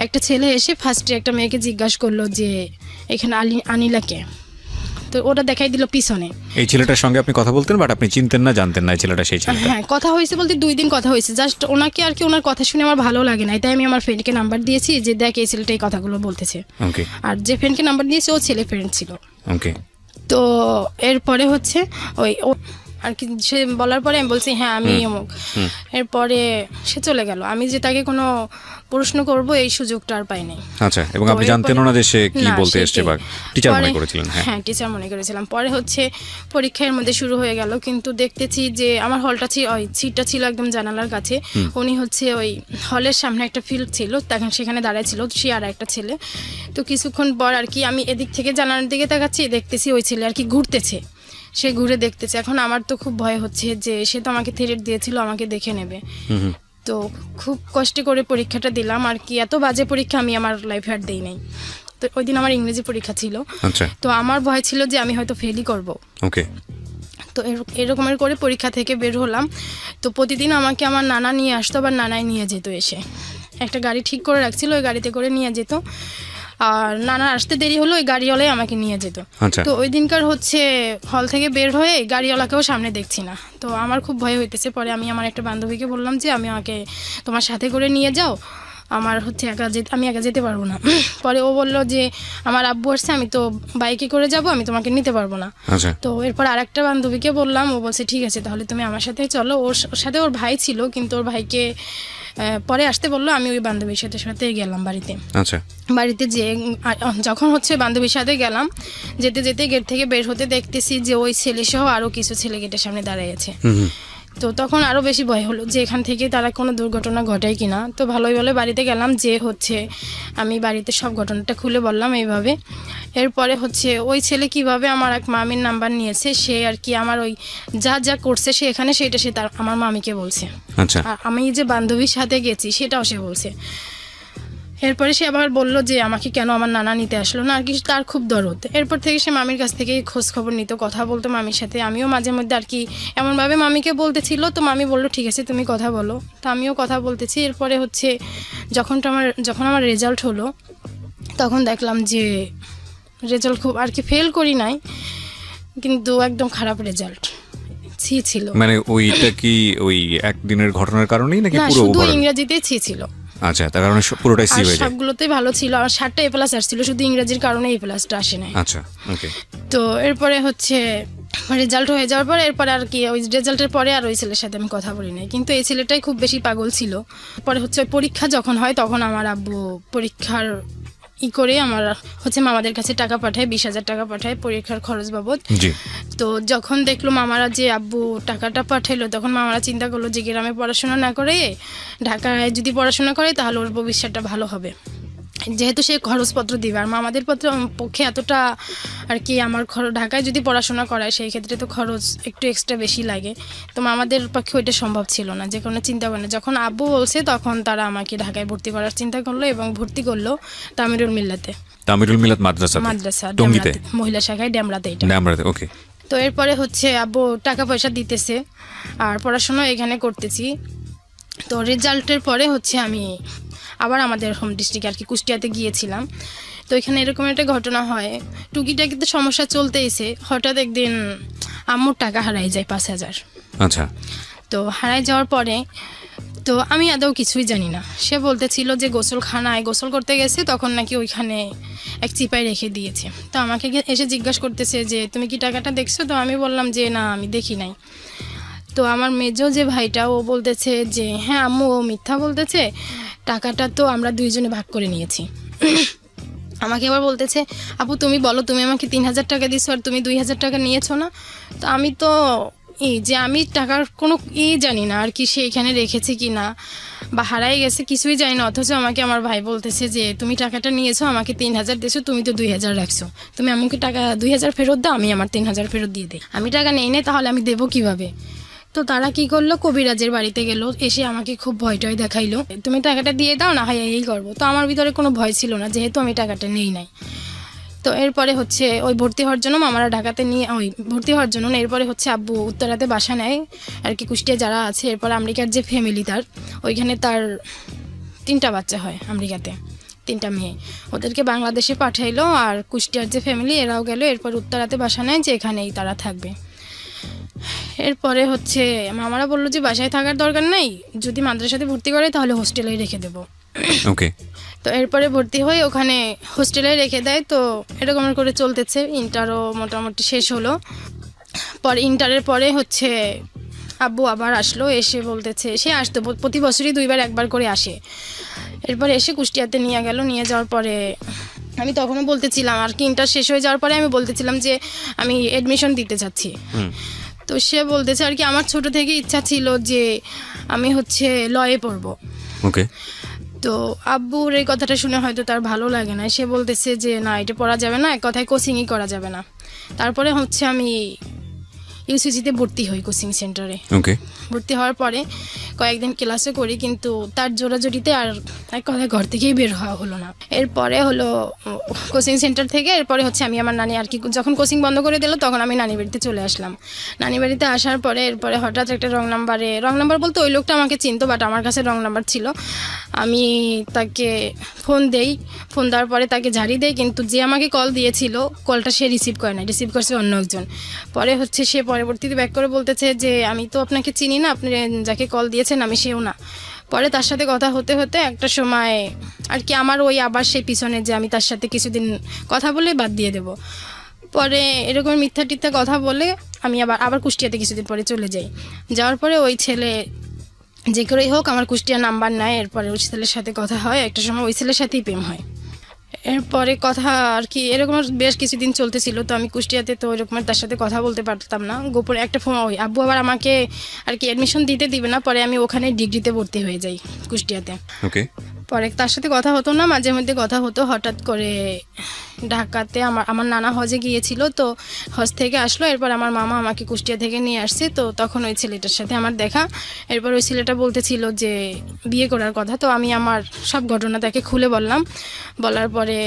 একটা ছেলে এসে ফার্স্টে একটা মেয়েকে জিজ্ঞাসা করলো যে এখানে আনিলাকে, তো ওটা দেখাই দিল পিছনে। এই ছেলেটার সঙ্গে আপনি কথা বলতেন, বাট আপনি চিনতেন না, জানতেন না এই ছেলেটা সেই ছেলেটা? হ্যাঁ, কথা হয়েছে বলতে 2 দিন কথা হয়েছে, জাস্ট ওনাকে আর কি, ওনার কথা শুনে আমার ভালো লাগে না, তাই আমি আমার ফ্রেন্ডকে নাম্বার দিয়েছি যে দেখ এই ছেলেটা এই কথাগুলো বলতেছে। ওকে, আর যে ফ্রেন্ডকে নাম্বার দিয়েছে ও ছেলে ফ্রেন্ড ছিল। ওকে, তো এরপরে হচ্ছে ও আর কি, সে বলার পরে আমি বলছি হ্যাঁ আমি অমুক। এরপরে সে চলে গেল। আমি যে তাকে কোনো প্রশ্ন করব এই সুযোগটা আর পাই নাই। আচ্ছা, এবং তো আপনি এরপরে- জানতেনও না যে সে কি না, বলতে এসছে সেটাই। বা টিচার মনে পরে- করেছিলেন? হ্যাঁ, হ্যাঁ টিচার মনে করেছিলাম। পরে হচ্ছে পরীক্ষার মধ্যে শুরু হয়ে গেল, কিন্তু দেখতেছি যে আমার হলটা ছিল, ওই সিটটা ছিল একদম জানালার কাছে। উনি হচ্ছে ওই হলের সামনে একটা ফিল্ড ছিল, তখন সেখানে দাঁড়ায় ছিল সে আর একটা ছেলে। তো কিছুক্ষণ পর আর কি আমি এদিক থেকে জানালার দিকে তাকাচ্ছি, দেখতেছি ওই ছেলে আর কি ঘুরতেছে, সে ঘুরে দেখতেছে। এখন আমার তো খুব ভয় হচ্ছে যে সে তো আমাকে থ্রেট দিয়েছিল আমাকে দেখে নেবে। তো খুব কষ্ট করে পরীক্ষাটা দিলাম আর কি। এত বাজে পরীক্ষা আমি আমার লাইফে আর দিই নাই। তো ওই দিন আমার ইংরেজি পরীক্ষা ছিল। আচ্ছা, তো আমার ভয় ছিল যে আমি হয়তো ফেলই করব। ওকে, তো এরকমের করে পরীক্ষা থেকে বের হলাম। তো প্রতিদিন আমাকে আমার নানা নিয়ে আসতো, আবার নানাই নিয়ে যেত, এসে একটা গাড়ি ঠিক করে রাখছিল, ওই গাড়িতে করে নিয়ে যেত। আর নানা আসতে দেরি হলো ওই গাড়িওয়ালাই আমাকে নিয়ে যেত। আচ্ছা। তো ওই দিনকার হচ্ছে হল থেকে বের হয়ে গাড়িওয়ালাকেও সামনে দেখছি না। তো আমার খুব ভয় হইতেছে। পরে আমি আমার একটা বান্ধবীকে বললাম যে আমি আমাকে তোমার সাথে করে নিয়ে যাও, আমার হচ্ছে আমি একা যেতে পারবো না। পরে ও বললো যে আমার আব্বু আসছে, আমি তো বাইকে করে যাব, আমি তোমাকে নিতে পারবো না। আচ্ছা, তো এরপর আরেকটা বান্ধবীকে বললাম, ও বলছে ঠিক আছে তাহলে তুমি আমার সাথে চলো। ওর সাথে ওর ভাই ছিল, কিন্তু ওর ভাইকে পরে আসতে বললো। আমি ওই বান্ধবীর সাথে গেলাম বাড়িতে। আচ্ছা, বাড়িতে যে যখন হচ্ছে বান্ধবীর সাথে গেলাম, যেতে যেতে গেট থেকে বের হতে দেখতেছি যে ওই ছেলে সহ আরও কিছু ছেলে গেটের সামনে দাঁড়ায় আছে। তো তখন আরও বেশি ভয় হলো যে এখান থেকে তারা কোনো দুর্ঘটনা ঘটায় কিনা। তো ভালোই ভালো বাড়িতে গেলাম, যে হচ্ছে আমি বাড়িতে সব ঘটনাটা খুলে বললাম এইভাবে। এরপরে হচ্ছে ওই ছেলে কিভাবে আমার এক মামির নাম্বার নিয়েছে, সে আর কি আমার ওই যা যা করছে সে এখানে, সেটা সে তার আমার মামিকে বলছে। আচ্ছা, আর আমি যে বান্ধবীর সাথে গেছি সেটাও সে বলছে। এরপরে সে আবার বললো যে আমাকে কেন আমার নানা নিতে আসলো না, আর কি তার খুব দরদ। এরপর থেকে সে মামির কাছ থেকে খোঁজ খবর নিত, কথা বলতো মামির সাথে। আমিও মাঝে মধ্যে আর কি এমনভাবে মামিকে বলতেছিল, তো মামি বললো ঠিক আছে তুমি কথা বলো। তো আমিও কথা বলতেছি। এরপরে হচ্ছে যখন আমার রেজাল্ট হলো, তখন দেখলাম যে রেজাল্ট খুব আর কি ফেল করি নাই, কিন্তু একদম খারাপ রেজাল্ট ছিল। মানে ওইটা কি ওই একদিনের ঘটনার কারণেই নাকি না, পুরো শুধু overall? ইংরেজিতেই ছিল। আচ্ছা, তার কারণে পুরোটাই সি আর হয়ে যায়। সবগুলোতেই ভালো ছিল, আর 7টা এ প্লাস আসছিল, শুধু ইংরেজির কারণে এ প্লাসটা আসে নাই। আচ্ছা, ওকে, তো এরপরে হচ্ছে রেজাল্ট হয়ে যাওয়ার পরে এরপরে আর কি ওই রেজাল্টের পরে আর ওই ছেলের সাথে আমি কথা বলি নাই, কিন্তু এই ছেলেটাই খুব বেশি পাগল ছিল। পরে হচ্ছে পরীক্ষা যখন হয় তখন আমার আব্বু পরীক্ষার করে আমার হচ্ছে মামাদের কাছে টাকা পাঠায়, 20,000 টাকা পাঠায় পরীক্ষার খরচ বাবদ। জি, তো যখন দেখলো মামারা যে আব্বু টাকাটা পাঠাইলো, তখন মামারা চিন্তা করলো যে গ্রামে পড়াশোনা না করে ঢাকায় যদি পড়াশোনা করে তাহলে ওর ভবিষ্যৎটা ভালো হবে, যেহেতু সে খরচপত্র দিবে। আর মামাদের পক্ষে এতটা আর কি আমার ঢাকায় যদি পড়াশোনা করায় সেই ক্ষেত্রে তো খরচ একটু এক্সট্রা বেশি লাগে। তো মামাদের পক্ষে ওইটা সম্ভব ছিল না, যে কোনো চিন্তা করে না। যখন আব্বু বলছে তখন তারা আমাকে ঢাকায় ভর্তি করার চিন্তা করলো এবং ভর্তি করলো তামিরুল মিল্লাতে, তামিরুল মিলাত মাদ্রাসা, মাদ্রাসা টঙ্গীতে, ডেমরাতে, মহিলা শাখায় ডেমরাতে এটা। ড্যামরাতে, ওকে। তো এরপরে হচ্ছে আব্বু টাকা পয়সা দিতেছে আর পড়াশোনা এখানে করতেছি। তো রেজাল্টের পরে হচ্ছে আমি আবার আমাদের হোম ডিস্ট্রিক্ট আর কি কুষ্টিয়াতে গিয়েছিলাম। তো এখানে এরকম একটা ঘটনা হয়, টুকিটাকিতে সমস্যা চলতেইছে, হঠাৎ একদিন আম্মুর টাকা হারাই যায় 5,000। আচ্ছা, তো হারাই যাওয়ার পরে তো আমি আদৌ কিছুই জানি না। সে বলতেছিল যে গোসলখানায় গোসল করতে গেছে, তখন নাকি ওইখানে এক চিপায় রেখে দিয়েছে। তো আমাকে এসে জিজ্ঞাসা করতেছে যে তুমি কি টাকাটা দেখছো? তো আমি বললাম যে না আমি দেখি নাই। তো আমার মেজো যে ভাইটা ও বলতেছে যে হ্যাঁ আম্মু ও মিথ্যা বলতেছে, টাকাটা তো আমরা দুইজনে ভাগ করে নিয়েছি। আমাকে এবার বলতেছে আপু তুমি বলো, তুমি আমাকে 3,000 টাকা দিছো আর তুমি 2,000 টাকা নিয়েছো না? তো আমি তো আমি টাকার কোনো জানি না আর কি, সে এখানে রেখেছে কি না বা হারাই গেছে কিছুই জানি না। অথচ আমাকে আমার ভাই বলতেছে যে তুমি টাকাটা নিয়েছো, আমাকে 3,000 দিয়েছো, তুমি তো 2,000 রাখছো, তুমি আমাকে টাকা 2,000 ফেরত দাও, আমি আমার 3,000 ফেরত দিয়ে দিই। আমি টাকা নেই তাহলে আমি দেবো কিভাবে? তো তারা কি করলো, কবিরাজের বাড়িতে গেল, এসে আমাকে খুব ভয় টয় দেখাইলো, তুমি টাকাটা দিয়ে দাও না হয় এই করবো। তো আমার ভিতরে কোনো ভয় ছিল না, যেহেতু আমি টাকাটা নেই নাই। তো এরপরে হচ্ছে ওই ভর্তি হওয়ার জন্য মামারা ঢাকাতে নিয়ে ভর্তি হওয়ার জন্য না, এরপরে হচ্ছে আব্বু উত্তরাতে বাসা নেয় আর কি কুষ্টিয়া যারা আছে। এরপর আমেরিকার যে ফ্যামিলি তার ওইখানে তার 3টা বাচ্চা হয় আমেরিকাতে, 3টা মেয়ে, ওদেরকে বাংলাদেশে পাঠাইলো। আর কুষ্টিয়ার যে ফ্যামিলি এরাও গেল, এরপর উত্তরাতে বাসা নেয় যে এখানেই তারা থাকবে। এরপরে হচ্ছে মামারা বললো যে বাসায় থাকার দরকার নাই, যদি মাদ্রাসাতে ভর্তি করে তাহলে হোস্টেলেই রেখে দেবো। ওকে, তো এরপরে ভর্তি হয়ে ওখানে হোস্টেলে রেখে দেয়। তো এরকম করে চলতেছে, ইন্টারও মোটামুটি শেষ হলো। পরে ইন্টারের পরে হচ্ছে আব্বু আবার আসলো, এসে বলতেছে, সে আসতো প্রতি বছরই 2বার 1বার করে আসে। এরপরে এসে কুষ্টিয়াতে নিয়ে যাওয়ার পরে আমি তখনও বলতেছিলাম আর কি, ইন্টার শেষ হয়ে যাওয়ার পরে আমি বলতেছিলাম যে আমি এডমিশন দিতে চাচ্ছি। তো সে বলতেছে আর কি আমার ছোট থেকে ইচ্ছা ছিল যে আমি হচ্ছে লয়ে পড়বো। ওকে। তো আব্বুর এই কথাটা শুনে হয়তো তার ভালো লাগে না, সে বলতেছে যে না এটা পড়া যাবে না, এক কথায় কোচিংই করা যাবে না। তারপরে হচ্ছে আমি ইউসিসিতে ভর্তি হই কোচিং সেন্টারে। ওকে। ভর্তি হওয়ার পরে কয়েকদিন ক্লাসও করি, কিন্তু তার জোরাজুরিতে আর এক কথায় ঘর থেকেই বের হওয়া হলো না। এরপরে হলো কোচিং সেন্টার থেকে এরপরে হচ্ছে আমি আমার নানি আর কি যখন কোচিং বন্ধ করে দিল তখন আমি নানি বাড়িতে চলে আসলাম। নানি বাড়িতে আসার পরে এরপরে হঠাৎ একটা রং নাম্বার বলতে ওই লোকটা আমাকে চিনতো, বাট আমার কাছে রং নাম্বার ছিল। আমি তাকে ফোন দেওয়ার পরে তাকে ঝাড়ি দেই, কিন্তু যে আমাকে কল দিয়েছিল কলটা সে রিসিভ করে না, রিসিভ করছে অন্য একজন। পরে হচ্ছে সে পরবর্তীতে ব্যাক করে বলতেছে যে আমি তো আপনাকে চিনি না, আপনি যাকে কল দিয়েছেন আমি সেও না। পরে তার সাথে কথা হতে হতে একটা সময় আর কি আমার ওই আবার সেই পিছনে যে আমি তার সাথে কিছুদিন কথা বলে বাদ দিয়ে দেব। পরে এরকম মিথ্যা কথা বলে আমি আবার কুষ্টিয়াতে কিছুদিন পরে চলে যাই। যাওয়ার পরে ওই ছেলে যে করেই হোক আমার কুষ্টিয়া নাম্বার নেয়, এরপরে ওই ছেলের সাথে কথা হয়, একটা সময় ওই ছেলের সাথেই প্রেম হয়। এরপরে কথা আর কি এরকম বেশ কিছুদিন চলতেছিল। তো আমি কুষ্টিয়াতে তো ওই রকমের তার সাথে কথা বলতে পারতাম না, গোপনে একটা ফোন ওই আব্বু আবার আমাকে আর কি অ্যাডমিশন দিবে না, পরে আমি ওখানে ডিগ্রিতে ভর্তি হয়ে যাই কুষ্টিয়াতে। ওকে। পরে তার সাথে কথা হতো না, মাঝে মধ্যে কথা হতো। হঠাৎ করে ঢাকাতে আমার নানা হজে গিয়েছিল, তো হজ থেকে আসলো, এরপর আমার মামা আমাকে কুষ্টিয়া থেকে নিয়ে আসছে। তো তখন ওই ছেলেটার সাথে আমার দেখা। এরপর ওই ছেলেটা বলতেছিল যে বিয়ে করার কথা। তো আমি আমার সব ঘটনা তাকে খুলে বলার পরে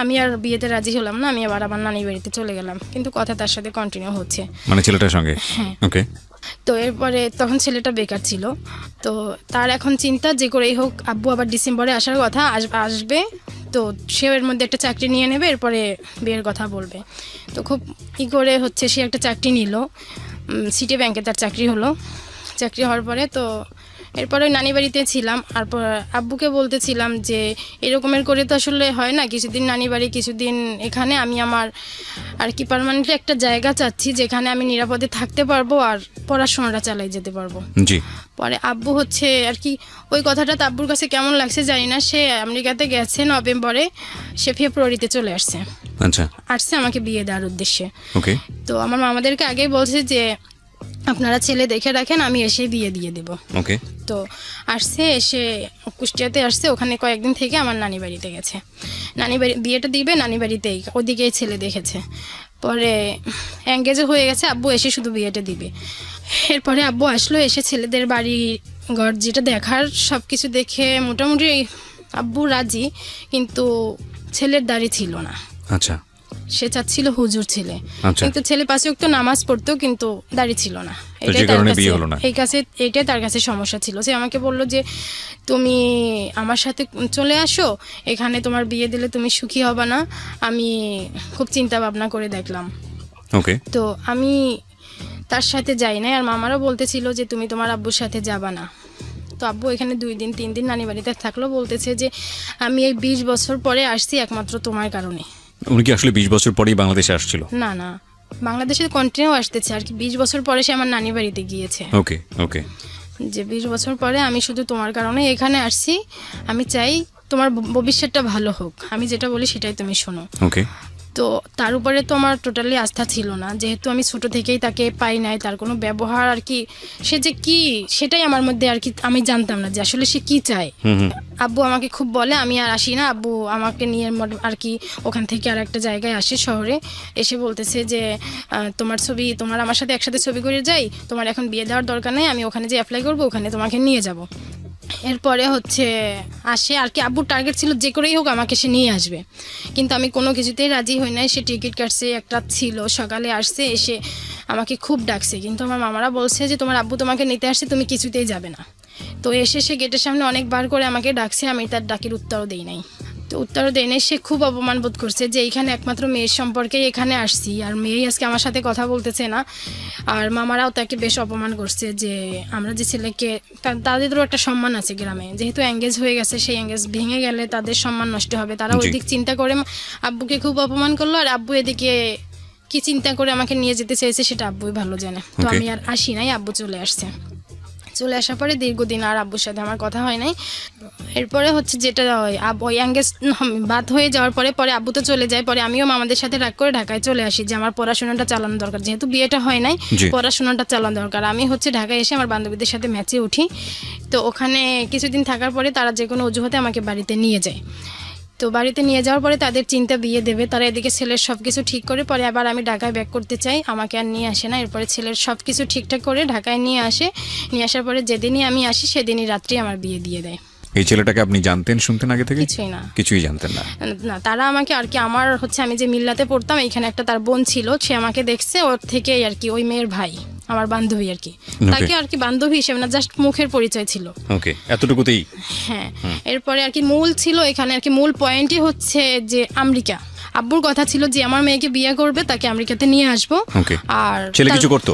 আমি আর বিয়েতে রাজি হলাম না, আমি আবার আমার নানি বাড়িতে চলে গেলাম, কিন্তু কথা তার সাথে কন্টিনিউ হচ্ছে, মানে ছেলেটার সঙ্গে? হ্যাঁ। ওকে। তো এরপরে তখন ছেলেটা বেকার ছিল, তো তার এখন চিন্তা যে করেই হোক আব্বু আবার ডিসেম্বরে আসার কথা, আসবে, তো সে এর মধ্যে একটা চাকরি নিয়ে নেবে, এরপরে বিয়ের কথা বলবে। তো খুব করে হচ্ছে সে একটা চাকরি নিল, সিটি ব্যাংকে তার চাকরি হলো। চাকরি হওয়ার পরে তো এরপরে নানি বাড়িতে ছিলাম। আর আব্বুকে বলতেছিলাম যে এরকমের করে তো আসলে হয় না, কিছুদিন নানি বাড়ি কিছুদিন এখানে, আমি আমার আর কি পার্মানেন্টলি একটা জায়গা চাচ্ছি যেখানে আমি নিরাপদে থাকতে পারবো আর পড়াশোনাটা চালাই যেতে পারবো। জি। পরে আব্বু হচ্ছে আর কি ওই কথাটা তো আব্বুর কাছে কেমন লাগছে জানি না, সে আমেরিকাতে গেছে নভেম্বরে, সে ফেব্রুয়ারিতে চলে আসছে। আচ্ছা। আসছে আমাকে বিয়ে দেওয়ার উদ্দেশ্যে। ওকে। তো আমার মামাদেরকে আগেই বলছে যে আপনারা ছেলে দেখে রাখেন, আমি এসে বিয়ে দিয়ে দেবো। ওকে। তো আসছে, এসে কুষ্টিয়াতে আসছে, ওখানে কয়েকদিন থেকে আমার নানি বাড়িতে গেছে। নানি বাড়ি বিয়েটা দিবে নানি বাড়িতেই, ওদিকেই ছেলে দেখেছে। পরে এঙ্গেজও হয়ে গেছে, আব্বু এসে শুধু বিয়েটা দিবে। এরপরে আব্বু আসলো, এসে ছেলেদের বাড়ি ঘর যেটা দেখার সব কিছু দেখে মোটামুটি আব্বু রাজি, কিন্তু ছেলের দাড়ি ছিল না। আচ্ছা। সে চাচ্ছিল হুজুর ছেলে, আচ্ছা। কিন্তু ছেলে 5 ওয়াক্ত নামাজ পড়তো, কিন্তু দাড়ি ছিল না। তো যে কারণে বিয়ে হলো না। এইটাই তার কাছে সমস্যা ছিল। সে আমাকে বলল যে তুমি আমার সাথে চলে আসো, এখানে তোমার বিয়ে দিলে তুমি সুখী হবে না। আমি খুব চিন্তা ভাবনা করে দেখলাম। ওকে। তো আমি তার সাথে যাই না, আর মামারও বলতেছিল যে তুমি তোমার আব্বুর সাথে যাবা না। তো আব্বু এখানে 2 দিন 3 দিন নানি বাড়িতে থাকলো, বলতেছে যে আমি এই 20 বছর পরে আসছি একমাত্র তোমার কারণে। উনি কি আসলে 20 বছর পরেই বাংলাদেশে আসছিল? না, বাংলাদেশে কন্টিনিউ আসতেছে আর কি, 20 বছর পরে সে আমার নানি বাড়িতে গিয়েছে। ওকে। ওকে। যে 20 বছর পরে আমি শুধু তোমার কারণে এখানে আসছি, আমি চাই তোমার ভবিষ্যৎটা ভালো হোক, আমি যেটা বলি সেটাই তুমি শোনো। ওকে। তো তার উপরে তো আমার টোটালি আস্থা ছিল না, যেহেতু আমি ছোট থেকেই তাকে পাই নাই, তার কোনো ব্যবহার আর কি সে যে কি সেটাই আমার মধ্যে আর কি আমি জানতাম না যে আসলে সে কি চায়। আব্বু আমাকে খুব বলে, আমি আর আসি না। আব্বু আমাকে নিয়ে আর কি ওখান থেকে আর একটা জায়গায় আসে শহরে, এসে বলতেছে যে তোমার আমার সাথে একসাথে ছবি করে যাই, তোমার এখন বিয়ে দেওয়ার দরকার নেই, আমি ওখানে যে অ্যাপ্লাই করবো ওখানে তোমাকে নিয়ে যাব। এরপরে হচ্ছে আসে আর কি, আব্বুর টার্গেট ছিল যে করেই হোক আমাকে সে নিয়ে আসবে, কিন্তু আমি কোনো কিছুতেই রাজি হই নাই। সে টিকিট কাটছে, একটা ছিল, সকালে আসছে, এসে আমাকে খুব ডাকছে, কিন্তু আমার মামারা বলছে যে তোমার আব্বু তোমাকে নিতে আসছে, তুমি কিছুতেই যাবে না। তো এসে সে গেটের সামনে অনেকবার করে আমাকে ডাকছে, আমি তার ডাকের উত্তরও দেই নাই। তো উত্তরও দেয় নাই, সে খুব অপমান বোধ করছে যে এইখানে একমাত্র মেয়ের সম্পর্কেই এখানে আসছি, আর মেয়েই আজকে আমার সাথে কথা বলতেছে না। আর মামারাও তাকে বেশ অপমান করছে যে আমরা যে ছেলেকে, তাদেরও একটা সম্মান আছে গ্রামে, যেহেতু এঙ্গেজ হয়ে গেছে, সেই এঙ্গেজ ভেঙে গেলে তাদের সম্মান নষ্ট হবে, তারা ওই দিক চিন্তা করে আব্বুকে খুব অপমান করলো। আর আব্বু এদিকে কি চিন্তা করে আমাকে নিয়ে যেতে চেয়েছে সেটা আব্বুই ভালো জানে। তো আমি আর আসি নাই, আব্বু চলে আসছে। চলে আসার পরে দীর্ঘদিন আর আব্বুর সাথে আমার কথা হয় নাই। এরপরে হচ্ছে যেটা ওই এঙ্গেজ বাদ হয়ে যাওয়ার পরে আব্বু তো চলে যায়, পরে আমিও মামাদের সাথে রাগ করে ঢাকায় চলে আসি যে আমার পড়াশোনাটা চালানো দরকার, যেহেতু বিয়েটা হয় নাই জি। পড়াশোনাটা চালানো দরকার। আমি হচ্ছে ঢাকায় এসে আমার বান্ধবীদের সাথে ম্যাচে উঠি। তো ওখানে কিছুদিন থাকার পরে তারা যে কোনো অজুহাতে আমাকে বাড়িতে নিয়ে যায়। তো বাড়িতে নিয়ে যাওয়ার পরে তাদের চিন্তা বিয়ে দেবে, তারা এদিকে ছেলের সব কিছু ঠিক করে, পরে আবার আমি ঢাকায় ব্যাক করতে চাই, আমাকে আর নিয়ে আসে না। এরপরে ছেলের সব কিছু ঠিকঠাক করে ঢাকায় নিয়ে আসে, নিয়ে আসার পরে যেদিনই আমি আসি সেদিনই রাত্রি আমার বিয়ে দিয়ে দেয়। এই ছেলেটাকে আপনি জানতেন, শুনতেন আগে থেকে? কিছুই না, কিছুই জানতেন না? না তারা আমাকে আর কি, আমার হচ্ছে আমি যে মিল্লাতে পড়তাম এইখানে একটা তার বোন ছিল, সে আমাকে দেখছে, ওর থেকেই আর কি ওই মেয়ের ভাই আমার বান্ধবী আর কি, তাকে আর কি বান্ধবী হিসেবে না, জাস্ট মুখের পরিচয় ছিল। ওকে, এতটুকুতেই? হ্যাঁ। এরপরে আর কি মূল ছিল এখানে আর কি, মূল পয়েন্টই হচ্ছে যে আমেরিকা। আব্বুর কথা ছিল যে আমার মেয়েকে বিয়ে করবে, তাকে আমেরিকাতে নিয়ে আসবো। ওকে। আর ছেলে কিছু করতো?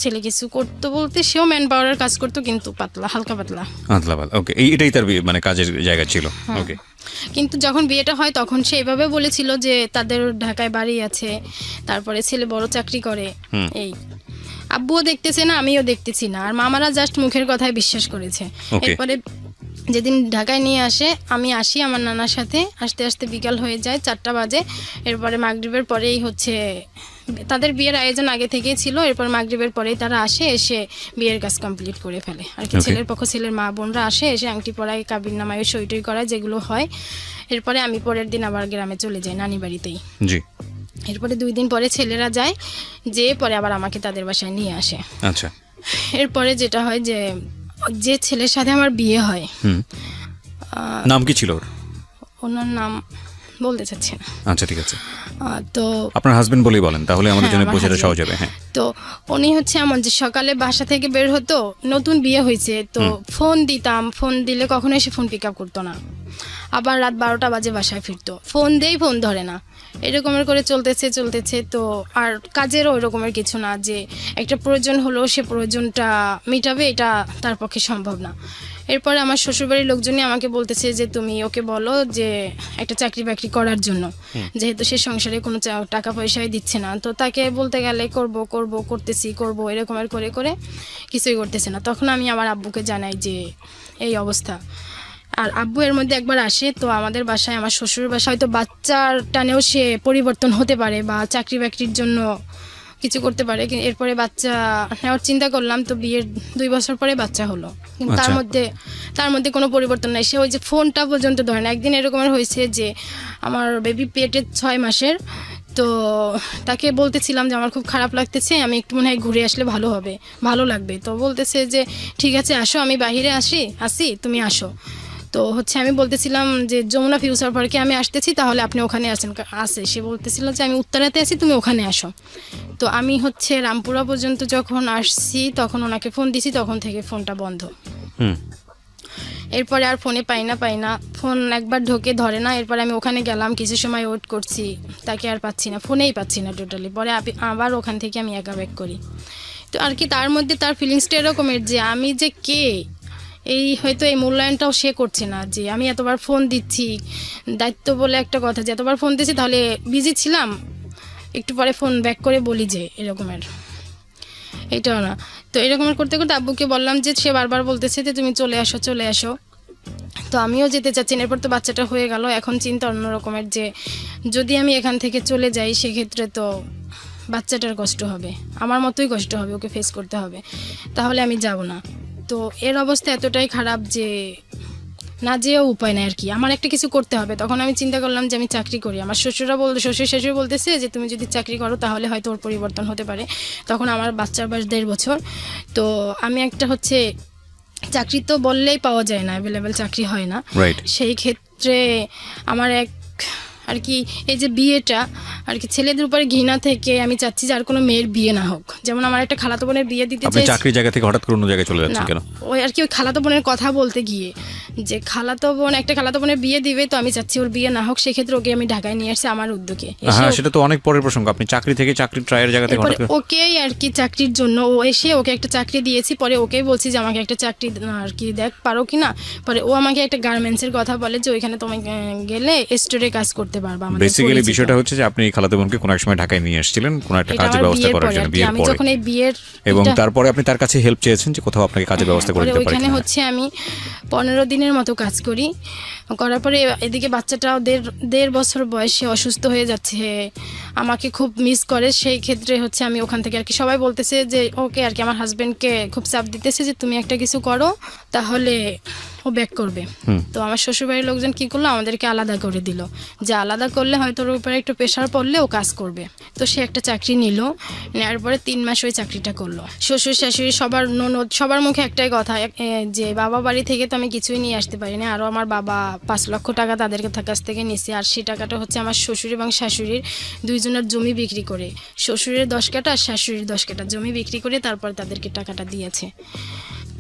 ছেলে কিছু করতো বলতে সেও ম্যান পাওয়ারের কাজ করতো, কিন্তু পাতলা, হালকা পাতলা। ওকে, এটাই তার মানে কাজের জায়গা ছিল। ওকে। কিন্তু যখন বিয়েটা হয় তখন সে এভাবে বলেছিল যে তাদের ঢাকায় বাড়ি আছে, তারপরে ছেলে বড় চাকরি করে। এই আব্বুও দেখতেছে না, আমিও দেখতেছি না, আর মামারা জাস্ট মুখের কথায় বিশ্বাস করেছে। এরপরে যেদিন ঢাকায় নিয়ে আসে, আমি আসি আমার নানার সাথে, আস্তে আস্তে বিকাল হয়ে যায়, 4টা বাজে। এরপরে মাগরিবের পরেই হচ্ছে তাদের বিয়ের আয়োজন আগে থেকেই ছিল, এরপর মাগরিবের পরেই তারা আসে, এসে বিয়ের কাজ কমপ্লিট করে ফেলে আর কি। ছেলের পক্ষ ছেলের মা বোনরা আসে, এসে আংটি পরায়, কাবির নামায়, সই টই করায়, যেগুলো হয়। এরপরে আমি পরের দিন আবার গ্রামে চলে যাই নানি বাড়িতেই। জি। এরপরে 2 দিন পরে ছেলেরা যায়, যে পরে আবার আমাকে তাদের বাসায় নিয়ে আসে। আচ্ছা। এরপরে যেটা হয় যে যে ছেলের সাথে আমার বিয়ে হয়, নাম কি ছিল ওর? ওনার নাম বলতে চাচ্ছি না। আচ্ছা, ঠিক আছে। তো আপনার হাজবেন্ড বলেই বলেন, তাহলে আমাদের জন্য আমার বোঝাটা husband। সহজ হবে। হ্যাঁ। তো উনি হচ্ছে এমন যে সকালে বাসা থেকে বের হতো, নতুন বিয়ে হয়েছে তো ফোন দিতাম, ফোন দিলে কখনো এসে ফোন পিক আপ করতো না, আবার রাত 12টা বাজে বাসায় ফিরতো, ফোন দেই ফোন ধরে না, এরকমের করে চলতেছে। তো আর কাজেরও ওই রকমের কিছু না যে একটা প্রয়োজন হলো সে প্রয়োজনটা মিটাবে, এটা তার পক্ষে সম্ভব না। এরপরে আমার শ্বশুরবাড়ির লোকজনই আমাকে বলতেছে যে তুমি ওকে বলো যে একটা চাকরি বাকরি করার জন্য, যেহেতু সে সংসারে কোনো টাকা পয়সাই দিচ্ছে না। তো তাকে বলতে গেলে করতেছি এরকমের করে কিছুই করতেছে না। তখন আমি আমার আব্বুকে জানাই যে এই অবস্থা। আর আব্বু এর মধ্যে একবার আসে, তো আমাদের বাসায়, আমার শ্বশুর বাসায় হয়তো বাচ্চার টানেও সে পরিবর্তন হতে পারে বা চাকরি বাকরির জন্য কিছু করতে পারে। এরপরে বাচ্চা নেওয়ার চিন্তা করলাম, তো বিয়ের 2 বছর পরে বাচ্চা হলো, কিন্তু তার মধ্যে কোনো পরিবর্তন নাই। সে ওই যে ফোনটা পর্যন্ত ধরে না। একদিন এরকমের হয়েছে যে আমার বেবি পেটে 6 মাসের, তো তাকে বলতেছিলাম যে আমার খুব খারাপ লাগতেছে, আমি একটু মনে হয় ঘুরে আসলে ভালো লাগবে। তো বলতেছে যে ঠিক আছে আসো, আমি বাহিরে আসি তুমি আসো। তো হচ্ছে আমি বলতেছিলাম যে যমুনা ফিউচার পার্কে আমি আসতেছি, তাহলে আপনি ওখানে আসে। সে বলতেছিল যে আমি উত্তরাতে আছি, তুমি ওখানে আসো। তো আমি হচ্ছে রামপুরা পর্যন্ত যখন আসছি তখন ওনাকে ফোন দিছি, তখন থেকে ফোনটা বন্ধ। এরপরে আর ফোনে পাই না, ফোন একবার ঢোকে ধরে না। এরপরে আমি ওখানে গেলাম, কিছু সময় ওয়েট করছি, তাকে আর পাচ্ছি না, ফোনেই পাচ্ছি না টোটালি। পরে আবার ওখান থেকে আমি একা ব্যাক করি। তো আর কি তার মধ্যে তার ফিলিংসটা এরকমের যে আমি যে কে, এই হয়তো এই মূল্যায়নটাও সে করছে না যে আমি এতবার ফোন দিচ্ছি, দায়িত্ব বলে একটা কথা, যে এতবার ফোন দিচ্ছি তাহলে বিজি ছিলাম, একটু পরে ফোন ব্যাক করে বলি যে এরকমের, এটাও না। তো এরকমের করতে আব্বুকে বললাম যে সে বারবার বলতেছে যে তুমি চলে আসো। তো আমিও যেতে চাচ্ছি না। এরপর তো বাচ্চাটা হয়ে গেল, এখন চিন্তা অন্য রকমের যে যদি আমি এখান থেকে চলে যাই সেক্ষেত্রে তো বাচ্চাটার কষ্ট হবে, আমার মতোই কষ্ট হবে, ওকে ফেস করতে হবে, তাহলে আমি যাব না। তো এর অবস্থা এতটাই খারাপ যে না যেও উপায় নাই আর কি, আমার একটা কিছু করতে হবে। তখন আমি চিন্তা করলাম যে আমি চাকরি করি। আমার শ্বশুর শাশুড়ি বলতেছে যে তুমি যদি চাকরি করো তাহলে হয়তো ওর পরিবর্তন হতে পারে। তখন আমার বাচ্চার বয়স 1.5 বছর। তো আমি একটা হচ্ছে চাকরি তো বললেই পাওয়া যায় না, অ্যাভেলেবেল চাকরি হয় না। সেই ক্ষেত্রে আমার আর কি এই যে বিয়েটা আর কি ছেলেদের উপরে ঘৃণা থেকে আমি চাচ্ছি যে আর কোনো মেয়ের বিয়ে না হোক। যেমন আমার একটা খালাতো বোনের বিয়ে দিতে চাই, চাকরির জায়গা থেকে হঠাৎ করে অন্য জায়গায় চলে যাচ্ছেন কেন? ওই আর কি ওই খালাতো বোনের কথা বলতে গিয়ে যে খালাতো বোনের বিয়ে দিবে, তো আমি চাচ্ছি ওর বিয়ে না হোক, সেক্ষেত্রে ওকে আমি ঢাকায় নিয়ে আসছি আমার উদ্যোগে। হ্যাঁ, সেটা তো অনেক পরের প্রসঙ্গ। আপনি চাকরি থেকে চাকরির ট্রায়ের জায়গা থেকে হঠাৎ করে ওকেই আর কি চাকরির জন্য ও এসে ওকে একটা চাকরি দিয়েছি, পরে ওকেই বলছি যে আমাকে একটা চাকরি আর কি দেখ পারো কিনা। পরে ও আমাকে একটা গার্মেন্টসের কথা বলে যে ওইখানে তুমি গেলে স্টোরে কাজ করতে পারবা, আমাদের বেসিক্যালি পরিচিত। বিষয়টা হচ্ছে যে আপনি খালাতো বোনকে কোনো এক সময় ঢাকায় নিয়ে আসছিলেন কোনো একটা এটা কাজের আমার ব্যবস্থা বিয়ের করার পরে জন্য, আর কি। বিয়ের আমি পরে, যখন এই বিয়ের এবং এটা- তারপরে আপনি তার কাছে হেল্প চেয়েছেন যে কোথাও আপনাকে কাজের ব্যবস্থা করে পরে দিতে পারে ওইখানে কিনা। হচ্ছে আমি 15 দিনের মতো কাজ করি, করার পরে এদিকে বাচ্চাটাও দেড় বছর বয়সে অসুস্থ হয়ে যাচ্ছে, আমাকে খুব মিস করে। সেই ক্ষেত্রে হচ্ছে আমি ওখান থেকে আর কি সবাই বলতেছে যে ওকে আর কি, আমার হাজবেন্ডকে খুব চাপ দিতেছে যে তুমি একটা কিছু করো তাহলে ও ব্যাক করবে। তো আমার শ্বশুরবাড়ির লোকজন কি করলো, আমাদেরকে আলাদা করে দিল, যে আলাদা করলে হয়তো ওর উপরে একটু প্রেশার পড়লে ও কাজ করবে। তো সে একটা চাকরি নিল, নেওয়ার পরে 3 মাস ওই চাকরিটা করলো। শ্বশুর শাশুড়ি সবার ননদ সবার মুখে একটাই কথা, যে বাবা বাড়ি থেকে তো আমি কিছুই নিয়ে আসতে পারি না, আরও আমার বাবা 5 লক্ষ টাকা তাদের কাছ থেকে নিয়েছে, আর সেই টাকাটা হচ্ছে আমার শ্বশুর এবং শাশুড়ির দুইজনের জমি বিক্রি করে, শ্বশুরের 10 কাঠা আর শাশুড়ির 10 কাঠা জমি বিক্রি করে তারপর তাদেরকে টাকাটা দিয়েছে।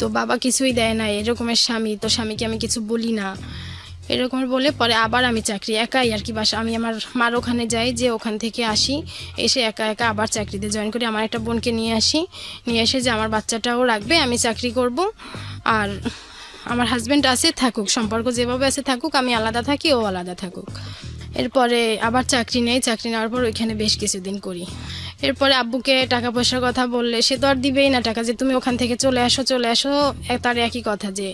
তো বাবা কিছুই দেয় না, এরকমের স্বামী, তো স্বামীকে আমি কিছু বলি না, এরকমের বলে পরে আবার আমি চাকরি একাই আর কি বাসা, আমি আমার মার ওখানে যাই, যে ওখান থেকে আসি, এসে একা একা আবার চাকরিতে জয়েন করি। আমার একটা বোনকে নিয়ে আসি, নিয়ে এসে যে আমার বাচ্চাটাও রাখবে, আমি চাকরি করব, আর আমার হাজব্যান্ড আছে থাকুক, সম্পর্ক যেভাবে আছে থাকুক, আমি আলাদা থাকি, ও আলাদা থাকুক। এরপরে আবার চাকরি নেই, চাকরি নেওয়ার পর ওইখানে বেশ কিছুদিন করি। এরপরে আব্বুকে টাকা পয়সার কথা বললে সে তো আর দিবেই না টাকা, যে তুমি ওখান থেকে চলে আসো। তার একই কথা যে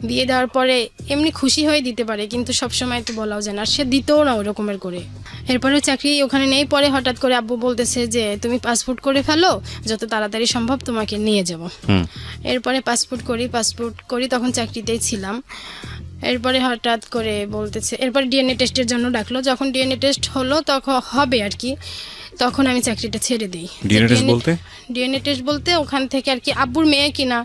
বিয়ে দেওয়ার পরে এমনি খুশি হয়ে দিতে পারে, কিন্তু সবসময় তো বলাও যায় না, আর সে দিতেও না ওই রকমের করে। এরপরে চাকরি ওখানে নেই, পরে হঠাৎ করে আব্বু বলতেছে যে তুমি পাসপোর্ট করে ফেলো, যত তাড়াতাড়ি সম্ভব তোমাকে নিয়ে যাব। এরপরে পাসপোর্ট করি, তখন চাকরিতেই ছিলাম। এরপরে হঠাৎ করে বলতেছে, এরপর ডিএনএ টেস্টের জন্য ডাকলো, যখন ডিএনএ টেস্ট হলো তখন হবে আর কি, তখন আমি চাকরিটা ছেড়ে দিই। DNA টেস্ট বলতে? ডিএনএ টেস্ট বলতে ওখান থেকে আর কি আব্বুর মেয়ে কিনা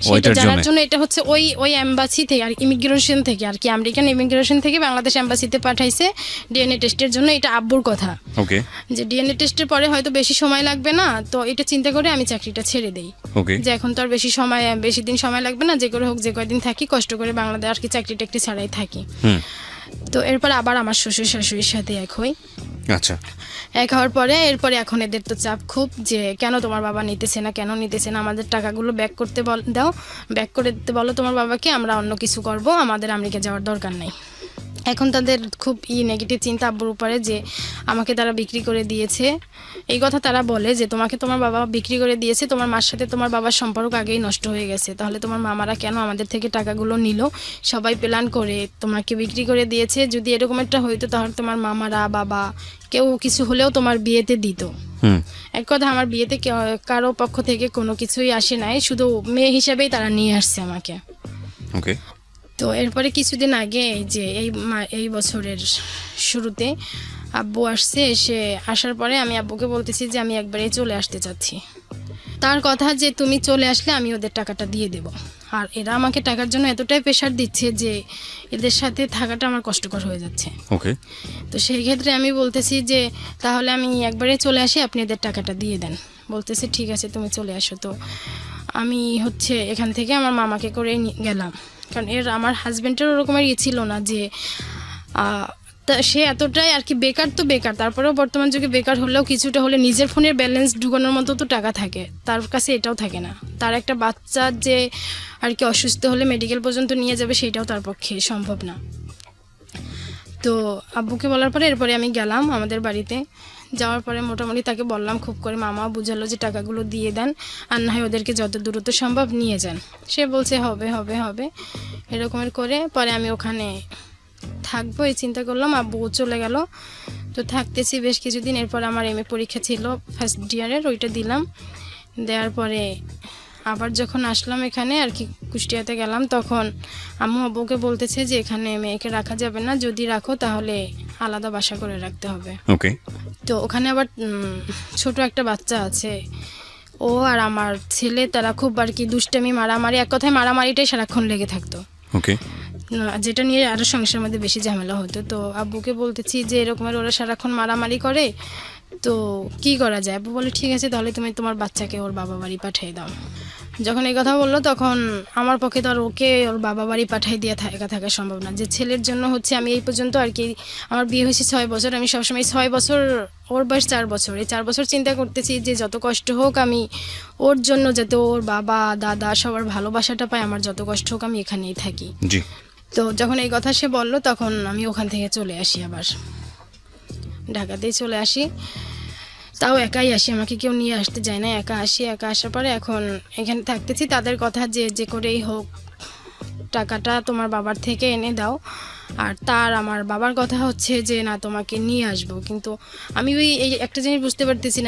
সেটা ওইটার জানার জন্য? জন্য, এটা হচ্ছে ওই এম্বাসি থেকে আর ইমিগ্রেশন থেকে আর কি, আমেরিকান ইমিগ্রেশন থেকে বাংলাদেশ এম্বাসিতে পাঠাইছে ডিএনএ টেস্টের জন্য, এটা আব্বুর কথা, ওকে যে ডিএনএ টেস্টের পরে হয়তো বেশি সময় লাগবে না, তো এটা চিন্তা করে আমি চাকরিটা ছেড়ে দেই, ওকে যে এখন তো আর বেশি দিন সময় লাগবে না, যে করে হোক যে কয়দিন থাকি কষ্ট করে বাংলাদেশ আর কি চাকরিটা একটু ছাড়াই থাকি। তো এরপর আবার আমার শ্বশুর শাশুড়ির সাথে এক হই, আচ্ছা এক হওয়ার পরে এরপরে এখন এদের তো চাপ খুব, যে কেন তোমার বাবা নিতেছে না, আমাদের টাকাগুলো ব্যাক করতে দাও, ব্যাক করে দিতে বলো তোমার বাবাকে, আমরা অন্য কিছু করব, আমাদের আমেরিকা যাওয়ার দরকার নেই। এখন তাদের খুব নেগেটিভ চিন্তা আব্বুর উপরে, যে আমাকে তারা বিক্রি করে দিয়েছে, এই কথা তারা বলে যে তোমাকে তোমার বাবা বিক্রি করে দিয়েছে, তোমার মার সাথে তোমার বাবার সম্পর্ক আগেই নষ্ট হয়ে গেছে, তাহলে তোমার মামারা কেন আমাদের থেকে টাকাগুলো নিল, সবাই প্ল্যান করে তোমাকে বিক্রি করে দিয়েছে, যদি এরকম একটা হইতো তাহলে তোমার মামারা বাবা কেউ কিছু হলেও তোমার বিয়েতে দিত। এক কথা আমার বিয়েতে কারো পক্ষ থেকে কোনো কিছুই আসে নাই, শুধু মেয়ে হিসাবেই তারা নিয়ে আসছে আমাকে। ওকে তো এরপরে কিছুদিন আগে যে এই বছরের শুরুতে আব্বু আসছে, এসে আসার পরে আমি আব্বুকে বলতেছি যে আমি একবারে চলে আসতে চাচ্ছি। তার কথা যে তুমি চলে আসলে আমি ওদের টাকাটা দিয়ে দেব, আর এরা আমাকে টাকার জন্য এতটাই প্রেশার দিচ্ছে যে এদের সাথে থাকাটা আমার কষ্টকর হয়ে যাচ্ছে। ওকে তো সেই ক্ষেত্রে আমি বলতেছি যে তাহলে আমি একবারে চলে আসি, আপনি এদের টাকাটা দিয়ে দেন। বলতেছে ঠিক আছে তুমি চলে আসো। তো আমি হচ্ছে এখান থেকে আমার মামাকে করে গেলাম, কারণ আমার হাজব্যান্ডের ওরকমের ছিল না যে তা সে এতটাই আর কি বেকার, তো বেকার, তারপরেও বর্তমান যুগে বেকার হলেও কিছুটা হলে নিজের ফোনের ব্যালেন্স ঢুকানোর মতো তো টাকা থাকে, তার কাছে এটাও থাকে না। তার একটা বাচ্চা যে আর কি অসুস্থ হলে মেডিকেল পর্যন্ত নিয়ে যাবে সেটাও তার পক্ষে সম্ভব না। তো আব্বুকে বলার পরে এরপরে আমি গেলাম আমাদের বাড়িতে, যাওয়ার পরে মোটামুটি তাকে বললাম খুব করে, মামা বুঝালো যে টাকাগুলো দিয়ে দেন, আর না হয় ওদেরকে যত দ্রুত সম্ভব নিয়ে যান। সে বলছে হবে হবে হবে এরকমের করে। পরে আমি ওখানে থাকবো এই চিন্তা করলাম, আব্বু চলে গেল। তো থাকতেছি বেশ কিছুদিন, এরপর আমার এমএ পরীক্ষা ছিল ফার্স্ট ইয়ারের, ওইটা দিলাম। দেওয়ার পরে আবার যখন আসলাম এখানে আর কি কুষ্টিয়াতে গেলাম, তখন আম্মু আব্বুকে বলতেছে যে এখানে মেয়েকে রাখা যাবে না, যদি রাখো তাহলে আলাদা বাসা করে রাখতে হবে। ওকে তো ওখানে আবার ছোট একটা বাচ্চা আছে, ও আর আমার ছেলে, তারা খুব আর কি দুষ্টামি মারামারি, এক কথায় মারামারিটাই সারাক্ষণ লেগে থাকতো, ওকে যেটা নিয়ে আরও সংসারের মধ্যে বেশি ঝামেলা হতো। তো আব্বুকে বলতেছি যে এরকমের ওরা সারাক্ষণ মারামারি করে, তো কি করা যায়? আব্বু বলে ঠিক আছে তাহলে তুমি তোমার বাচ্চাকে ওর বাবা বাড়ি পাঠিয়ে দাও। যখন এই কথা বললো তখন আমার পক্ষে তো আর ওকে ওর বাবা বাড়ি পাঠিয়ে দিয়ে একা থাকা সম্ভব না, যে ছেলের জন্য হচ্ছে আমি এই পর্যন্ত আর কি, আমার বিয়ে হয়েছে 6 বছর, আমি সবসময় 6 বছর, ওর বয়স 4 বছর, এই 4 বছর চিন্তা করতেছি যে যত কষ্ট হোক আমি ওর জন্য, যাতে ওর বাবা দাদা সবার ভালোবাসাটা পায়, আমার যত কষ্ট হোক আমি এখানেই থাকি। জি তো যখন এই কথা সে বললো তখন আমি ওখান থেকে চলে আসি আবার। ঢাকাতেই চলে আসি। তাও একাই আসি, আমাকে কেউ নিয়ে আসতে যায় না, একা আসি। একা আসার পরে এখন এখানে থাকতেছি। তাদের কথা যে করেই হোক টাকাটা তোমার বাবার থেকে এনে দাও। আর আমার বাবার কথা হচ্ছে যে না, তোমাকে নিয়ে আসবো। কিন্তু আমি ওই এই একটা জিনিস বুঝতে পারতেছি না